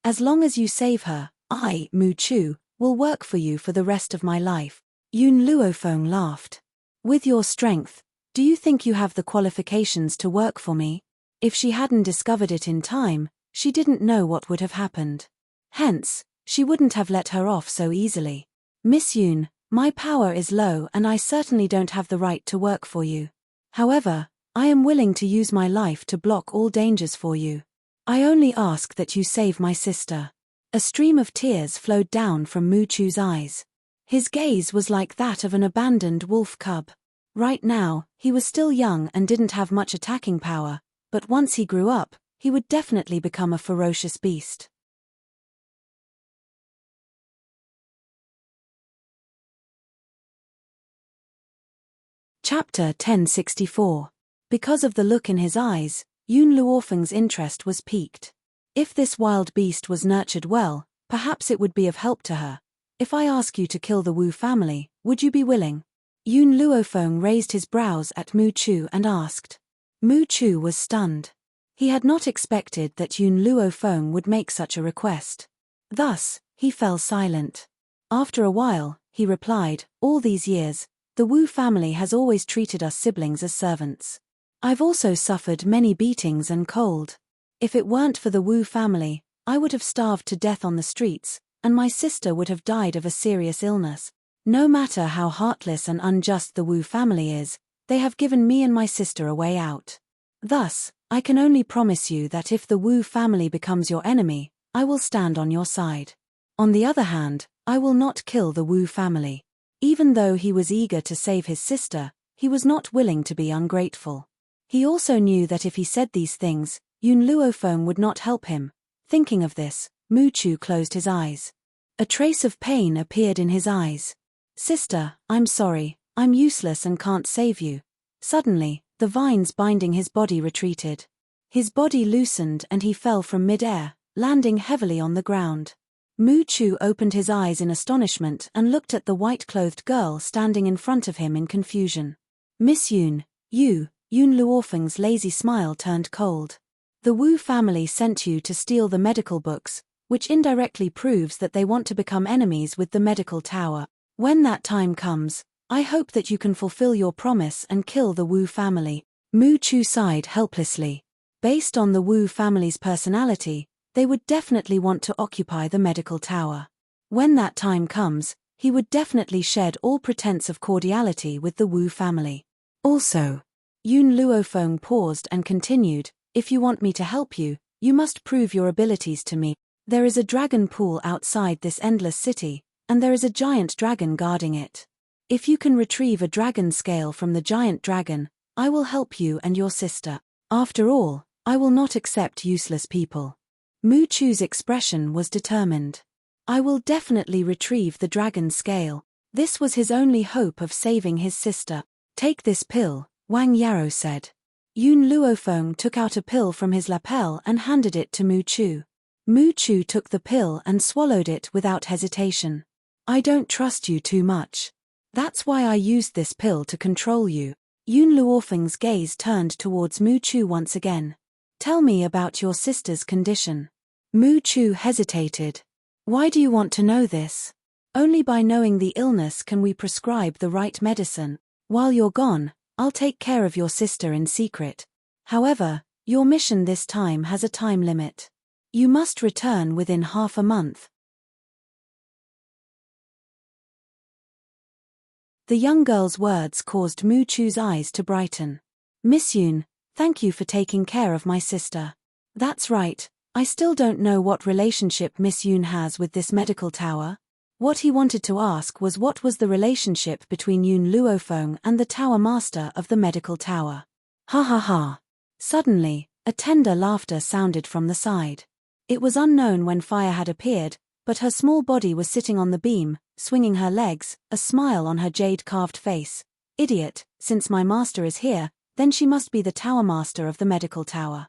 A: As long as you save her, I, Mu Chu, will work for you for the rest of my life. Yun Luofeng laughed. With your strength, do you think you have the qualifications to work for me? If she hadn't discovered it in time, she didn't know what would have happened. Hence, she wouldn't have let her off so easily. Miss Yun, my power is low and I certainly don't have the right to work for you. However, I am willing to use my life to block all dangers for you. I only ask that you save my sister. A stream of tears flowed down from Mu Chu's eyes. His gaze was like that of an abandoned wolf cub. Right now, he was still young and didn't have much attacking power, but once he grew up, he would definitely become a ferocious beast. Chapter 1064. Because of the look in his eyes, Yun Luofeng's interest was piqued. If this wild beast was nurtured well, perhaps it would be of help to her. If I ask you to kill the Wu family, would you be willing? Yun Luofeng raised his brows at Mu Chu and asked. Mu Chu was stunned. He had not expected that Yun Luofeng would make such a request. Thus, he fell silent. After a while, he replied, all these years, the Wu family has always treated us siblings as servants. I've also suffered many beatings and cold. If it weren't for the Wu family, I would have starved to death on the streets, and my sister would have died of a serious illness. No matter how heartless and unjust the Wu family is, they have given me and my sister a way out. Thus, I can only promise you that if the Wu family becomes your enemy, I will stand on your side. On the other hand, I will not kill the Wu family. Even though he was eager to save his sister, he was not willing to be ungrateful. He also knew that if he said these things, Yun Luofeng would not help him. Thinking of this, Mu Chu closed his eyes. A trace of pain appeared in his eyes. Sister, I'm sorry, I'm useless and can't save you. Suddenly, the vines binding his body retreated. His body loosened and he fell from mid-air, landing heavily on the ground. Mu Chu opened his eyes in astonishment and looked at the white-clothed girl standing in front of him in confusion. Miss Yun, Yun Luofeng's lazy smile turned cold. The Wu family sent you to steal the medical books, which indirectly proves that they want to become enemies with the medical tower. When that time comes, I hope that you can fulfill your promise and kill the Wu family. Mu Chu sighed helplessly. Based on the Wu family's personality, they would definitely want to occupy the medical tower. When that time comes, he would definitely shed all pretense of cordiality with the Wu family. Also, Yun Luofeng paused and continued, if you want me to help you, you must prove your abilities to me. There is a dragon pool outside this endless city, and there is a giant dragon guarding it. If you can retrieve a dragon scale from the giant dragon, I will help you and your sister. After all, I will not accept useless people. Mu Chu's expression was determined. I will definitely retrieve the dragon scale. This was his only hope of saving his sister. Take this pill, Wang Yarrow said. Yun Luofeng took out a pill from his lapel and handed it to Mu Chu. Mu Chu took the pill and swallowed it without hesitation. I don't trust you too much. That's why I used this pill to control you. Yun Luofeng's gaze turned towards Mu Chu once again. Tell me about your sister's condition. Mu Chu hesitated. Why do you want to know this? Only by knowing the illness can we prescribe the right medicine. While you're gone, I'll take care of your sister in secret. However, your mission this time has a time limit. You must return within half a month. The young girl's words caused Mu Chu's eyes to brighten. Miss Yun, thank you for taking care of my sister. That's right, I still don't know what relationship Miss Yun has with this medical tower. What he wanted to ask was what was the relationship between Yun Luofeng and the tower master of the medical tower. Ha ha ha. Suddenly, a tender laughter sounded from the side. It was unknown when fire had appeared, but her small body was sitting on the beam, swinging her legs, a smile on her jade-carved face. Idiot, since my master is here, then she must be the tower master of the medical tower.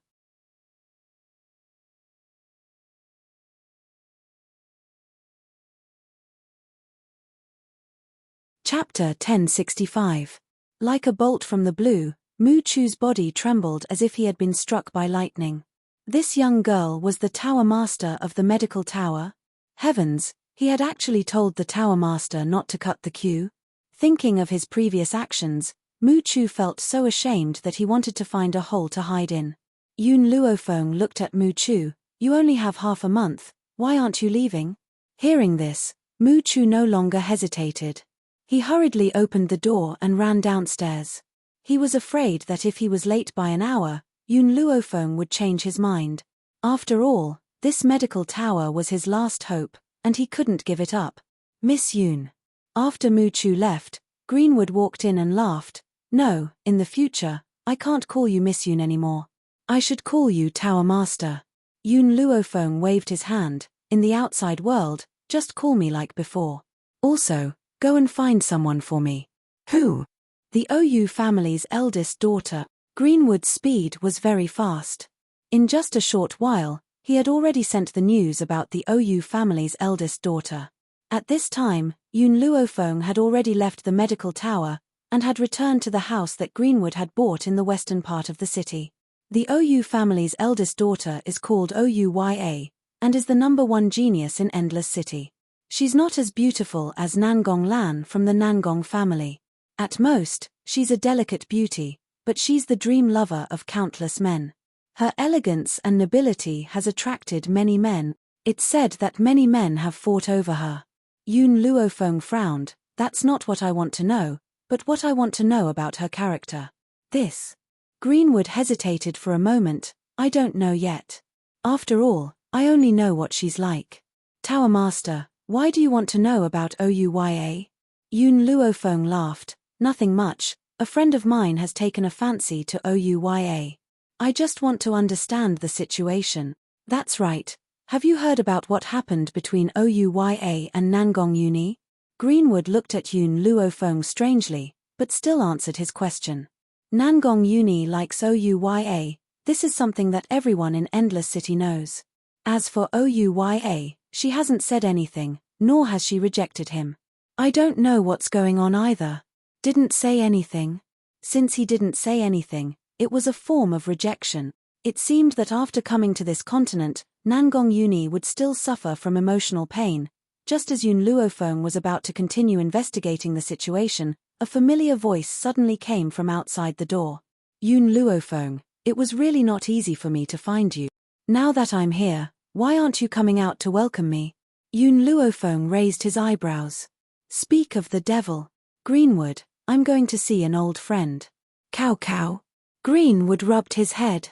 A: Chapter 1065. Like a bolt from the blue, Mu Chu's body trembled as if he had been struck by lightning. This young girl was the tower master of the medical tower? Heavens, he had actually told the tower master not to cut the queue. Thinking of his previous actions, Mu Chu felt so ashamed that he wanted to find a hole to hide in. Yun Luofeng looked at Mu Chu. You only have half a month, why aren't you leaving? Hearing this, Mu Chu no longer hesitated. He hurriedly opened the door and ran downstairs. He was afraid that if he was late by an hour, Yun Luofeng would change his mind. After all, this medical tower was his last hope, and he couldn't give it up. Miss Yun. After Mu Chu left, Greenwood walked in and laughed. No, in the future, I can't call you Miss Yun anymore. I should call you Tower Master. Yun Luofeng waved his hand. In the outside world, just call me like before. Also, go and find someone for me. Who? The OU family's eldest daughter. Greenwood's speed was very fast. In just a short while, he had already sent the news about the OU family's eldest daughter. At this time, Yun Luofeng had already left the medical tower, and had returned to the house that Greenwood had bought in the western part of the city. The OU family's eldest daughter is called Ouya, and is the #1 genius in Endless City. She's not as beautiful as Nangong Lan from the Nangong family. At most, she's a delicate beauty, but she's the dream lover of countless men. Her elegance and nobility has attracted many men. It's said that many men have fought over her. Yun Luofeng frowned. That's not what I want to know, but what I want to know about her character. This. Greenwood hesitated for a moment. I don't know yet. After all, I only know what she's like. Tower Master, why do you want to know about Ouya? Yun Luofeng laughed. Nothing much. A friend of mine has taken a fancy to Ouya. I just want to understand the situation. That's right. Have you heard about what happened between Ouya and Nangong Uni? Greenwood looked at Yun Luofeng strangely, but still answered his question. Nangong Uni likes Ouya. This is something that everyone in Endless City knows. As for Ouya, she hasn't said anything, nor has she rejected him. I don't know what's going on either. Didn't say anything. Since he didn't say anything, it was a form of rejection. It seemed that after coming to this continent, Nangong Uni would still suffer from emotional pain. Just as Yun Luofeng was about to continue investigating the situation, a familiar voice suddenly came from outside the door. Yun Luofeng, it was really not easy for me to find you. Now that I'm here, why aren't you coming out to welcome me? Yun Luofeng raised his eyebrows. Speak of the devil. Greenwood, I'm going to see an old friend. Cow Cow. Greenwood rubbed his head.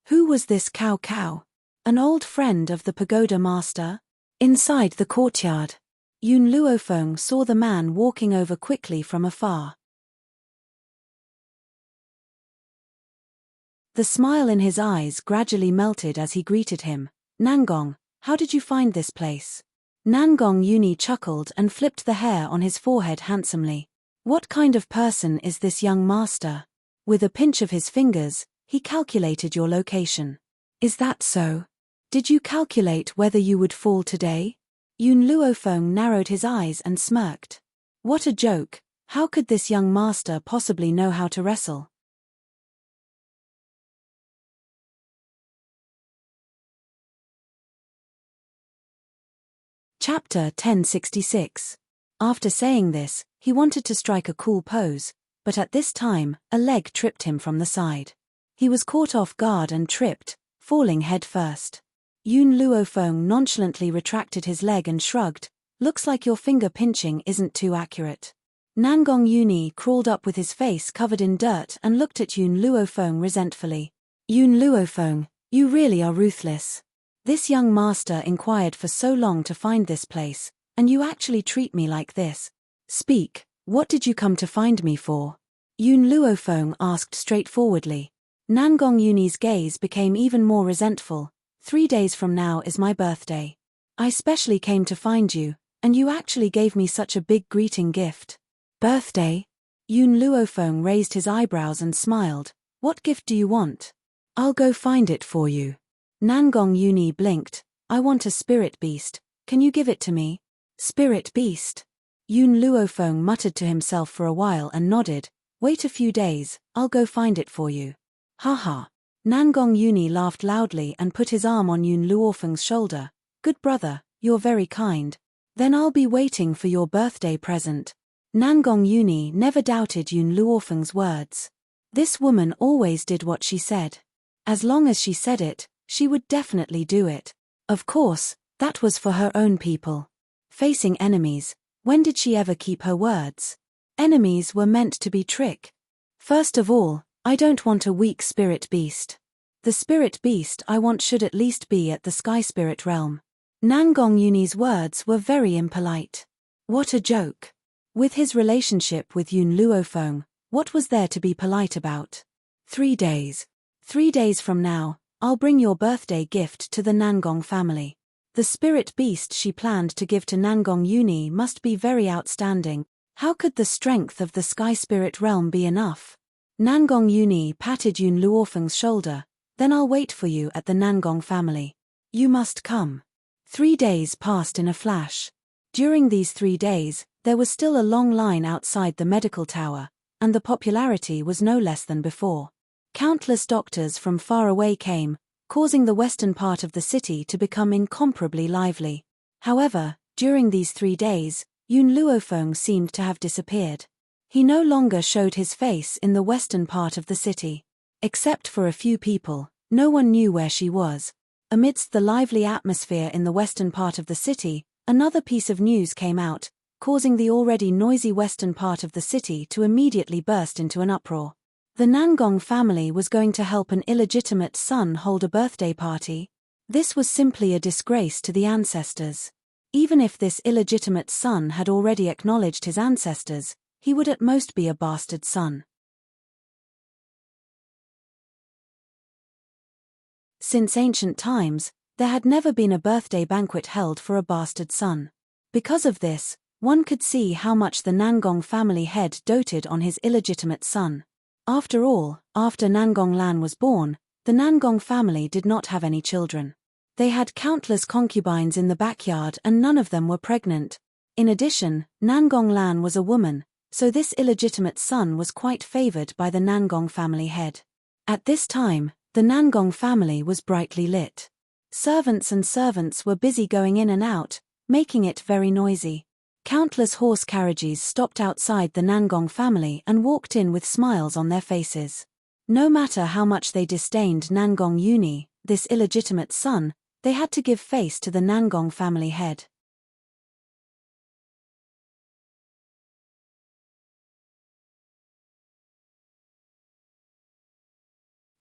A: Who was this Cow Cow? An old friend of the pagoda master? Inside the courtyard, Yun Luofeng saw the man walking over quickly from afar. The smile in his eyes gradually melted as he greeted him. Nangong, how did you find this place? Nangong Yuni chuckled and flipped the hair on his forehead handsomely. What kind of person is this young master? With a pinch of his fingers, he calculated your location. Is that so? Did you calculate whether you would fall today? Yun Luofeng narrowed his eyes and smirked. What a joke, how could this young master possibly know how to wrestle? Chapter 1066. After saying this, he wanted to strike a cool pose, but at this time, a leg tripped him from the side. He was caught off guard and tripped, falling head first. Yun Luofeng nonchalantly retracted his leg and shrugged, looks like your finger pinching isn't too accurate. Nangong Yuni crawled up with his face covered in dirt and looked at Yun Luofeng resentfully. Yun Luofeng, you really are ruthless. This young master inquired for so long to find this place, and you actually treat me like this. Speak, what did you come to find me for? Yun Luofeng asked straightforwardly. Nangong Yuni's gaze became even more resentful. 3 days from now is my birthday. I specially came to find you, and you actually gave me such a big greeting gift. Birthday? Yun Luofeng raised his eyebrows and smiled. What gift do you want? I'll go find it for you. Nangong Yuni blinked. I want a spirit beast. Can you give it to me? Spirit beast? Yun Luofeng muttered to himself for a while and nodded. Wait a few days, I'll go find it for you. Haha. Nangong Yuni laughed loudly and put his arm on Yun Luofeng's shoulder. Good brother, you're very kind. Then I'll be waiting for your birthday present. Nangong Yuni never doubted Yun Luofeng's words. This woman always did what she said. As long as she said it, she would definitely do it. Of course, that was for her own people. Facing enemies, when did she ever keep her words? Enemies were meant to be trick. First of all, I don't want a weak spirit beast. The spirit beast I want should at least be at the sky spirit realm. Nangong Yuni's words were very impolite. What a joke. With his relationship with Yun Luofeng, what was there to be polite about? 3 days. 3 days from now, I'll bring your birthday gift to the Nangong family. The spirit beast she planned to give to Nangong Yuni must be very outstanding. How could the strength of the sky spirit realm be enough? Nangong Yuni patted Yun Luofeng's shoulder. Then I'll wait for you at the Nangong family. You must come. 3 days passed in a flash. During these 3 days, there was still a long line outside the medical tower, and the popularity was no less than before. Countless doctors from far away came, causing the western part of the city to become incomparably lively. However, during these 3 days, Yun Luofeng seemed to have disappeared. He no longer showed his face in the western part of the city. Except for a few people, no one knew where she was. Amidst the lively atmosphere in the western part of the city, another piece of news came out, causing the already noisy western part of the city to immediately burst into an uproar. The Nangong family was going to help an illegitimate son hold a birthday party. This was simply a disgrace to the ancestors. Even if this illegitimate son had already acknowledged his ancestors, he would at most be a bastard son. Since ancient times, there had never been a birthday banquet held for a bastard son. Because of this, one could see how much the Nangong family head doted on his illegitimate son. After all, after Nangong Lan was born, the Nangong family did not have any children. They had countless concubines in the backyard and none of them were pregnant. In addition, Nangong Lan was a woman, so this illegitimate son was quite favored by the Nangong family head. At this time, the Nangong family was brightly lit. Servants and servants were busy going in and out, making it very noisy. Countless horse carriages stopped outside the Nangong family and walked in with smiles on their faces. No matter how much they disdained Nangong Uni, this illegitimate son, they had to give face to the Nangong family head.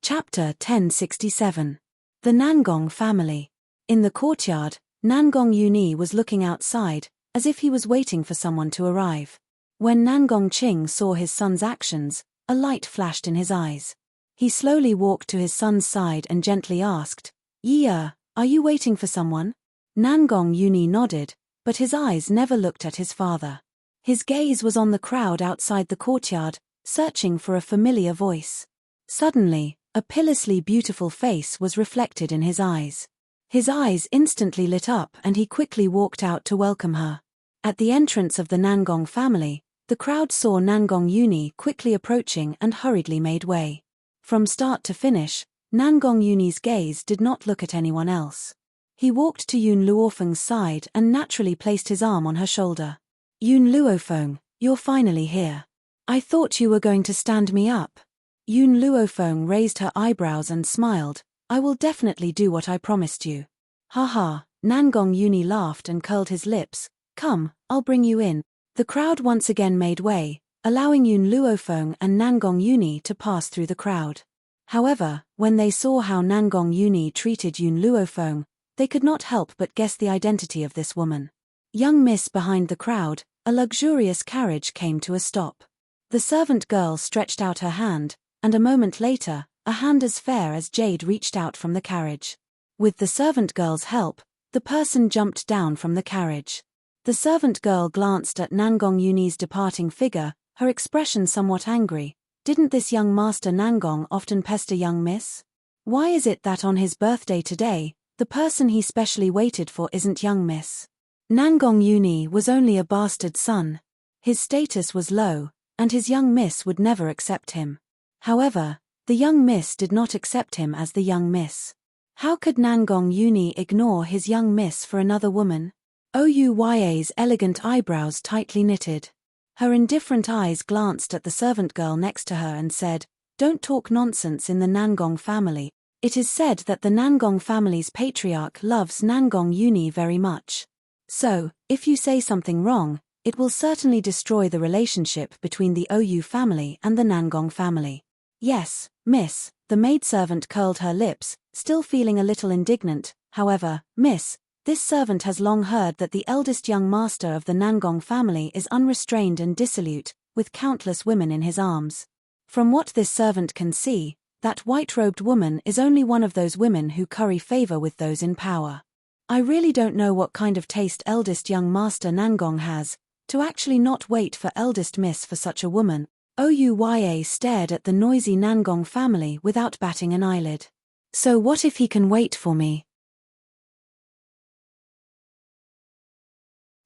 A: Chapter 1067. The Nangong Family. In the courtyard, Nangong Uni was looking outside, as if he was waiting for someone to arrive. When Nangong Ching saw his son's actions, a light flashed in his eyes. He slowly walked to his son's side and gently asked, "Yi, are you waiting for someone?" Nangong Uni nodded, but his eyes never looked at his father. His gaze was on the crowd outside the courtyard, searching for a familiar voice. Suddenly, a pitilessly beautiful face was reflected in his eyes. His eyes instantly lit up and he quickly walked out to welcome her. At the entrance of the Nangong family, the crowd saw Nangong Uni quickly approaching and hurriedly made way. From start to finish, Nangong Uni's gaze did not look at anyone else. He walked to Yun Luofeng's side and naturally placed his arm on her shoulder. "Yun Luofeng, you're finally here. I thought you were going to stand me up." Yun Luofeng raised her eyebrows and smiled. "I will definitely do what I promised you." "Haha," Nangong Uni laughed and curled his lips. "Come, I'll bring you in." The crowd once again made way, allowing Yun Luofeng and Nangong Uni to pass through the crowd. However, when they saw how Nangong Uni treated Yun Luofeng, they could not help but guess the identity of this woman. Young miss behind the crowd, a luxurious carriage came to a stop. The servant girl stretched out her hand, and a moment later, a hand as fair as jade reached out from the carriage. With the servant girl's help, the person jumped down from the carriage. The servant girl glanced at Nangong Uni's departing figure, her expression somewhat angry. Didn't this young master Nangong often pester young miss? Why is it that on his birthday today, the person he specially waited for isn't young miss? Nangong Uni was only a bastard son. His status was low, and his young miss would never accept him. However, the young miss did not accept him as the young miss. How could Nangong Uni ignore his young miss for another woman? Ouy's elegant eyebrows tightly knitted. Her indifferent eyes glanced at the servant girl next to her and said, "Don't talk nonsense in the Nangong family. It is said that the Nangong family's patriarch loves Nangong Uni very much. So, if you say something wrong, it will certainly destroy the relationship between the Ou family and the Nangong family." "Yes, miss," the maidservant curled her lips, still feeling a little indignant. "However, miss, this servant has long heard that the eldest young master of the Nangong family is unrestrained and dissolute, with countless women in his arms. From what this servant can see, that white-robed woman is only one of those women who curry favor with those in power. I really don't know what kind of taste eldest young master Nangong has, to actually not wait for eldest miss for such a woman." Ouya stared at the noisy Nangong family without batting an eyelid. "So what if he can wait for me?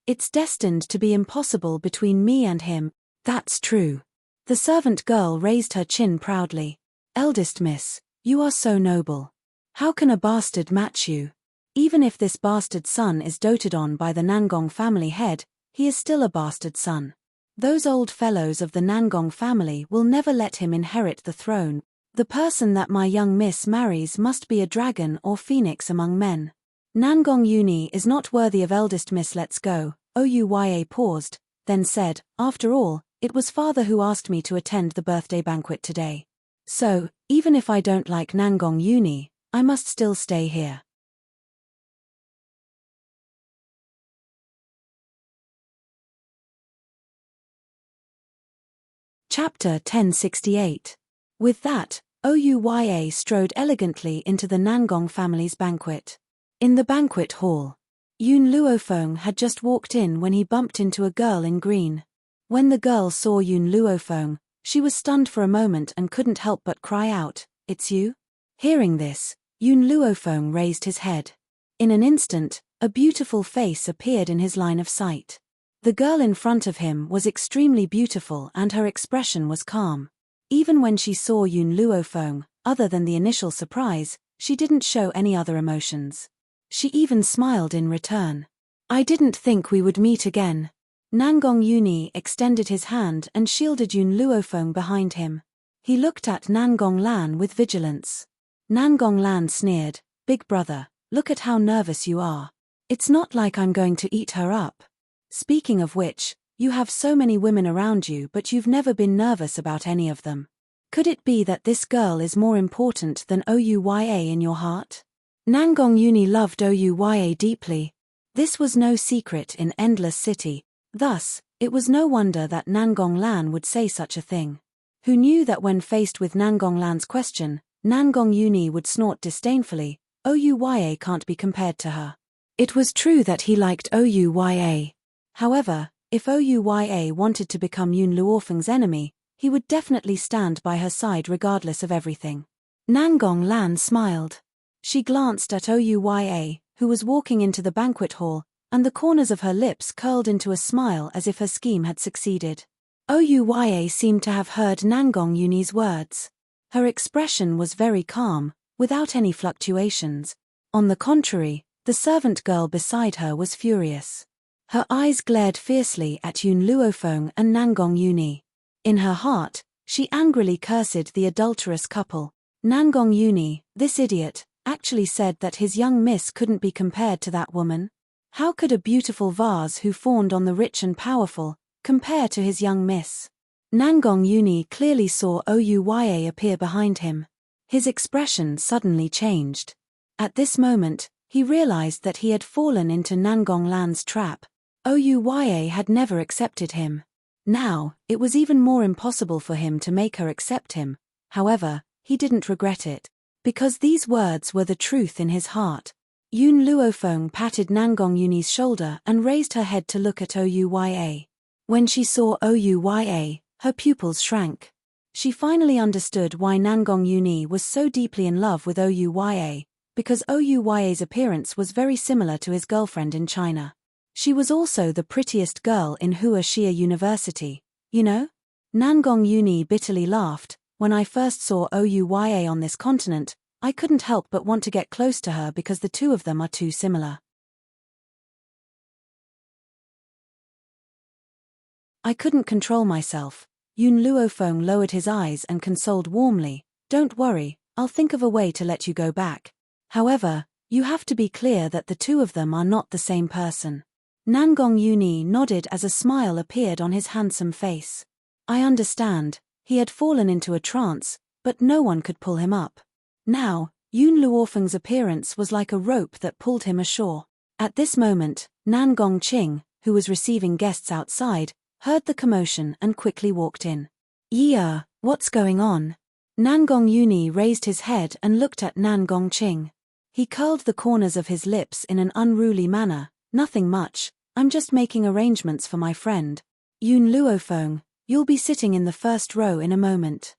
A: It's destined to be impossible between me and him." "That's true." The servant girl raised her chin proudly. "Eldest miss, you are so noble. How can a bastard match you? Even if this bastard son is doted on by the Nangong family head, he is still a bastard son. Those old fellows of the Nangong family will never let him inherit the throne. The person that my young miss marries must be a dragon or phoenix among men. Nangong Uni is not worthy of eldest miss. Let's go." Ouya paused, then said, "After all, it was father who asked me to attend the birthday banquet today. So, even if I don't like Nangong Uni, I must still stay here." Chapter 1068. With that, Ouya strode elegantly into the Nangong family's banquet. In the banquet hall, Yun Luofeng had just walked in when he bumped into a girl in green. When the girl saw Yun Luofeng, she was stunned for a moment and couldn't help but cry out, "It's you?" Hearing this, Yun Luofeng raised his head. In an instant, a beautiful face appeared in his line of sight. The girl in front of him was extremely beautiful and her expression was calm. Even when she saw Yun Luofeng, other than the initial surprise, she didn't show any other emotions. She even smiled in return. "I didn't think we would meet again." Nangong Uni extended his hand and shielded Yun Luofeng behind him. He looked at Nangong Lan with vigilance. Nangong Lan sneered, "Big brother, look at how nervous you are. It's not like I'm going to eat her up. Speaking of which, you have so many women around you but you've never been nervous about any of them. Could it be that this girl is more important than Ouya in your heart?" Nangong Uni loved Ouya deeply. This was no secret in Endless City, thus, it was no wonder that Nangong Lan would say such a thing. Who knew that when faced with Nangong Lan's question, Nangong Uni would snort disdainfully, "Ouya can't be compared to her." It was true that he liked Ouya. However, if Ouya wanted to become Yun Luofeng's enemy, he would definitely stand by her side regardless of everything. Nangong Lan smiled. She glanced at Ouya, who was walking into the banquet hall, and the corners of her lips curled into a smile as if her scheme had succeeded. Ouya seemed to have heard Nangong Uni's words. Her expression was very calm, without any fluctuations. On the contrary, the servant girl beside her was furious. Her eyes glared fiercely at Yun Luofeng and Nangong Uni. In her heart, she angrily cursed the adulterous couple. Nangong Uni, this idiot, actually said that his young miss couldn't be compared to that woman. How could a beautiful vase who fawned on the rich and powerful compare to his young miss? Nangong Uni clearly saw Ouya appear behind him. His expression suddenly changed. At this moment, he realized that he had fallen into Nangong Lan's trap. Ouya had never accepted him. Now, it was even more impossible for him to make her accept him. However, he didn't regret it, because these words were the truth in his heart. Yun Luofeng patted Nangong Uni's shoulder and raised her head to look at Ouya. When she saw Ouya, her pupils shrank. She finally understood why Nangong Uni was so deeply in love with Ouya, because Ouya's appearance was very similar to his girlfriend in China. She was also the prettiest girl in Hua Xia University, you know? Nangong Uni bitterly laughed. "When I first saw Ouya on this continent, I couldn't help but want to get close to her because the two of them are too similar. I couldn't control myself." Yun Luofeng lowered his eyes and consoled warmly, "Don't worry, I'll think of a way to let you go back. However, you have to be clear that the two of them are not the same person." Nangong Uni nodded as a smile appeared on his handsome face. "I understand." He had fallen into a trance, but no one could pull him up. Now, Yun Luofeng's appearance was like a rope that pulled him ashore. At this moment, Nangong Qing, who was receiving guests outside, heard the commotion and quickly walked in. "Yeah, what's going on?" Nangong Uni raised his head and looked at Nangong Qing. He curled the corners of his lips in an unruly manner. "Nothing much, I'm just making arrangements for my friend. Yun Luofeng, you'll be sitting in the first row in a moment."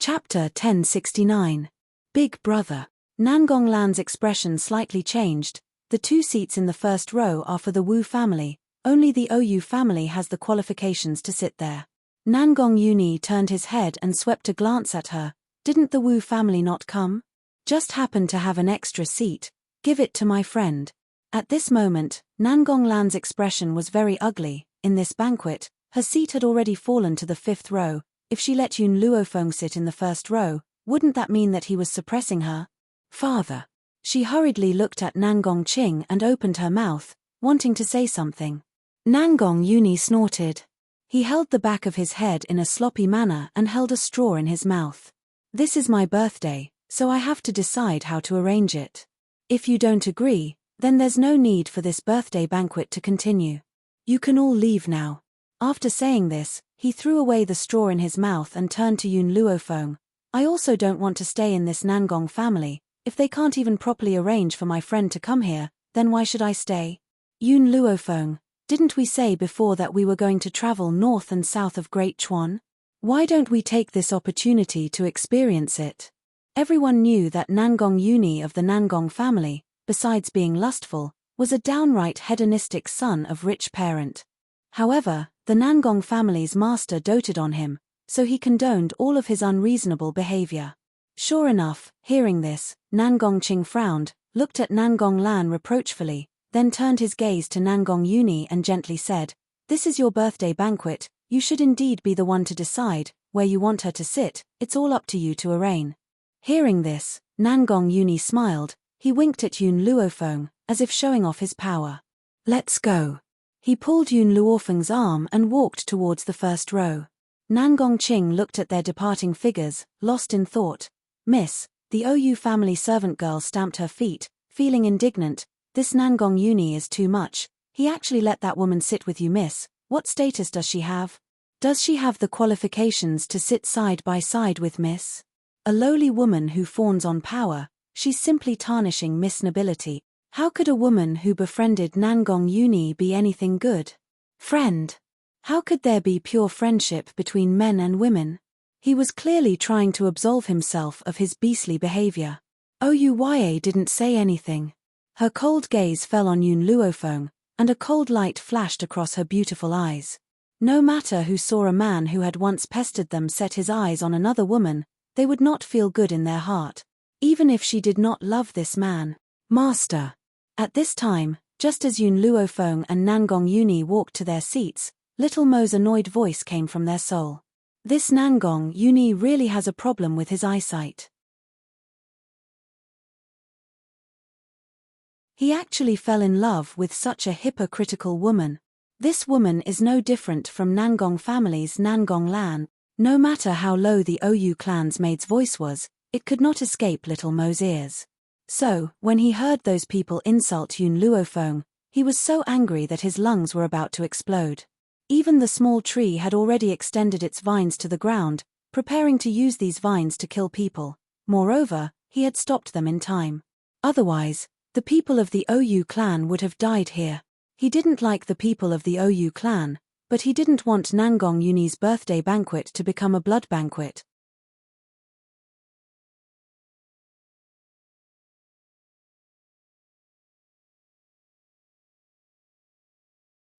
A: Chapter 1069. Big Brother. Nangong Lan's expression slightly changed. "The two seats in the first row are for the Wu family, only the Ouyu family has the qualifications to sit there." Nangong Uni turned his head and swept a glance at her. "Didn't the Wu family not come? Just happened to have an extra seat. Give it to my friend." At this moment, Nangong Lan's expression was very ugly. In this banquet, her seat had already fallen to the fifth row. If she let Yun Luofeng sit in the first row, wouldn't that mean that he was suppressing her? "Father." She hurriedly looked at Nangong Qing and opened her mouth, wanting to say something. Nangong Uni snorted. He held the back of his head in a sloppy manner and held a straw in his mouth. "This is my birthday, so I have to decide how to arrange it. If you don't agree, then there's no need for this birthday banquet to continue. You can all leave now." After saying this, he threw away the straw in his mouth and turned to Yun Luofeng. "I also don't want to stay in this Nangong family. If they can't even properly arrange for my friend to come here, then why should I stay?" "Yun Luofeng, didn't we say before that we were going to travel north and south of Great Chuan? Why don't we take this opportunity to experience it?" Everyone knew that Nangong Uni of the Nangong family, besides being lustful, was a downright hedonistic son of rich parent. However, the Nangong family's master doted on him, so he condoned all of his unreasonable behavior. Sure enough, hearing this, Nangong Qing frowned. looked at Nangong Lan reproachfully, then turned his gaze to Nangong Uni and gently said, "This is your birthday banquet, you should indeed be the one to decide where you want her to sit, it's all up to you to arraign." Hearing this, Nangong Uni smiled, he winked at Yun Luofeng, as if showing off his power. "Let's go." He pulled Yun Luofeng's arm and walked towards the first row. Nangong Qing looked at their departing figures, lost in thought. "Miss," the OU family servant girl stamped her feet, feeling indignant, "this Nangong Uni is too much. He actually let that woman sit with you, miss. What status does she have? Does she have the qualifications to sit side by side with miss? A lowly woman who fawns on power, she's simply tarnishing miss nobility. How could a woman who befriended Nangong Uni be anything good? Friend. How could there be pure friendship between men and women?" He was clearly trying to absolve himself of his beastly behavior. Ouya didn't say anything. Her cold gaze fell on Yun Luofeng, and a cold light flashed across her beautiful eyes. No matter who saw a man who had once pestered them set his eyes on another woman, they would not feel good in their heart. Even if she did not love this man. "Master." At this time, just as Yun Luofeng and Nangong Uni walked to their seats, Little Mo's annoyed voice came from their soul. This Nangong Uni really has a problem with his eyesight. He actually fell in love with such a hypocritical woman. This woman is no different from Nangong family's Nangong Lan. No matter how low the OU clan's maid's voice was, it could not escape Little Mo's ears. So, when he heard those people insult Yun Luofeng, he was so angry that his lungs were about to explode. Even the small tree had already extended its vines to the ground, preparing to use these vines to kill people. Moreover, he had stopped them in time. Otherwise, the people of the OU clan would have died here. He didn't like the people of the OU clan, but he didn't want Nangong Uni's birthday banquet to become a blood banquet.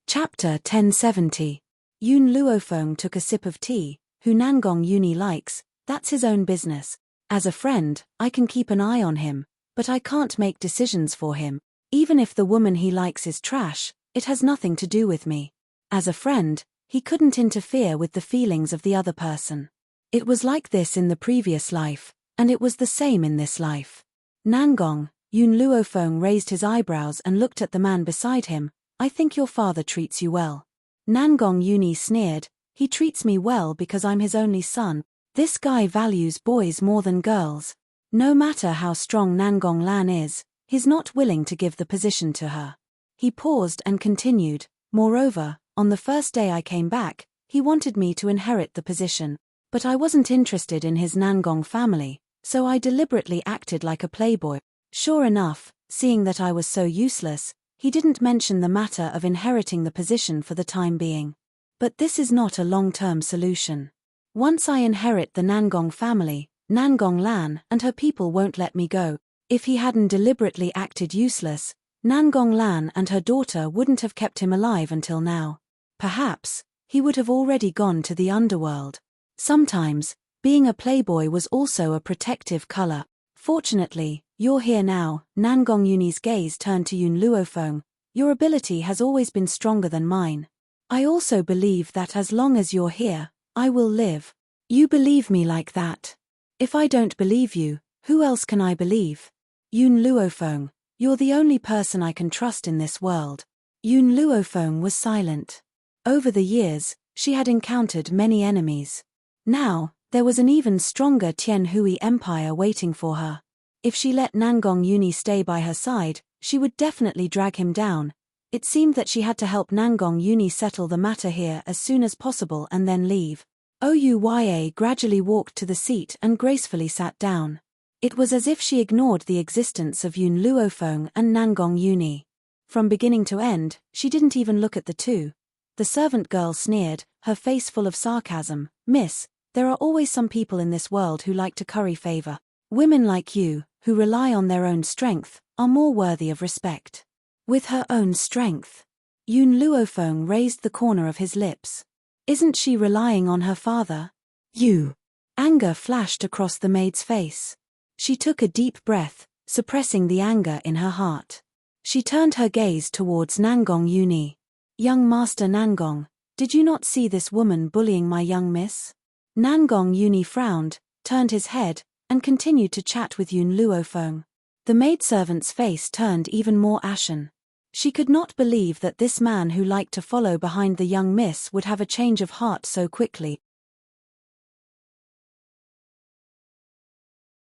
A: Chapter 1070. Yun Luofeng took a sip of tea. Who Nangong Uni likes, that's his own business. As a friend, I can keep an eye on him, but I can't make decisions for him. Even if the woman he likes is trash, it has nothing to do with me. As a friend, he couldn't interfere with the feelings of the other person. It was like this in the previous life, and it was the same in this life. Nangong, Yun Luofeng raised his eyebrows and looked at the man beside him. "I think your father treats you well." Nangong Uni sneered, "He treats me well because I'm his only son. This guy values boys more than girls. No matter how strong Nangong Lan is, he's not willing to give the position to her." He paused and continued, "Moreover, on the first day I came back, he wanted me to inherit the position, but I wasn't interested in his Nangong family, so I deliberately acted like a playboy. Sure enough, seeing that I was so useless, he didn't mention the matter of inheriting the position for the time being. But this is not a long-term solution. Once I inherit the Nangong family, Nangong Lan and her people won't let me go. If he hadn't deliberately acted useless, Nangong Lan and her daughter wouldn't have kept him alive until now. Perhaps, he would have already gone to the underworld. Sometimes, being a playboy was also a protective color. Fortunately, you're here now." Nangong Uni's gaze turned to Yun Luofeng. "Your ability has always been stronger than mine. I also believe that as long as you're here, I will live." "You believe me like that? If I don't believe you, who else can I believe?" "Yun Luofeng, you're the only person I can trust in this world." Yun Luofeng was silent. Over the years, she had encountered many enemies. Now, there was an even stronger Tianhui Empire waiting for her. If she let Nangong Uni stay by her side, she would definitely drag him down. It seemed that she had to help Nangong Uni settle the matter here as soon as possible and then leave. Ouya gradually walked to the seat and gracefully sat down. It was as if she ignored the existence of Yun Luofeng and Nangong Uni. From beginning to end, she didn't even look at the two. The servant girl sneered, her face full of sarcasm. "Miss, there are always some people in this world who like to curry favor. Women like you, who rely on their own strength, are more worthy of respect." With her own strength? Yun Luofeng raised the corner of his lips. Isn't she relying on her father? You. Anger flashed across the maid's face. She took a deep breath, suppressing the anger in her heart. She turned her gaze towards Nangong Uni. Young Master Nangong, did you not see this woman bullying my young miss? Nangong Uni frowned, turned his head, and continued to chat with Yun Luofeng. The maidservant's face turned even more ashen. She could not believe that this man who liked to follow behind the young miss would have a change of heart so quickly.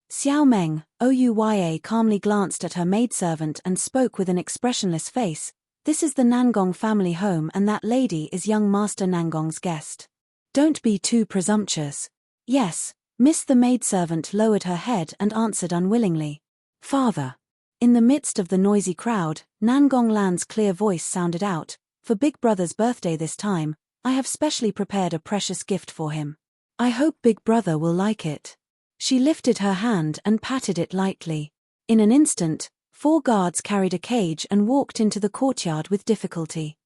A: Xiao Meng, Ouya calmly glanced at her maidservant and spoke with an expressionless face. This is the Nangong family home and that lady is young Master Nangong's guest. Don't be too presumptuous. Yes, Miss. The maidservant lowered her head and answered unwillingly. Father. In the midst of the noisy crowd, Nangong Lan's clear voice sounded out, for Big Brother's birthday this time, I have specially prepared a precious gift for him. I hope Big Brother will like it. She lifted her hand and patted it lightly. In an instant, 4 guards carried a cage and walked into the courtyard with difficulty.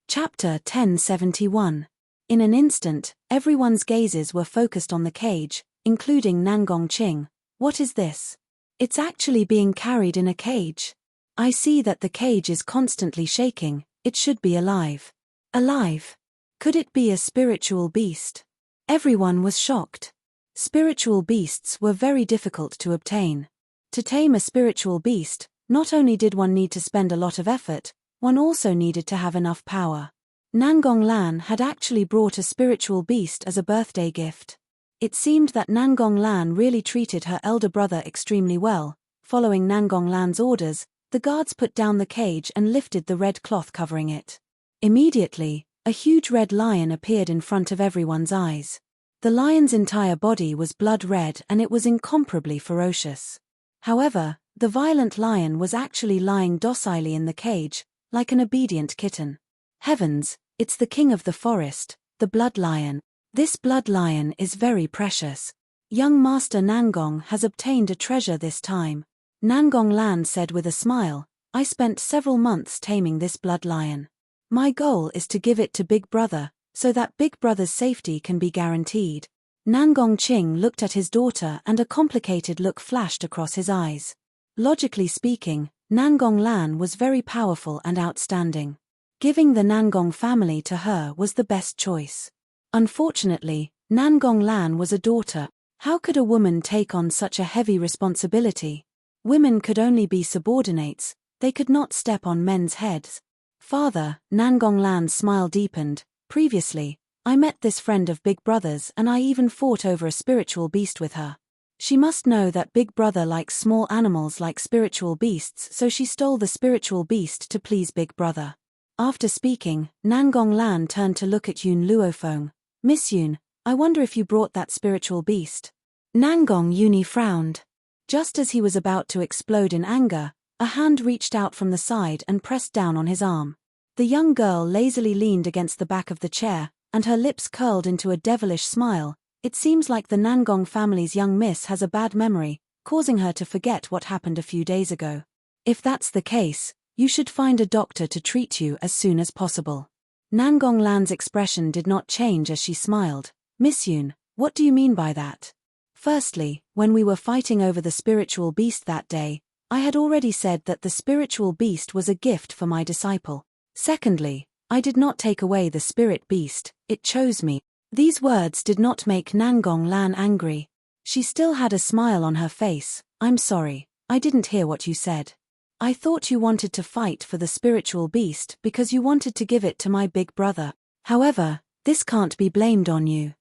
A: Chapter 1071. In an instant, everyone's gazes were focused on the cage, including Nangong Qing. What is this? It's actually being carried in a cage. I see that the cage is constantly shaking, it should be alive. Alive? Could it be a spiritual beast? Everyone was shocked. Spiritual beasts were very difficult to obtain. To tame a spiritual beast, not only did one need to spend a lot of effort, one also needed to have enough power. Nangong Lan had actually brought a spiritual beast as a birthday gift. It seemed that Nangong Lan really treated her elder brother extremely well. Following Nangong Lan's orders, the guards put down the cage and lifted the red cloth covering it. Immediately, a huge red lion appeared in front of everyone's eyes. The lion's entire body was blood red and it was incomparably ferocious. However, the violent lion was actually lying docilely in the cage, like an obedient kitten. Heavens, it's the king of the forest, the blood lion. This blood lion is very precious. Young Master Nangong has obtained a treasure this time. Nangong Lan said with a smile, I spent several months taming this blood lion. My goal is to give it to Big Brother, so that Big Brother's safety can be guaranteed. Nangong Qing looked at his daughter and a complicated look flashed across his eyes. Logically speaking, Nangong Lan was very powerful and outstanding. Giving the Nangong family to her was the best choice. Unfortunately, Nangong Lan was a daughter. How could a woman take on such a heavy responsibility? Women could only be subordinates, they could not step on men's heads. Father, Nangong Lan's smile deepened. Previously, I met this friend of Big Brother's and I even fought over a spiritual beast with her. She must know that Big Brother likes small animals like spiritual beasts, so she stole the spiritual beast to please Big Brother. After speaking, Nangong Lan turned to look at Yun Luofeng. Miss Yun, I wonder if you brought that spiritual beast. Nangong Uni frowned. Just as he was about to explode in anger, a hand reached out from the side and pressed down on his arm. The young girl lazily leaned against the back of the chair, and her lips curled into a devilish smile. It seems like the Nangong family's young miss has a bad memory, causing her to forget what happened a few days ago. If that's the case, you should find a doctor to treat you as soon as possible. Nangong Lan's expression did not change as she smiled. Miss Yun, what do you mean by that? Firstly, when we were fighting over the spiritual beast that day, I had already said that the spiritual beast was a gift for my disciple. Secondly, I did not take away the spirit beast, it chose me. These words did not make Nangong Lan angry. She still had a smile on her face. I'm sorry, I didn't hear what you said. I thought you wanted to fight for the spiritual beast because you wanted to give it to my big brother. However, this can't be blamed on you.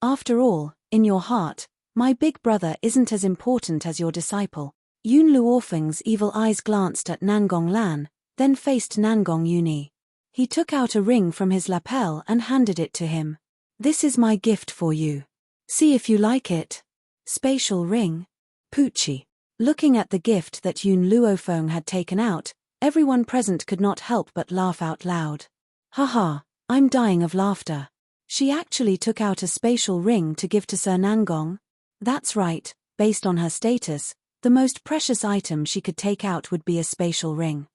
A: After all, in your heart, my big brother isn't as important as your disciple. Yun Luofeng's evil eyes glanced at Nangong Lan, then faced Nangong Uni. He took out a ring from his lapel and handed it to him. This is my gift for you. See if you like it. Spatial ring? Poochie. Looking at the gift that Yun Luofeng had taken out, everyone present could not help but laugh out loud. Haha, I'm dying of laughter. She actually took out a spatial ring to give to Sir Nangong? That's right, based on her status, The most precious item she could take out would be a spatial ring.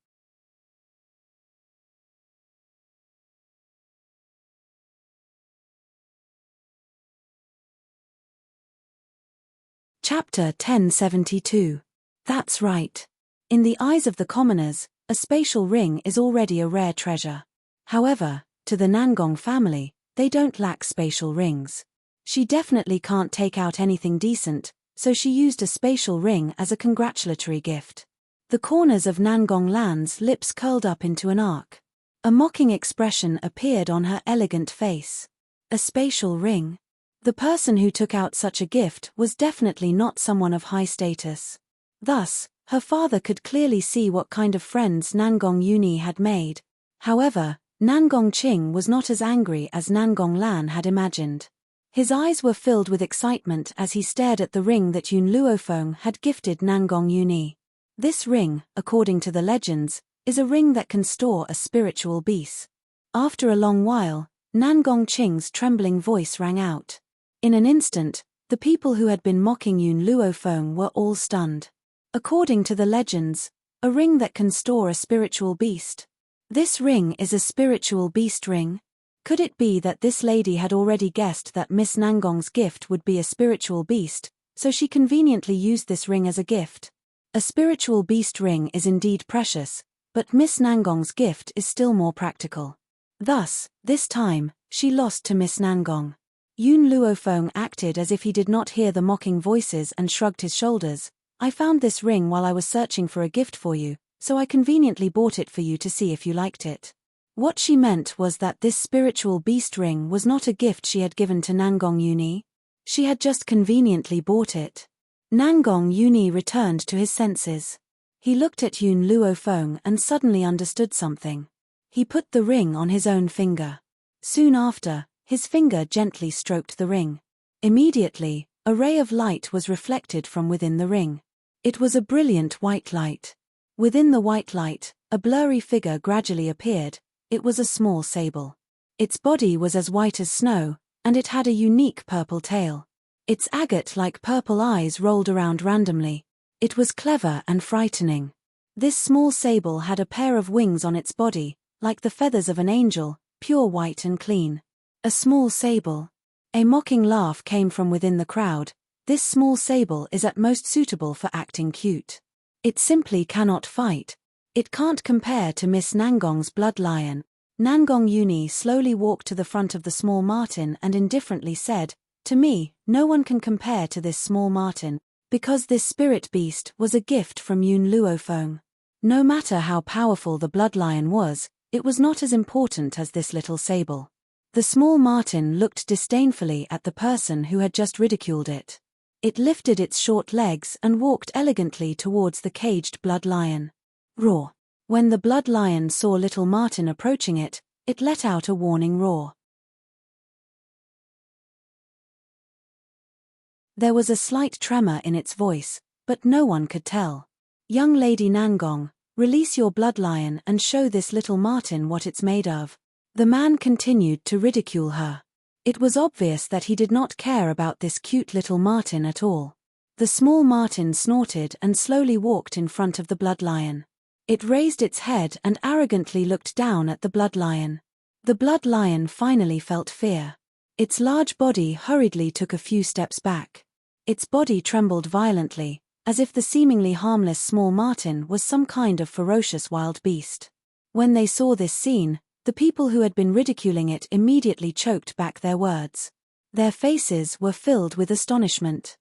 A: Chapter 1072. That's right. In the eyes of the commoners, a spatial ring is already a rare treasure. However, to the Nangong family, they don't lack spatial rings. She definitely can't take out anything decent, so she used a spatial ring as a congratulatory gift. The corners of Nangong Lan's lips curled up into an arc. A mocking expression appeared on her elegant face. A spatial ring? The person who took out such a gift was definitely not someone of high status. Thus, her father could clearly see what kind of friends Nangong Yuni had made. However, Nangong Qing was not as angry as Nangong Lan had imagined. His eyes were filled with excitement as he stared at the ring that Yun Luofeng had gifted Nangong Yuni. This ring, according to the legends, is a ring that can store a spiritual beast. After a long while, Nangong Qing's trembling voice rang out. In an instant, the people who had been mocking Yun Luofeng were all stunned. According to the legends, a ring that can store a spiritual beast. This ring is a spiritual beast ring? Could it be that this lady had already guessed that Miss Nangong's gift would be a spiritual beast, so she conveniently used this ring as a gift? A spiritual beast ring is indeed precious, but Miss Nangong's gift is still more practical. Thus, this time, she lost to Miss Nangong. Yun Luofeng acted as if he did not hear the mocking voices and shrugged his shoulders. I found this ring while I was searching for a gift for you, so I conveniently bought it for you to see if you liked it. What she meant was that this spiritual beast ring was not a gift she had given to Nangong Yuni. She had just conveniently bought it. Nangong Yuni returned to his senses. He looked at Yun Luofeng and suddenly understood something. He put the ring on his own finger. Soon after, his finger gently stroked the ring. Immediately, a ray of light was reflected from within the ring. It was a brilliant white light. Within the white light, a blurry figure gradually appeared. It was a small sable. Its body was as white as snow, and it had a unique purple tail. Its agate-like purple eyes rolled around randomly. It was clever and frightening. This small sable had a pair of wings on its body, like the feathers of an angel, pure white and clean. A small sable. A mocking laugh came from within the crowd. This small sable is at most suitable for acting cute. It simply cannot fight. It can't compare to Miss Nangong's blood lion. Nangong Yuni slowly walked to the front of the small marten and indifferently said, "To me, no one can compare to this small marten, because this spirit beast was a gift from Yun Luofeng. No matter how powerful the blood lion was, it was not as important as this little sable." The small marten looked disdainfully at the person who had just ridiculed it. It lifted its short legs and walked elegantly towards the caged blood lion. Roar. When the blood lion saw little marten approaching it, it let out a warning roar. There was a slight tremor in its voice, but no one could tell. "Young Lady Nangong, release your blood lion and show this little marten what it's made of." The man continued to ridicule her. It was obvious that he did not care about this cute little marten at all. The small marten snorted and slowly walked in front of the blood lion. It raised its head and arrogantly looked down at the blood lion. The blood lion finally felt fear. Its large body hurriedly took a few steps back. Its body trembled violently, as if the seemingly harmless small marten was some kind of ferocious wild beast. When they saw this scene, the people who had been ridiculing it immediately choked back their words. Their faces were filled with astonishment.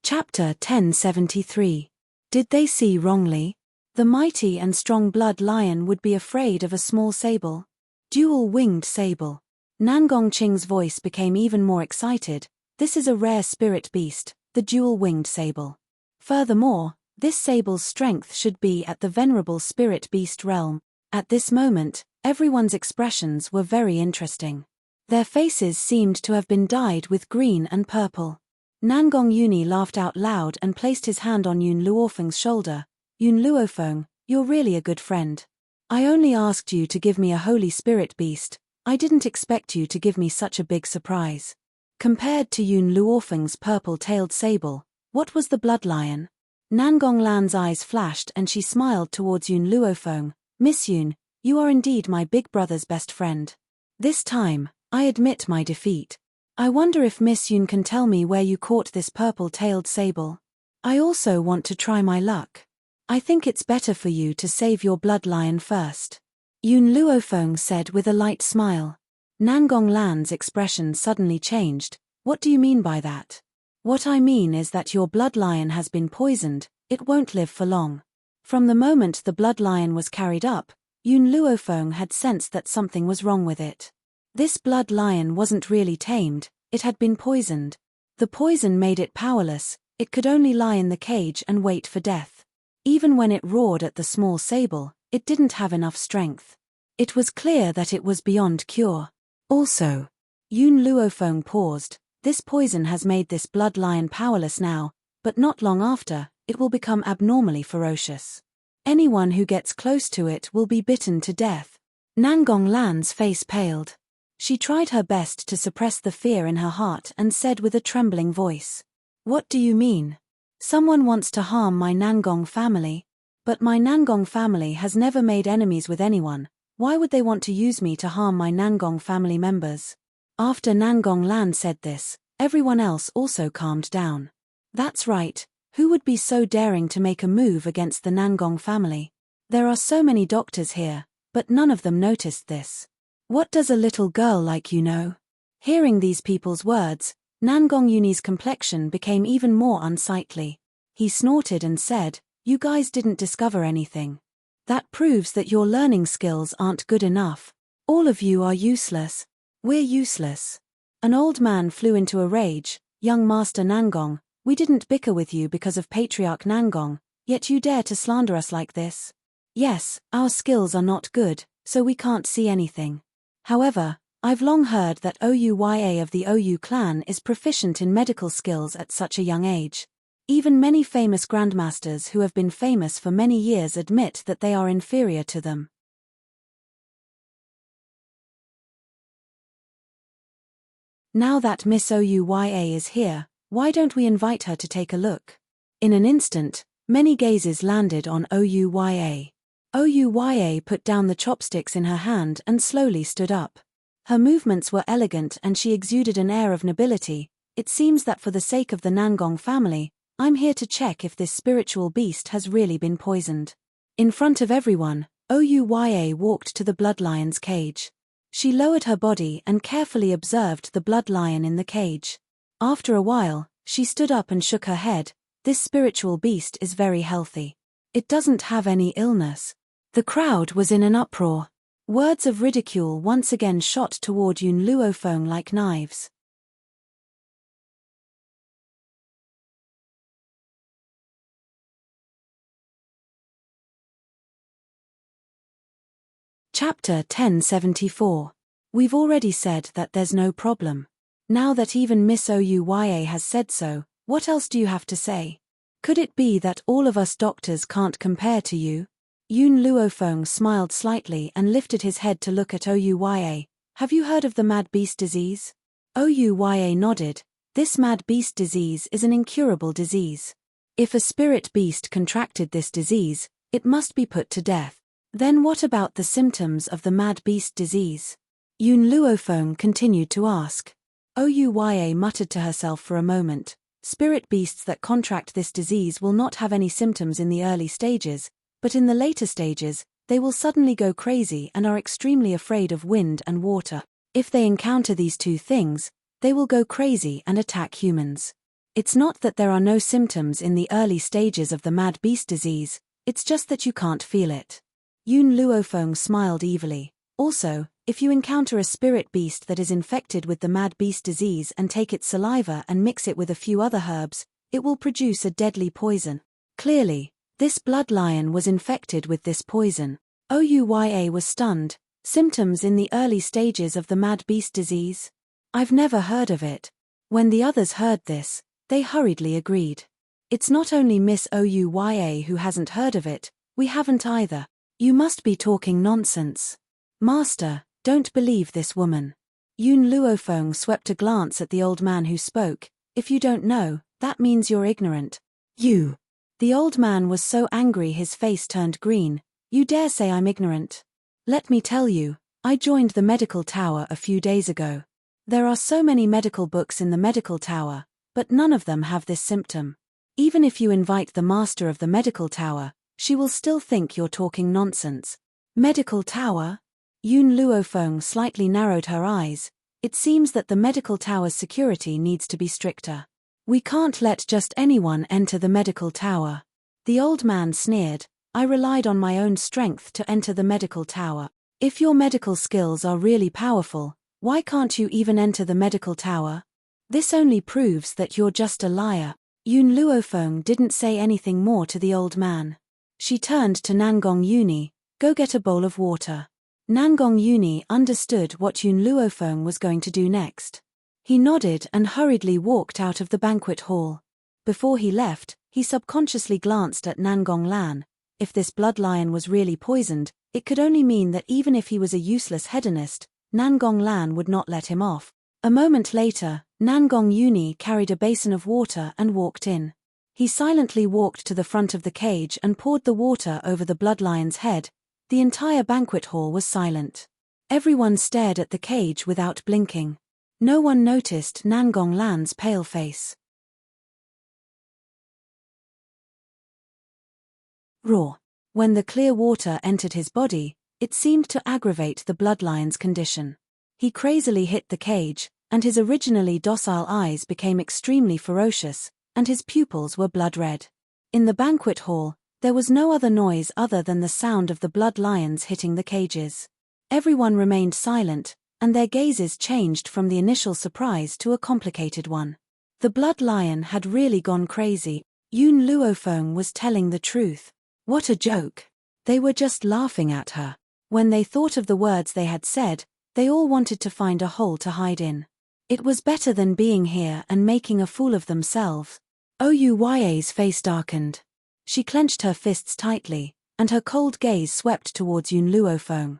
A: Chapter 1073. Did they see wrongly? The mighty and strong blood lion would be afraid of a small sable. Dual-winged sable. Nangong Qing's voice became even more excited. This is a rare spirit beast, the dual-winged sable. Furthermore, this sable's strength should be at the venerable spirit beast realm. At this moment, everyone's expressions were very interesting. Their faces seemed to have been dyed with green and purple. Nangong Yuni laughed out loud and placed his hand on Yun Luofeng's shoulder. "Yun Luofeng, you're really a good friend. I only asked you to give me a Holy Spirit beast. I didn't expect you to give me such a big surprise. Compared to Yun Luofeng's purple-tailed sable, what was the blood lion? Nangong Lan's eyes flashed and she smiled towards Yun Luofeng. Miss Yun, you are indeed my big brother's best friend. This time, I admit my defeat. I wonder if Miss Yun can tell me where you caught this purple-tailed sable. I also want to try my luck. I think it's better for you to save your blood lion first. Yun Luofeng said with a light smile. Nangong Lan's expression suddenly changed. What do you mean by that? What I mean is that your blood lion has been poisoned, it won't live for long. From the moment the blood lion was carried up, Yun Luofeng had sensed that something was wrong with it. This blood lion wasn't really tamed, it had been poisoned. The poison made it powerless, it could only lie in the cage and wait for death. Even when it roared at the small sable, it didn't have enough strength. It was clear that it was beyond cure. Also, Yun Luofeng paused. This poison has made this blood lion powerless now, but not long after, it will become abnormally ferocious. Anyone who gets close to it will be bitten to death. Nangong Lan's face paled. She tried her best to suppress the fear in her heart and said with a trembling voice, "What do you mean? Someone wants to harm my Nangong family? But my Nangong family has never made enemies with anyone. Why would they want to use me to harm my Nangong family members?" After Nangong Lan said this, everyone else also calmed down. That's right, who would be so daring to make a move against the Nangong family? There are so many doctors here, but none of them noticed this. What does a little girl like you know? Hearing these people's words, Nangong Yuni's complexion became even more unsightly. He snorted and said, "You guys didn't discover anything. That proves that your learning skills aren't good enough. All of you are useless. We're useless." An old man flew into a rage. "Young Master Nangong, we didn't bicker with you because of Patriarch Nangong, yet you dare to slander us like this. Yes, our skills are not good, so we can't see anything. However, I've long heard that Ouya of the Ou clan is proficient in medical skills at such a young age. Even many famous grandmasters who have been famous for many years admit that they are inferior to them. Now that Miss Ouya is here, why don't we invite her to take a look?" In an instant, many gazes landed on Ouya. Ouya put down the chopsticks in her hand and slowly stood up. Her movements were elegant and she exuded an air of nobility. "It seems that for the sake of the Nangong family, I'm here to check if this spiritual beast has really been poisoned." In front of everyone, Ouya walked to the blood lion's cage. She lowered her body and carefully observed the blood lion in the cage. After a while, she stood up and shook her head. "This spiritual beast is very healthy. It doesn't have any illness." The crowd was in an uproar. Words of ridicule once again shot toward Yun Luofeng like knives. Chapter 1074. We've already said that there's no problem. Now that even Miss Ouya has said so, what else do you have to say? Could it be that all of us doctors can't compare to you? Yun Luofeng smiled slightly and lifted his head to look at Ouya. "Have you heard of the mad beast disease?" Ouya nodded. "This mad beast disease is an incurable disease. If a spirit beast contracted this disease, it must be put to death." "Then what about the symptoms of the mad beast disease?" Yun Luofeng continued to ask. Ouya muttered to herself for a moment. "Spirit beasts that contract this disease will not have any symptoms in the early stages, but in the later stages, they will suddenly go crazy and are extremely afraid of wind and water. If they encounter these two things, they will go crazy and attack humans. It's not that there are no symptoms in the early stages of the mad beast disease, it's just that you can't feel it." Yun Luofeng smiled evilly. "Also, if you encounter a spirit beast that is infected with the mad beast disease and take its saliva and mix it with a few other herbs, it will produce a deadly poison." Clearly, this blood lion was infected with this poison. Ouya was stunned. "Symptoms in the early stages of the mad beast disease? I've never heard of it." When the others heard this, they hurriedly agreed. "It's not only Miss Ouya who hasn't heard of it, we haven't either." You must be talking nonsense. Master, don't believe this woman. Yun Luofeng swept a glance at the old man who spoke. If you don't know, that means you're ignorant. You. The old man was so angry his face turned green. You dare say I'm ignorant? Let me tell you, I joined the medical tower a few days ago. There are so many medical books in the medical tower, but none of them have this symptom. Even if you invite the master of the medical tower, she will still think you're talking nonsense. Medical tower? Yun Luofeng slightly narrowed her eyes. It seems that the medical tower's security needs to be stricter. We can't let just anyone enter the medical tower. The old man sneered. I relied on my own strength to enter the medical tower. If your medical skills are really powerful, why can't you even enter the medical tower? This only proves that you're just a liar. Yun Luofeng didn't say anything more to the old man. She turned to Nangong Yuni. Go get a bowl of water. Nangong Yuni understood what Yun Luofeng was going to do next. He nodded and hurriedly walked out of the banquet hall. Before he left, he subconsciously glanced at Nangong Lan. If this blood lion was really poisoned, it could only mean that even if he was a useless hedonist, Nangong Lan would not let him off. A moment later, Nangong Yuni carried a basin of water and walked in. He silently walked to the front of the cage and poured the water over the blood lion's head. The entire banquet hall was silent. Everyone stared at the cage without blinking. No one noticed Nangong Lan's pale face. Raw. When the clear water entered his body, it seemed to aggravate the blood lion's condition. He crazily hit the cage, and his originally docile eyes became extremely ferocious, and his pupils were blood red. In the banquet hall, there was no other noise other than the sound of the blood lions hitting the cages. Everyone remained silent, and their gazes changed from the initial surprise to a complicated one. The blood lion had really gone crazy. Yun Luofeng was telling the truth. What a joke. They were just laughing at her. When they thought of the words they had said, they all wanted to find a hole to hide in. It was better than being here and making a fool of themselves. Oyuya's face darkened. She clenched her fists tightly, and her cold gaze swept towards Yun Luofeng.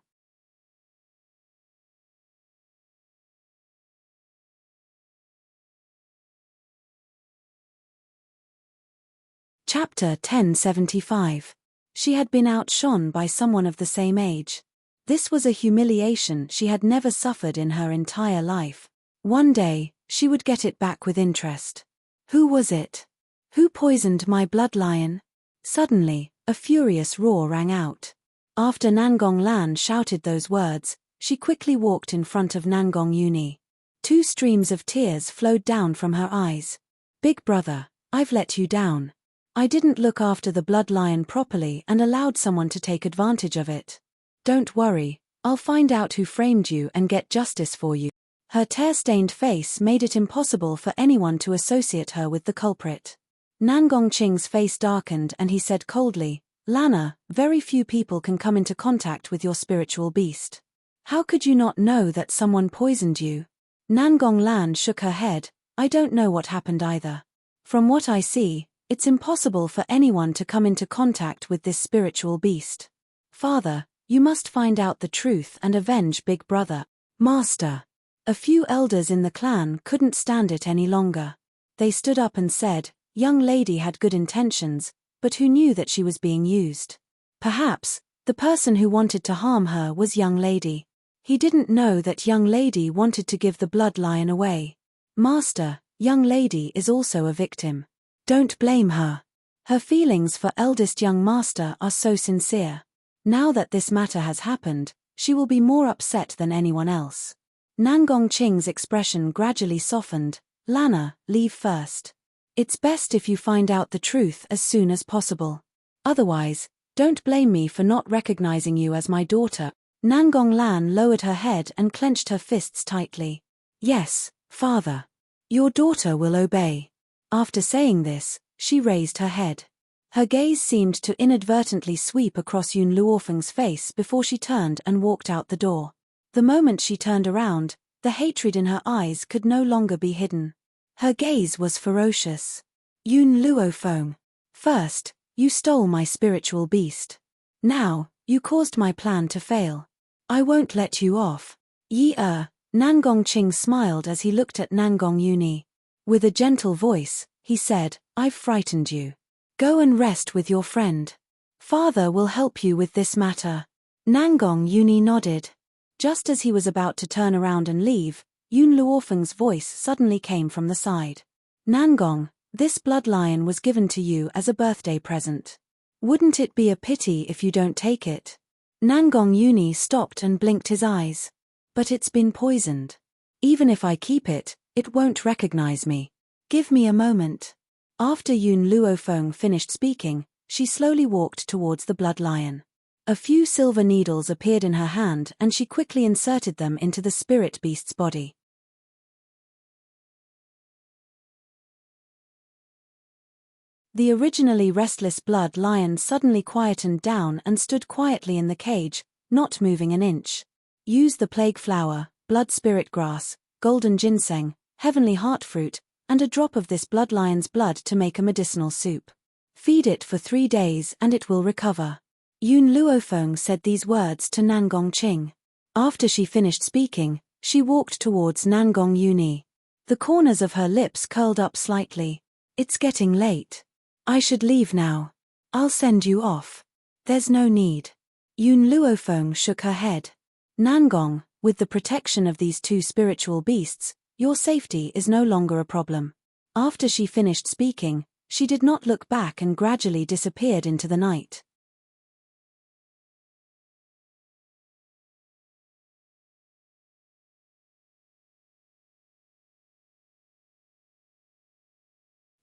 A: Chapter 1075. She had been outshone by someone of the same age. This was a humiliation she had never suffered in her entire life. One day, she would get it back with interest. Who was it? Who poisoned my blood lion? Suddenly, a furious roar rang out. After Nangong Lan shouted those words, she quickly walked in front of Nangong Yuni. 2 streams of tears flowed down from her eyes. Big brother, I've let you down. I didn't look after the blood lion properly and allowed someone to take advantage of it. Don't worry, I'll find out who framed you and get justice for you. Her tear-stained face made it impossible for anyone to associate her with the culprit. Nangong Qing's face darkened and he said coldly, Lana, very few people can come into contact with your spiritual beast. How could you not know that someone poisoned you? Nangong Lan shook her head. I don't know what happened either. From what I see, it's impossible for anyone to come into contact with this spiritual beast. Father, you must find out the truth and avenge Big Brother. Master. A few elders in the clan couldn't stand it any longer. They stood up and said, Young lady had good intentions, but who knew that she was being used? Perhaps, the person who wanted to harm her was young lady. He didn't know that young lady wanted to give the blood lion away. Master, young lady is also a victim. Don't blame her. Her feelings for eldest young master are so sincere. Now that this matter has happened, she will be more upset than anyone else. Nangong Qing's expression gradually softened. Lana, leave first. It's best if you find out the truth as soon as possible. Otherwise, don't blame me for not recognizing you as my daughter. Nangong Lan lowered her head and clenched her fists tightly. Yes, father. Your daughter will obey. After saying this, she raised her head. Her gaze seemed to inadvertently sweep across Yun Luofeng's face before she turned and walked out the door. The moment she turned around, the hatred in her eyes could no longer be hidden. Her gaze was ferocious. Yun Luofeng. First, you stole my spiritual beast. Now, You caused my plan to fail. I won't let you off. Nangong Ching smiled as he looked at Nangong Uni. With a gentle voice, he said, I've frightened you. Go and rest with your friend. Father will help you with this matter. Nangong Uni nodded. Just as he was about to turn around and leave, Yun Luofeng's voice suddenly came from the side. Nangong, this blood lion was given to you as a birthday present. Wouldn't it be a pity if you don't take it? Nangong Uni stopped and blinked his eyes. But it's been poisoned. Even if I keep it, it won't recognize me. Give me a moment. After Yun Luofeng finished speaking, she slowly walked towards the blood lion. A few silver needles appeared in her hand and she quickly inserted them into the spirit beast's body. The originally restless blood lion suddenly quietened down and stood quietly in the cage, not moving an inch. Use the plague flower, blood spirit grass, golden ginseng, heavenly heartfruit, and a drop of this blood lion's blood to make a medicinal soup. Feed it for 3 days and it will recover. Yun Luofeng said these words to Nangong Ching. After she finished speaking, she walked towards Nangong Uni. The corners of her lips curled up slightly. It's getting late. I should leave now. I'll send you off. There's no need. Yun Luofeng shook her head. Nangong, with the protection of these 2 spiritual beasts, your safety is no longer a problem. After she finished speaking, she did not look back and gradually disappeared into the night.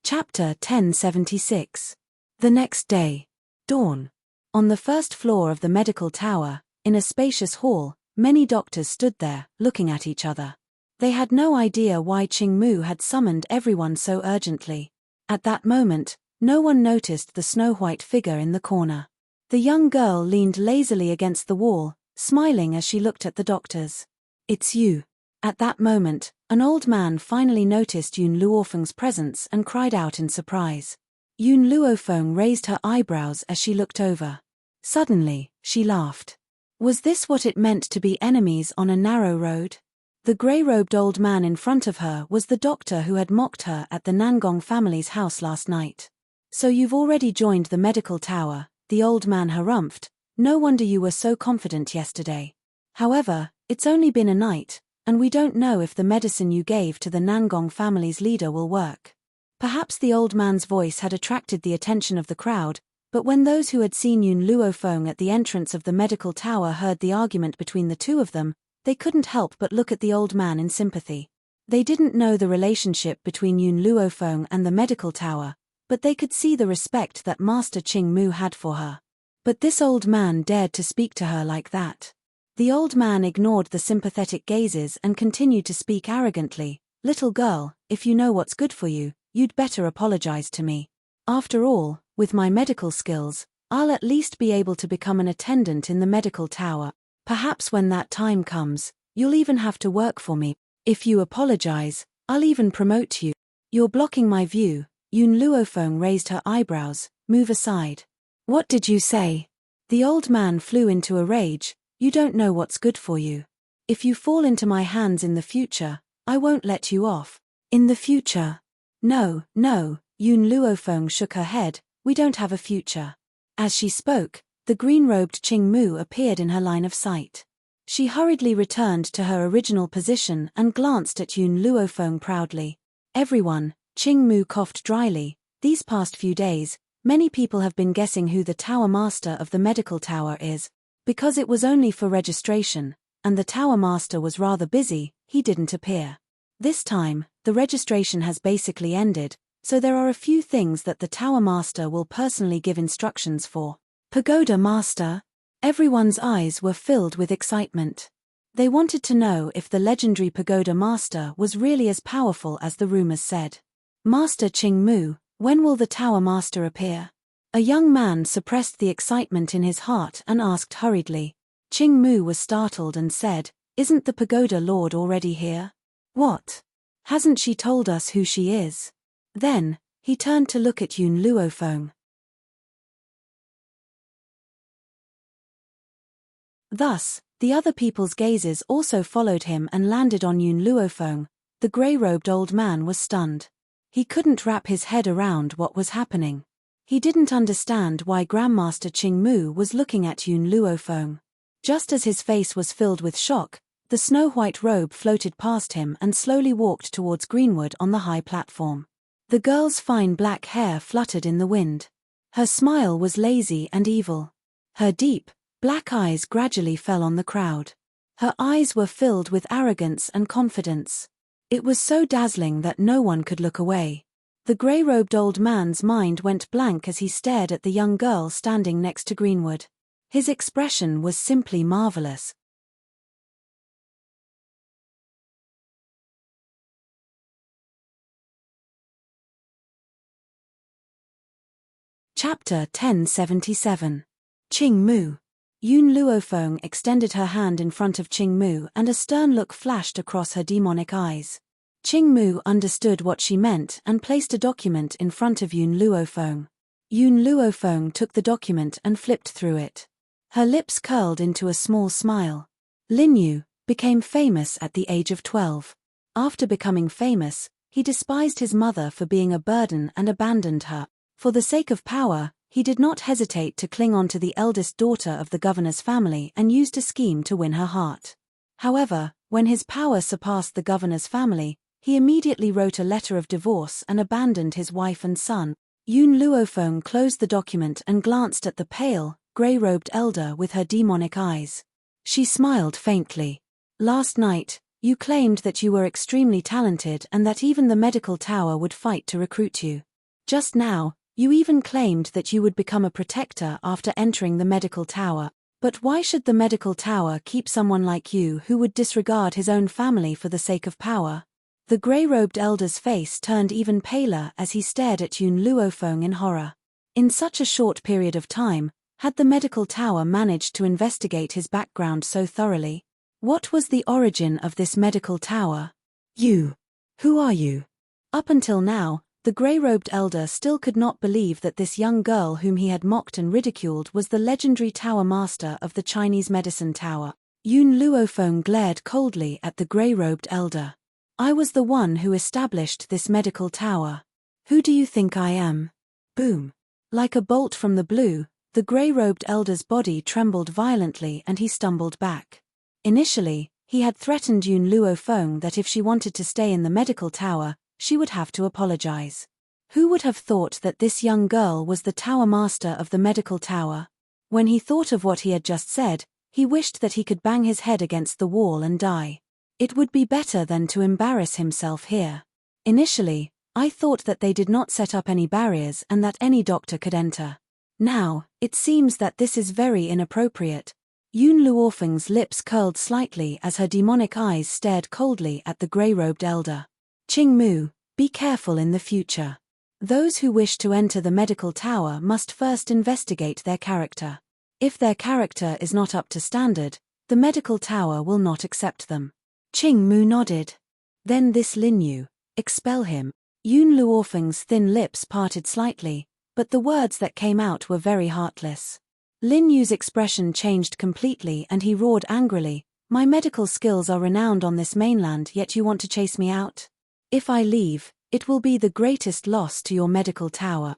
A: Chapter 1076. The next day. Dawn. On the first floor of the medical tower, in a spacious hall, many doctors stood there, looking at each other. They had no idea why Ching Mu had summoned everyone so urgently. At that moment, no one noticed the snow-white figure in the corner. The young girl leaned lazily against the wall, smiling as she looked at the doctors. It's you. At that moment, an old man finally noticed Yun Luofeng's presence and cried out in surprise. Yun Luofeng raised her eyebrows as she looked over. Suddenly, she laughed. Was this what it meant to be enemies on a narrow road? The grey-robed old man in front of her was the doctor who had mocked her at the Nangong family's house last night. So you've already joined the medical tower, the old man harumphed. No wonder you were so confident yesterday. However, it's only been a night, and we don't know if the medicine you gave to the Nangong family's leader will work. Perhaps the old man's voice had attracted the attention of the crowd, but when those who had seen Yun Luofeng at the entrance of the medical tower heard the argument between the 2 of them, they couldn't help but look at the old man in sympathy. They didn't know the relationship between Yun Luofeng and the medical tower, but they could see the respect that Master Ching Mu had for her. But this old man dared to speak to her like that. The old man ignored the sympathetic gazes and continued to speak arrogantly. Little girl, if you know what's good for you, you'd better apologize to me. After all, with my medical skills, I'll at least be able to become an attendant in the medical tower. Perhaps when that time comes, you'll even have to work for me. If you apologize, I'll even promote you. You're blocking my view. Yun Luofeng raised her eyebrows. Move aside. What did you say? The old man flew into a rage. You don't know what's good for you. If you fall into my hands in the future, I won't let you off. In the future? No, Yun Luofeng shook her head. We don't have a future. As she spoke, the green-robed Ching Mu appeared in her line of sight. She hurriedly returned to her original position and glanced at Yun Luofeng proudly. Everyone, Ching Mu coughed dryly. These past few days, many people have been guessing who the tower master of the medical tower is. Because it was only for registration, and the tower master was rather busy, he didn't appear. This time, the registration has basically ended, so there are a few things that the tower master will personally give instructions for. Pagoda master? Everyone's eyes were filled with excitement. They wanted to know if the legendary pagoda master was really as powerful as the rumors said. Master Ching Mu, when will the tower master appear? A young man suppressed the excitement in his heart and asked hurriedly. Ching Mu was startled and said, Isn't the pagoda lord already here? What? Hasn't she told us who she is? Then, he turned to look at Yun Luofeng. Thus, the other people's gazes also followed him and landed on Yun Luofeng. The grey-robed old man was stunned. He couldn't wrap his head around what was happening. He didn't understand why Grandmaster Qing Mu was looking at Yun Luofeng. Just as his face was filled with shock, the snow-white robe floated past him and slowly walked towards Greenwood on the high platform. The girl's fine black hair fluttered in the wind. Her smile was lazy and evil. Her deep, black eyes gradually fell on the crowd. Her eyes were filled with arrogance and confidence. It was so dazzling that no one could look away. The grey-robed old man's mind went blank as he stared at the young girl standing next to Greenwood. His expression was simply marvelous. Chapter 1077. Qing Mu. Yun Luofeng extended her hand in front of Qing Mu and a stern look flashed across her demonic eyes. Qing Mu understood what she meant and placed a document in front of Yun Luofeng. Yun Luofeng took the document and flipped through it. Her lips curled into a small smile. Lin Yu became famous at the age of 12. After becoming famous, he despised his mother for being a burden and abandoned her. For the sake of power, he did not hesitate to cling on to the eldest daughter of the governor's family and used a scheme to win her heart. However, when his power surpassed the governor's family, he immediately wrote a letter of divorce and abandoned his wife and son. Yun Luofeng closed the document and glanced at the pale, grey-robed elder with her demonic eyes. She smiled faintly. Last night, you claimed that you were extremely talented and that even the medical tower would fight to recruit you. Just now, you even claimed that you would become a protector after entering the medical tower. But why should the medical tower keep someone like you who would disregard his own family for the sake of power? The grey-robed elder's face turned even paler as he stared at Yun Luofeng in horror. In such a short period of time, had the medical tower managed to investigate his background so thoroughly? What was the origin of this medical tower? You. Who are you? Up until now, the grey-robed elder still could not believe that this young girl whom he had mocked and ridiculed was the legendary tower master of the Chinese medicine tower. Yun Luofeng glared coldly at the grey-robed elder. I was the one who established this medical tower. Who do you think I am? Boom. Like a bolt from the blue, the grey-robed elder's body trembled violently and he stumbled back. Initially, he had threatened Yun Luofeng that if she wanted to stay in the medical tower, she would have to apologize. Who would have thought that this young girl was the tower master of the medical tower? When he thought of what he had just said, he wished that he could bang his head against the wall and die. It would be better than to embarrass himself here. Initially, I thought that they did not set up any barriers and that any doctor could enter. Now, it seems that this is very inappropriate. Yun Luofeng's lips curled slightly as her demonic eyes stared coldly at the grey-robed elder. Qing Mu, be careful in the future. Those who wish to enter the medical tower must first investigate their character. If their character is not up to standard, the medical tower will not accept them. Qing Mu nodded. Then this Lin Yu, expel him. Yun Luofeng's thin lips parted slightly, but the words that came out were very heartless. Lin Yu's expression changed completely and he roared angrily, my medical skills are renowned on this mainland, yet you want to chase me out? If I leave, it will be the greatest loss to your medical tower.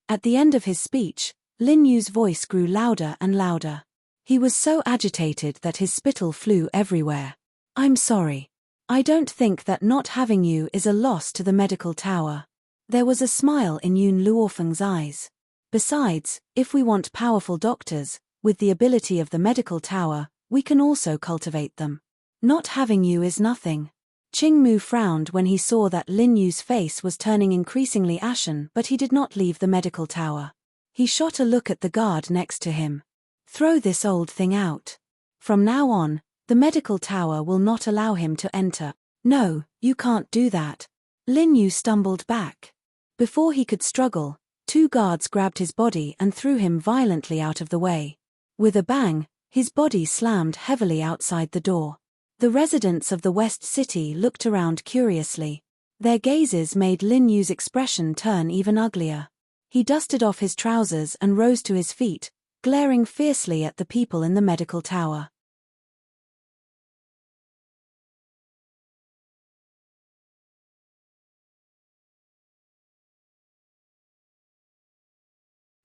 A: At the end of his speech, Lin Yu's voice grew louder and louder. He was so agitated that his spittle flew everywhere. I'm sorry. I don't think that not having you is a loss to the medical tower. There was a smile in Yun Luofeng's eyes. Besides, if we want powerful doctors, with the ability of the medical tower, we can also cultivate them. Not having you is nothing. Qing Mu frowned when he saw that Lin Yu's face was turning increasingly ashen, but he did not leave the medical tower. He shot a look at the guard next to him. Throw this old thing out. From now on, the medical tower will not allow him to enter. No, you can't do that. Lin Yu stumbled back. Before he could struggle, two guards grabbed his body and threw him violently out of the way. With a bang, his body slammed heavily outside the door. The residents of the West City looked around curiously. Their gazes made Lin Yu's expression turn even uglier. He dusted off his trousers and rose to his feet, glaring fiercely at the people in the medical tower.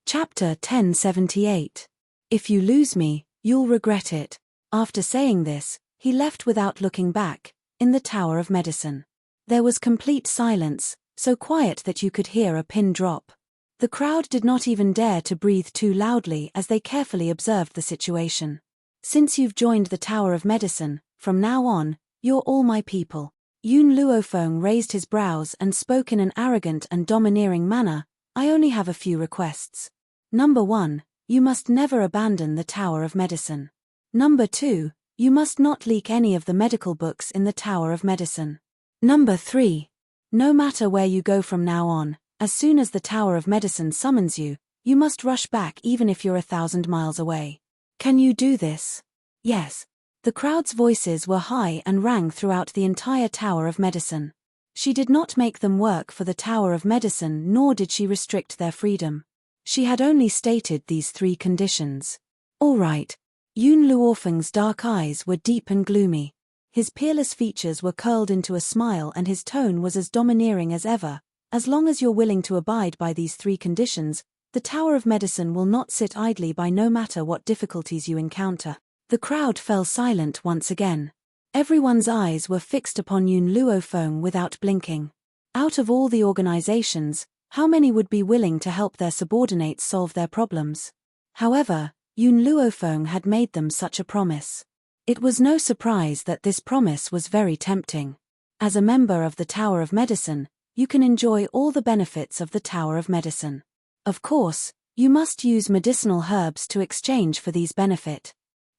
A: Chapter 1078. If you lose me, you'll regret it. After saying this, he left without looking back, in the Tower of Medicine. There was complete silence, so quiet that you could hear a pin drop. The crowd did not even dare to breathe too loudly as they carefully observed the situation. Since you've joined the Tower of Medicine, from now on, you're all my people. Yun Luofeng raised his brows and spoke in an arrogant and domineering manner. I only have a few requests. Number 1, you must never abandon the Tower of Medicine. Number 2, you must not leak any of the medical books in the Tower of Medicine. Number 3, no matter where you go from now on, as soon as the Tower of Medicine summons you, you must rush back even if you're 1,000 miles away. Can you do this? Yes. The crowd's voices were high and rang throughout the entire Tower of Medicine. She did not make them work for the Tower of Medicine, nor did she restrict their freedom. She had only stated these 3 conditions. All right. Yun Luofeng's dark eyes were deep and gloomy. His peerless features were curled into a smile and his tone was as domineering as ever. As long as you're willing to abide by these 3 conditions, the Tower of Medicine will not sit idly by no matter what difficulties you encounter. The crowd fell silent once again. Everyone's eyes were fixed upon Yun Luofeng without blinking. Out of all the organizations, how many would be willing to help their subordinates solve their problems? However, Yun Luofeng had made them such a promise. It was no surprise that this promise was very tempting. As a member of the Tower of Medicine, you can enjoy all the benefits of the Tower of Medicine. Of course, you must use medicinal herbs to exchange for these benefits.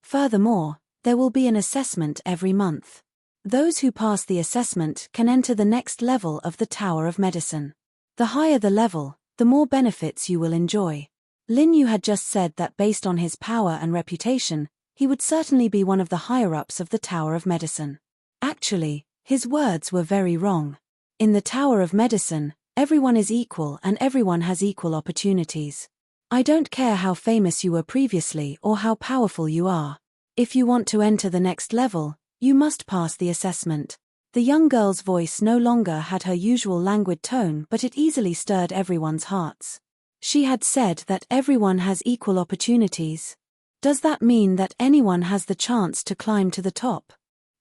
A: Furthermore, there will be an assessment every month. Those who pass the assessment can enter the next level of the Tower of Medicine. The higher the level, the more benefits you will enjoy. Lin Yu had just said that based on his power and reputation, he would certainly be one of the higher-ups of the Tower of Medicine. Actually, his words were very wrong. In the Tower of Medicine, everyone is equal and everyone has equal opportunities. I don't care how famous you were previously or how powerful you are. If you want to enter the next level, you must pass the assessment. The young girl's voice no longer had her usual languid tone, but it easily stirred everyone's hearts. She had said that everyone has equal opportunities. Does that mean that anyone has the chance to climb to the top?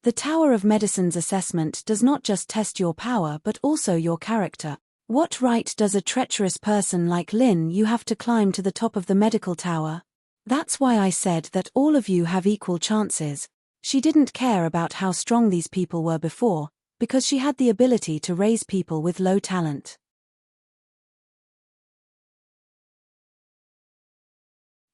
A: The Tower of Medicine's assessment does not just test your power but also your character. What right does a treacherous person like Lin Yu have to climb to the top of the medical tower? That's why I said that all of you have equal chances. She didn't care about how strong these people were before, because she had the ability to raise people with low talent.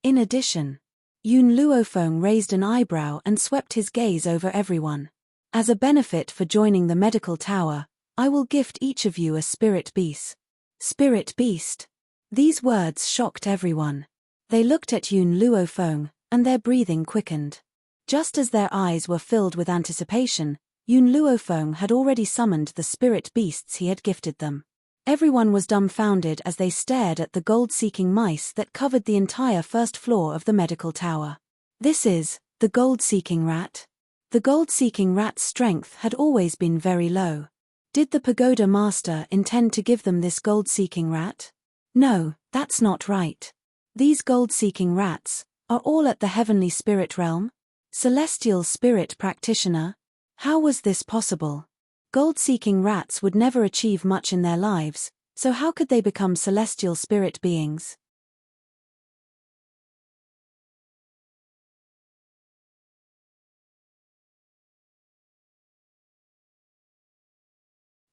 A: In addition, Yun Luofeng raised an eyebrow and swept his gaze over everyone. As a benefit for joining the medical tower, I will gift each of you a spirit beast. Spirit beast. These words shocked everyone. They looked at Yun Luofeng, and their breathing quickened. Just as their eyes were filled with anticipation, Yun Luofeng had already summoned the spirit beasts he had gifted them. Everyone was dumbfounded as they stared at the gold-seeking mice that covered the entire first floor of the medical tower. This is the gold-seeking rat. The gold-seeking rat's strength had always been very low. Did the pagoda master intend to give them this gold-seeking rat? No, that's not right. These gold-seeking rats are all at the heavenly spirit realm? Celestial spirit practitioner? How was this possible? Gold-seeking rats would never achieve much in their lives, so how could they become celestial spirit beings?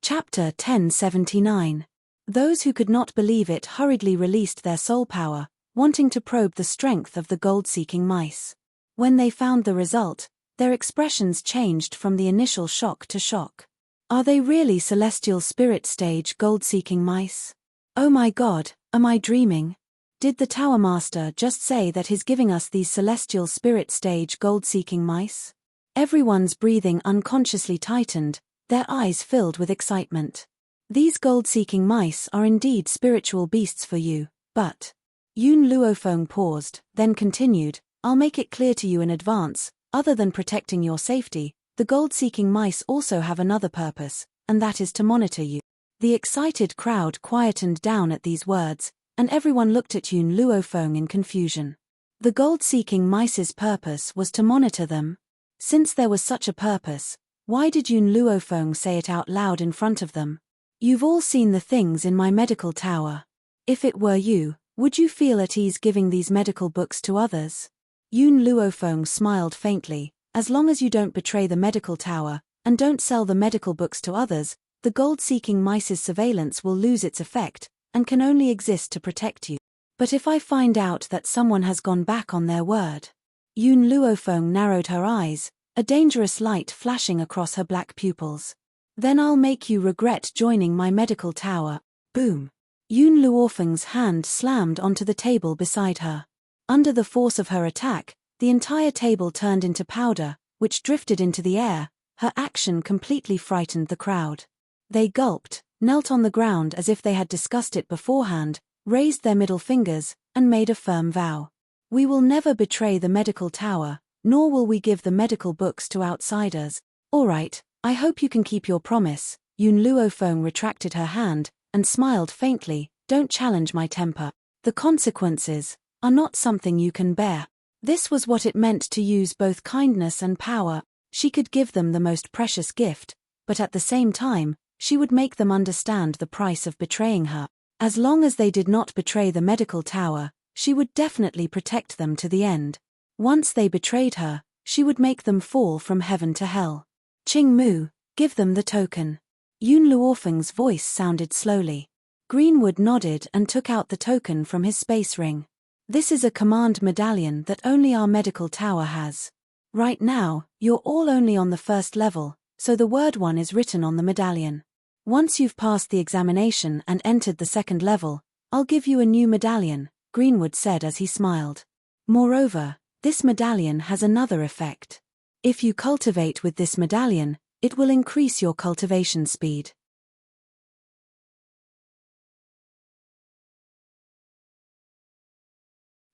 A: Chapter 1079. Those who could not believe it hurriedly released their soul power, wanting to probe the strength of the gold-seeking mice. When they found the result, their expressions changed from the initial shock to shock. Are they really celestial spirit stage gold-seeking mice? Oh my god, am I dreaming? Did the Tower Master just say that he's giving us these celestial spirit stage gold-seeking mice? Everyone's breathing unconsciously tightened, their eyes filled with excitement. These gold-seeking mice are indeed spiritual beasts for you, but... Yun Luofeng paused, then continued, I'll make it clear to you in advance, other than protecting your safety, the gold-seeking mice also have another purpose, and that is to monitor you. The excited crowd quietened down at these words, and everyone looked at Yun Luofeng in confusion. The gold-seeking mice's purpose was to monitor them. Since there was such a purpose, why did Yun Luofeng say it out loud in front of them? You've all seen the things in my medical tower. If it were you, would you feel at ease giving these medical books to others? Yun Luofeng smiled faintly, as long as you don't betray the medical tower, and don't sell the medical books to others, the gold-seeking mice's surveillance will lose its effect, and can only exist to protect you. But if I find out that someone has gone back on their word... Yun Luofeng narrowed her eyes, a dangerous light flashing across her black pupils. Then I'll make you regret joining my medical tower. Boom. Yun Luofeng's hand slammed onto the table beside her. Under the force of her attack, the entire table turned into powder, which drifted into the air. Her action completely frightened the crowd. They gulped, knelt on the ground as if they had discussed it beforehand, raised their middle fingers, and made a firm vow. We will never betray the medical tower, nor will we give the medical books to outsiders. All right, I hope you can keep your promise. Yun Luofeng retracted her hand, and smiled faintly, don't challenge my temper. The consequences are not something you can bear. This was what it meant to use both kindness and power. She could give them the most precious gift, but at the same time, she would make them understand the price of betraying her. As long as they did not betray the medical tower, she would definitely protect them to the end. Once they betrayed her, she would make them fall from heaven to hell. Qing Mu, give them the token. Yun Luofeng's voice sounded slowly. Greenwood nodded and took out the token from his space ring. This is a command medallion that only our medical tower has. Right now, you're all only on the first level, so the word 1 is written on the medallion. Once you've passed the examination and entered the second level, I'll give you a new medallion, Greenwood said as he smiled. Moreover, this medallion has another effect. If you cultivate with this medallion, it will increase your cultivation speed.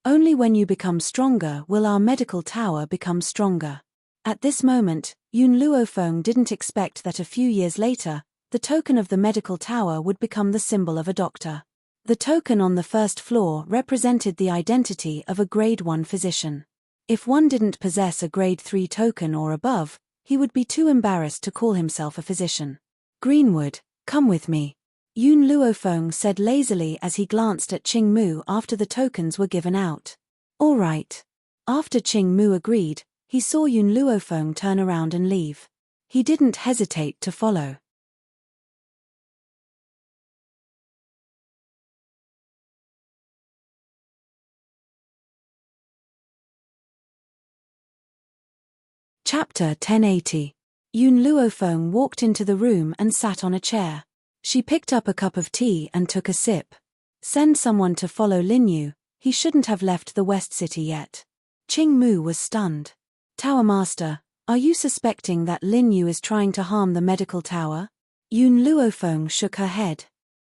A: Only when you become stronger will our medical tower become stronger. At this moment, Yun Luofeng didn't expect that a few years later, the token of the medical tower would become the symbol of a doctor. The token on the first floor represented the identity of a grade 1 physician. If one didn't possess a grade 3 token or above, he would be too embarrassed to call himself a physician. Greenwood, come with me. Yun Luofeng said lazily as he glanced at Qing Mu after the tokens were given out. All right. After Qing Mu agreed, he saw Yun Luofeng turn around and leave. He didn't hesitate to follow. Chapter 1080. Yun Luofeng walked into the room and sat on a chair. She picked up a cup of tea and took a sip. Send someone to follow Linyu, he shouldn't have left the West City yet. Qing Mu was stunned. Tower Master, are you suspecting that Linyu is trying to harm the medical tower? Yun Luofeng shook her head.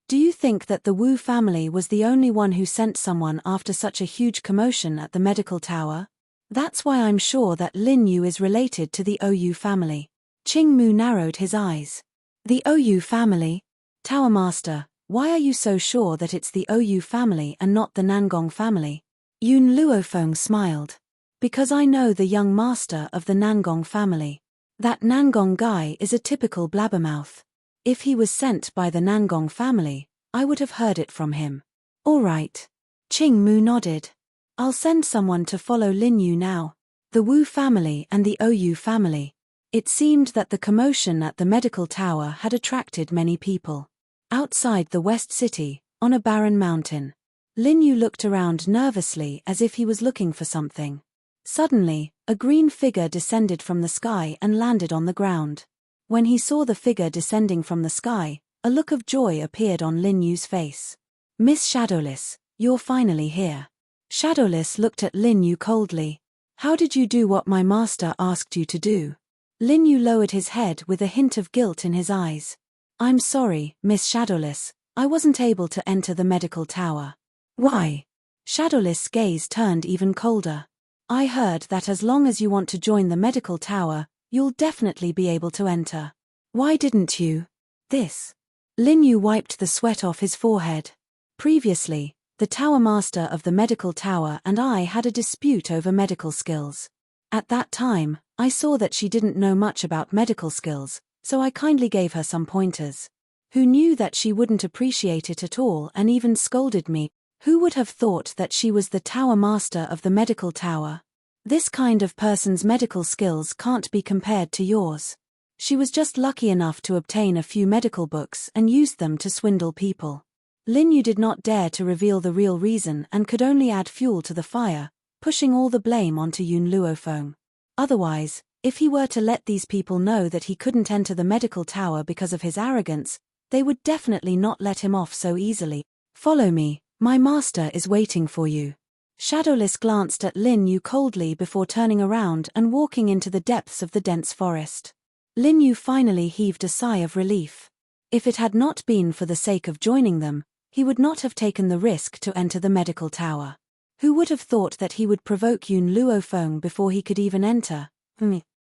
A: Do you think that the Wu family was the only one who sent someone after such a huge commotion at the medical tower? That's why I'm sure that Linyu is related to the OU family. Qing Mu narrowed his eyes. The OU family? Tower Master, why are you so sure that it's the OU family and not the Nangong family? Yun Luofeng smiled. Because I know the young master of the Nangong family. That Nangong guy is a typical blabbermouth. If he was sent by the Nangong family, I would have heard it from him. All right. Qing Mu nodded. I'll send someone to follow Linyu now. The Wu family and the OU family. It seemed that the commotion at the medical tower had attracted many people. Outside the West City, on a barren mountain, Linyu looked around nervously as if he was looking for something. Suddenly, a green figure descended from the sky and landed on the ground. When he saw the figure descending from the sky, a look of joy appeared on Linyu's face. Miss Shadowless, you're finally here. Shadowless looked at Linyu coldly. How did you do what my master asked you to do? Linyu lowered his head with a hint of guilt in his eyes. I'm sorry, Miss Shadowless, I wasn't able to enter the medical tower. Why? Shadowless' gaze turned even colder. I heard that as long as you want to join the medical tower, you'll definitely be able to enter. Why didn't you? This. Lin Yu wiped the sweat off his forehead. Previously, the tower master of the medical tower and I had a dispute over medical skills. At that time, I saw that she didn't know much about medical skills, so I kindly gave her some pointers. Who knew that she wouldn't appreciate it at all and even scolded me? Who would have thought that she was the tower master of the medical tower? This kind of person's medical skills can't be compared to yours. She was just lucky enough to obtain a few medical books and used them to swindle people. Lin Yu did not dare to reveal the real reason and could only add fuel to the fire, pushing all the blame onto Yun Luofeng. Otherwise, if he were to let these people know that he couldn't enter the medical tower because of his arrogance, they would definitely not let him off so easily. Follow me, my master is waiting for you. Shadowless glanced at Lin Yu coldly before turning around and walking into the depths of the dense forest. Lin Yu finally heaved a sigh of relief. If it had not been for the sake of joining them, he would not have taken the risk to enter the medical tower. Who would have thought that he would provoke Yun Luofeng before he could even enter?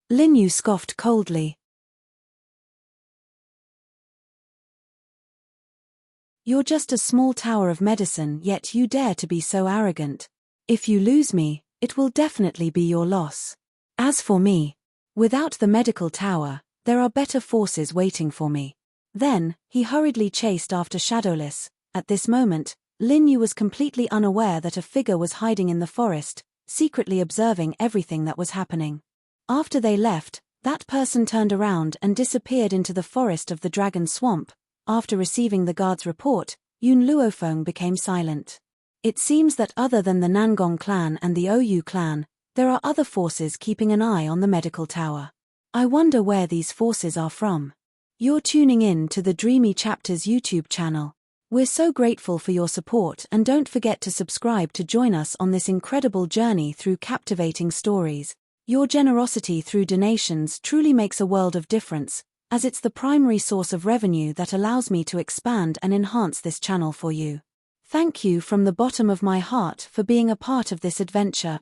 A: Lin Yu scoffed coldly. You're just a small tower of medicine, yet you dare to be so arrogant. If you lose me, it will definitely be your loss. As for me, without the medical tower, there are better forces waiting for me. Then, he hurriedly chased after Shadowless. At this moment, Lin Yu was completely unaware that a figure was hiding in the forest, secretly observing everything that was happening. After they left, that person turned around and disappeared into the forest of the Dragon Swamp. After receiving the guard's report, Yun Luofeng became silent. It seems that other than the Nangong clan and the Oyu clan, there are other forces keeping an eye on the medical tower. I wonder where these forces are from. You're tuning in to the Dreamy Chapters YouTube channel. We're so grateful for your support and don't forget to subscribe to join us on this incredible journey through captivating stories. Your generosity through donations truly makes a world of difference, as it's the primary source of revenue that allows me to expand and enhance this channel for you. Thank you from the bottom of my heart for being a part of this adventure.